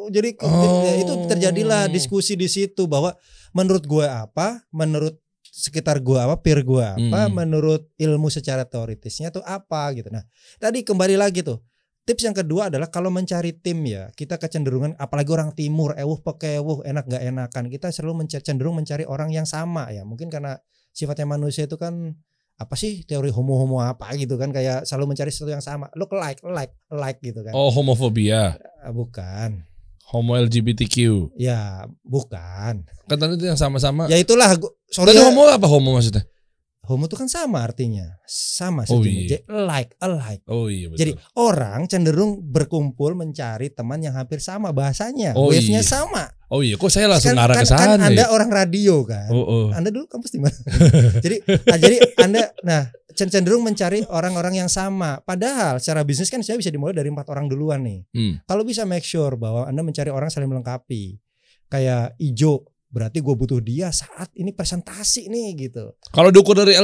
itu terjadilah diskusi di situ bahwa menurut gue apa, menurut sekitar gua apa, peer gua apa, menurut ilmu secara teoritisnya tuh apa gitu. Nah, tadi kembali lagi tuh. Tips yang kedua adalah kalau mencari tim ya, kita kecenderungan apalagi orang timur, enak gak enakan. Kita selalu cenderung mencari orang yang sama ya. Mungkin karena sifatnya manusia itu kan apa sih, teori homo apa gitu kan, kayak selalu mencari sesuatu yang sama. Look like gitu kan. Oh, homofobia. Bukan. Homo LGBTQ. Ya, bukan. Kan tadi yang sama-sama. Ya itulah. Tadi homo apa homo maksudnya? Homo itu kan sama artinya, sama artinya. Alike. Oh iya betul. Jadi orang cenderung berkumpul mencari teman yang hampir sama bahasanya, iya. wave-nya sama. Oh iya, kok saya langsung ngarah ke sana. Kan Anda orang radio kan. Anda dulu kampus di mana? jadi Anda cenderung mencari orang-orang yang sama. Padahal secara bisnis kan saya bisa dimulai dari 4 orang duluan nih. Kalau bisa make sure bahwa Anda mencari orang saling melengkapi. Kayak ijo, berarti gue butuh dia saat ini presentasi nih gitu. Kalau diukur dari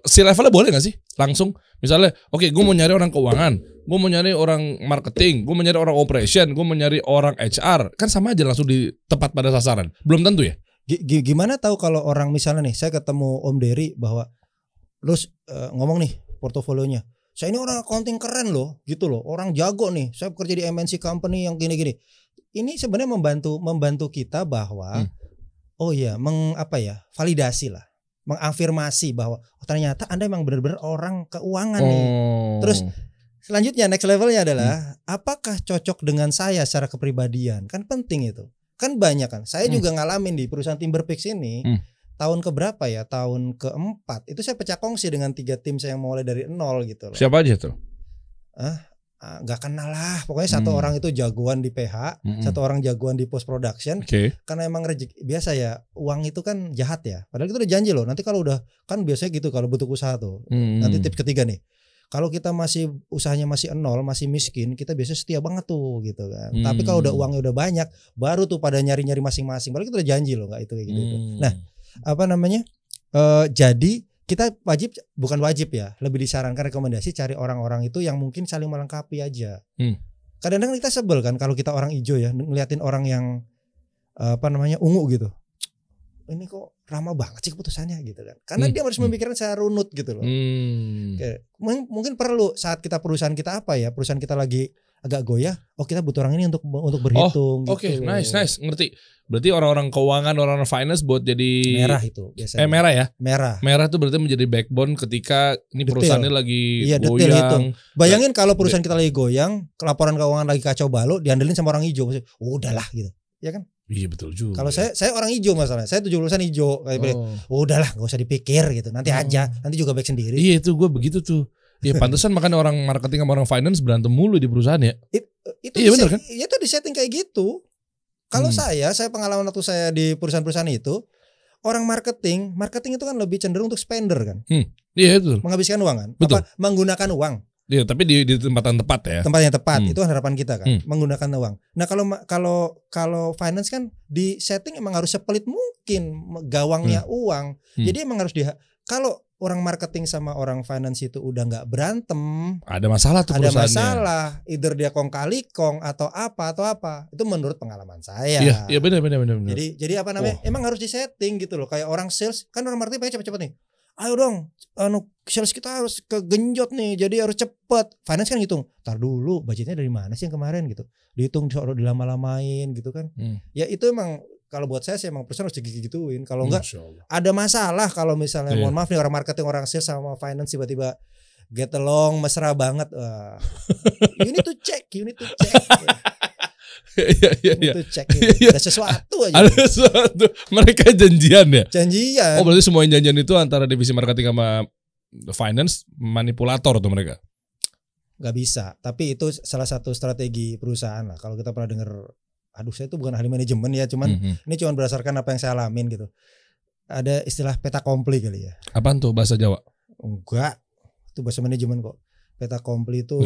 si levelnya boleh gak sih? Langsung misalnya oke, gue mau nyari orang keuangan, gue mau nyari orang marketing, gue mau nyari orang operation, gue mau nyari orang HR. Kan sama aja langsung di tepat pada sasaran. Belum tentu ya. Gimana tahu kalau orang misalnya nih, saya ketemu Om Dery bahwa terus ngomong nih portofolionya, saya ini orang accounting keren loh gitu loh, orang jago nih, saya bekerja di MNC company yang gini-gini. Ini sebenarnya membantu kita bahwa oh iya, validasi lah, mengafirmasi bahwa ternyata Anda memang benar-benar orang keuangan nih. Terus selanjutnya next levelnya adalah apakah cocok dengan saya secara kepribadian? Kan penting itu. Kan banyak kan. Saya juga ngalamin di perusahaan Timberpix ini tahun keberapa ya? Tahun keempat itu saya pecah kongsi dengan 3 tim saya yang mulai dari 0 gitu loh. Siapa aja tuh? Gak kenal lah, pokoknya satu orang itu jagoan di PH, satu orang jagoan di post production. Karena emang rezeki biasa ya, uang itu kan jahat ya. Padahal kita udah janji loh, nanti kalau udah kan biasanya gitu kalau bentuk usaha tuh. Nanti tips ketiga nih, kalau kita masih usahanya masih 0, masih miskin, kita biasanya setia banget tuh gitu kan. Tapi kalau udah uangnya udah banyak, baru tuh pada nyari-nyari masing-masing. Padahal kita udah janji loh, nggak itu kayak gitu. Nah, jadi kita bukan wajib ya, lebih disarankan rekomendasi cari orang-orang itu yang mungkin saling melengkapi aja. Kadang-kadang kita sebel kan kalau kita orang hijau ya, ngeliatin orang yang ungu gitu. Ini kok ramah banget sih keputusannya gitu kan. Karena dia harus memikirkan secara runut gitu loh. Mungkin perlu saat perusahaan kita perusahaan kita lagi agak goyah, kita butuh orang ini untuk berhitung. Oke, nice, ngerti. Berarti orang-orang keuangan, orang-orang finance buat jadi merah itu biasanya. Merah ya? Merah itu berarti menjadi backbone ketika ini perusahaannya lagi goyang. Hitung. Bayangin kalau perusahaan kita lagi goyang, laporan keuangan lagi kacau balau, diandelin sama orang hijau. Udahlah gitu. Ya kan? Iya betul juga. Kalau saya orang hijau masalahnya. Saya 70% hijau. Udahlah, enggak usah dipikir gitu. Nanti aja, nanti juga baik sendiri. Iya, itu gue begitu tuh. Ya pantesan makanya orang marketing sama orang finance berantem mulu di perusahaan ya. Iya benar kan? Itu di setting kayak gitu. Kalau saya pengalaman waktu saya di perusahaan-perusahaan itu, orang marketing itu kan lebih cenderung untuk spender kan. Iya itu. Menghabiskan uang kan. Betul. Menggunakan uang. Iya, tapi di tempat yang tepat ya. Tempat yang tepat itu harapan kita kan, menggunakan uang. Nah kalau finance kan di setting emang harus sepelit mungkin gawangnya uang. Jadi emang harus kalau orang marketing sama orang finance itu udah nggak berantem, ada masalah tuh perusahaannya. Ada masalah, either dia kong kali kong atau apa. Itu menurut pengalaman saya. Iya benar. Jadi apa namanya? Emang harus disetting gitu loh. Kayak orang sales kan orang marketing pengen cepet-cepet nih. Ayo dong, sales kita harus kegenjot nih, jadi harus cepet. Finance kan hitung, tar dulu budgetnya dari mana sih yang kemarin gitu, dihitung soal dilama-lamain gitu kan. Ya itu emang kalau buat saya sih emang perusahaan harus digituin. Kalau enggak ada masalah kalau misalnya mohon maaf nih orang marketing, orang sales sama finance tiba-tiba get along mesra banget. You need to check. Itu cek ada sesuatu aja. Ada sesuatu. Mereka janjian ya? Janjian. Oh berarti semua yang janjian itu antara divisi marketing sama finance manipulator tuh mereka? Gak bisa. Tapi itu salah satu strategi perusahaan lah. Kalau kita pernah dengar, saya itu bukan ahli manajemen ya, cuman ini cuma berdasarkan apa yang saya alamin gitu. Ada istilah peta kompli kali ya. Apaan tuh bahasa Jawa? Enggak. Itu bahasa manajemen kok. Peta kompli itu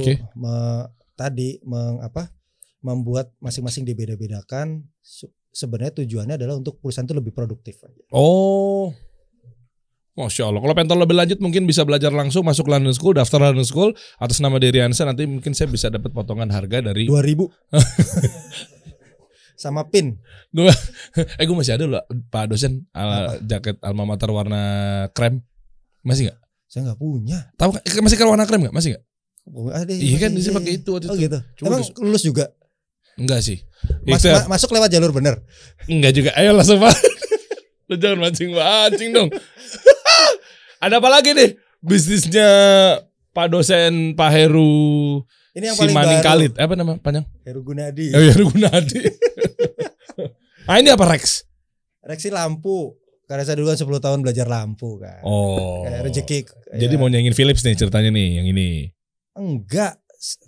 membuat masing-masing dibeda-bedakan. Sebenarnya tujuannya adalah untuk perusahaan itu lebih produktif aja. Oh, Masya Allah. Kalau pengen lebih lanjut mungkin bisa belajar langsung, masuk London School, daftar London School atas nama Dery Hansa. Nanti mungkin saya bisa dapat potongan harga dari 2.000. sama pin. Gue masih ada loh Pak dosen jaket alma mater warna krem. Masih nggak? Saya nggak punya. Tahu masih kan warna krem nggak? Masih nggak? Iya kan bisa pakai itu waktu itu. Gitu. Emang lulus juga? Enggak sih. Masuk lewat jalur bener? Enggak juga. Ayo langsung Pak. Lu jangan mancing dong. Ada apa lagi nih? Bisnisnya Pak dosen Pak Heru. Ini yang paling baru. Khalid. Apa nama panjang? Heru Gunadi. Heru Gunadi. Ah ini apa Rex? Rex sih lampu. Karena saya dulu kan 10 tahun belajar lampu kan. Oh. Rezeki. Jadi mau nyanyiin Philips nih ceritanya nih yang ini. Enggak.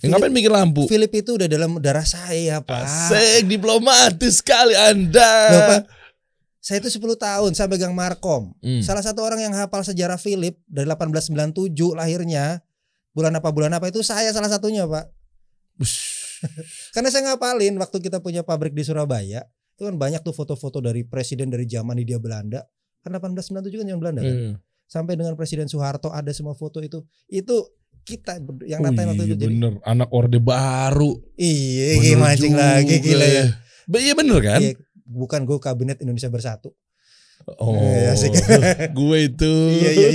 Ngapain bikin lampu? Philip itu udah dalam darah saya, Pak. Asik, diplomatis sekali Anda. Loh, Pak. Saya itu 10 tahun saya pegang Markom. Salah satu orang yang hafal sejarah Philip dari 1897 lahirnya. Bulan apa itu saya salah satunya, Pak. Karena saya ngapalin waktu kita punya pabrik di Surabaya, itu kan banyak tuh foto-foto dari presiden dari zaman Hindia Belanda. Kan 1897 kan zaman Belanda kan. Sampai dengan Presiden Soeharto ada semua foto itu. Itu kita yang natain waktu itu. Bener, anak Orde Baru. Iya, mancing lagi gila ya. Iya bener kan? Iya, bukan gue Kabinet Indonesia Bersatu. Oh, gue itu. Iya.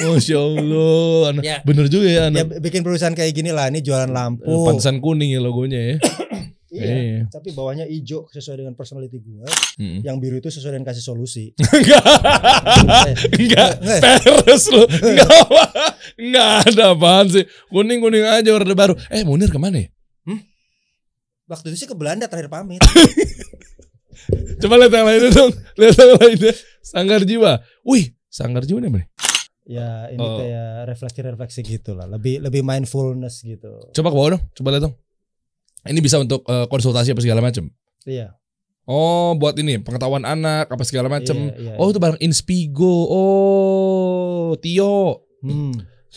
Masya Allah, ya. Bener juga ya anak. Ya bikin perusahaan kayak gini lah, ini jualan lampu. Pantesan kuning ya logonya ya. Iya, tapi bawahnya hijau sesuai dengan personality gue. Yang biru itu sesuai dengan kasih solusi. Enggak. Peres lu. Enggak ada apaan sih. Kuning aja Orde Baru. Munir kemana ya? Waktu itu sih ke Belanda terakhir pamit. Coba lihat yang lainnya dong. Lihat yang lainnya. Sanggar Jiwa. Wih, Sanggar Jiwa nih. Ya ini kayak refleksi gitu lah. Lebih mindfulness gitu. Coba ke bawah dong. Coba lihat dong. Ini bisa untuk konsultasi apa segala macam. Iya. Oh, buat ini pengetahuan anak apa segala macam. Iya. Oh, itu barang Inspigo. Oh, Tio.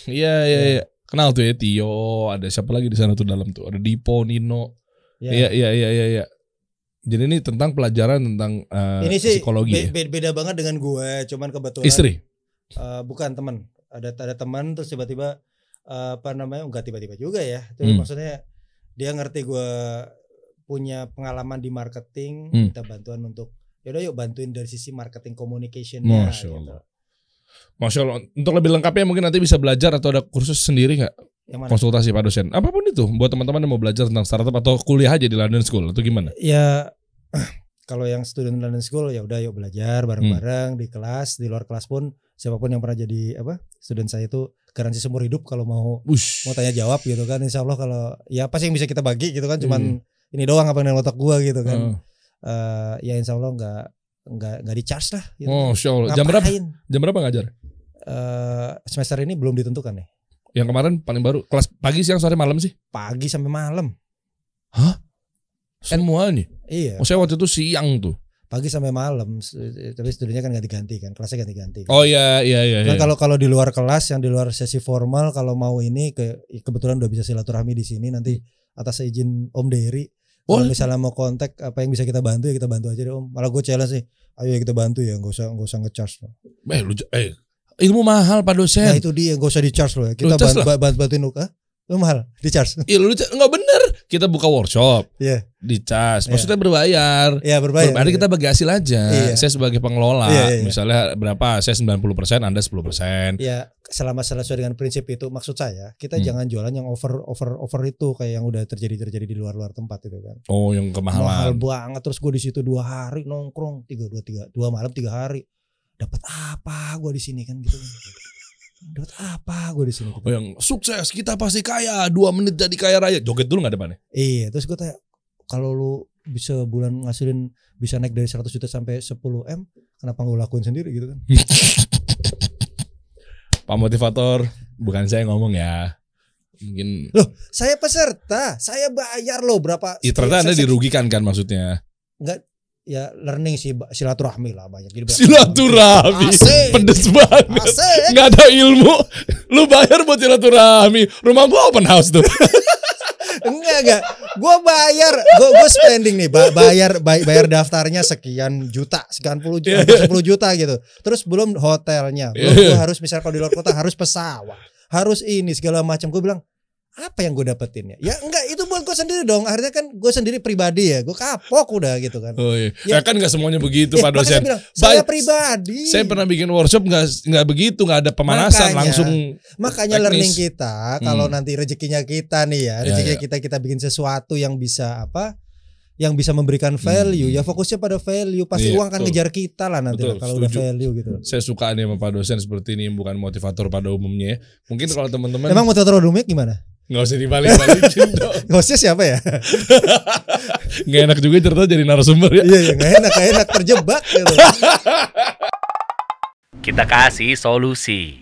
Iya. Kenal tuh ya Tio. Ada siapa lagi di sana tuh dalam tuh? Ada Dipo, Nino. Iya. Jadi ini tentang pelajaran tentang ini sih psikologi. Beda banget dengan gue. Cuman kebetulan. Istri. Bukan teman. Ada teman terus tiba-tiba enggak tiba-tiba juga ya. Itu maksudnya dia ngerti gue punya pengalaman di marketing, minta bantuan untuk yaudah yuk bantuin dari sisi marketing communication-nya. Masya Allah. Masya Allah. Untuk lebih lengkapnya mungkin nanti bisa belajar atau ada kursus sendiri nggak? Konsultasi Pak dosen. Apapun itu buat teman-teman yang mau belajar tentang startup atau kuliah aja di London School atau gimana? Ya kalau yang student London School ya udah yuk belajar bareng-bareng di kelas, di luar kelas pun siapapun yang pernah jadi student saya itu garansi seumur hidup kalau mau tanya jawab gitu kan. Insya Allah kalau ya apa sih yang bisa kita bagi gitu kan, cuman ini doang apa yang otak gua gitu kan. Ya insya Allah nggak di charge lah gitu. Oh, insya Allah. Jam berapa ngajar? Semester ini belum ditentukan nih. Yang kemarin paling baru kelas pagi, siang, sore, malam sih? Pagi sampai malam. Hah? Semuanya? Iya. Saya waktu itu siang tuh. Pagi sampai malam, tapi studinya kan ganti-ganti kan, kelasnya ganti-ganti. Kan. Oh iya. Kan kalau di luar kelas, yang di luar sesi formal, kalau mau ini kebetulan udah bisa silaturahmi di sini nanti atas izin Om Dery. Kalau misalnya mau kontak apa yang bisa kita bantu ya kita bantu aja deh Om. Malah gue challenge sih, ayo ya kita bantu ya, nggak usah nge-charge. Ilmu mahal Pak dosen. Nah itu dia, nggak usah di-charge loh. Kita bantuin lu lu mahal di charge. Iya lu nggak bener. Kita buka workshop, di charge. Maksudnya berbayar. Iya berbayar. Berarti kita bagi hasil aja. Saya sebagai pengelola, misalnya berapa? Saya 90%, Anda 10%. Iya, selama sesuai dengan prinsip itu, maksud saya kita jangan jualan yang over itu kayak yang udah terjadi di luar tempat itu kan. Oh, yang kemahalan. Mahal banget, terus gue di situ 2 hari nongkrong, 2 malam 3 hari. Dapat apa gue di sini kan gitu. Dapat apa gue di sini? Oh, yang sukses kita pasti kaya, 2 menit jadi kaya raya. Joget dulu nggak depannya? Iya, terus gue tanya, kalau lu bisa bulan ngasilin bisa naik dari 100 juta sampai 10 M, kenapa nggak lakuin sendiri gitu kan? Pak motivator, bukan saya ngomong ya. Mungkin. Loh, saya peserta, saya bayar loh berapa? Ya, ternyata Anda dirugikan kan maksudnya? Enggak. Ya learning sih, silaturahmi lah banyak. Jadi silaturahmi pedes banget. Nggak ada ilmu. Lu bayar buat silaturahmi. Rumah gua open house tuh. Enggak. Gua bayar, gua spending nih, bayar daftarnya sekian juta, sekian 10 juta gitu. Terus belum hotelnya, belum gua harus misal kalau di luar kota harus pesawat, harus ini segala macam. Gua bilang apa yang gue dapetin ya? Ya enggak, itu buat gue sendiri dong. Akhirnya kan gue sendiri pribadi ya, gue kapok udah gitu kan. Oh iya. Ya kan nggak semuanya begitu Pak dosen. Saya pribadi. Saya pernah bikin workshop nggak begitu, nggak ada pemanasan, makanya teknis. Learning kita kalau nanti rezekinya kita nih ya, rezekinya kita bikin sesuatu yang bisa yang bisa memberikan value, ya fokusnya pada value. Pasti uang akan ngejar kita lah nanti kalau udah value gitu. Saya suka nih sama Pak dosen seperti ini, bukan motivator pada umumnya. Mungkin kalau teman-teman. Emang motivator umumnya gimana? Nggak usah dibalik-balikin dong. Hostnya siapa ya? Nggak enak juga cerita jadi narasumber ya. Iya, nggak enak terjebak gitu. Kita kasih solusi.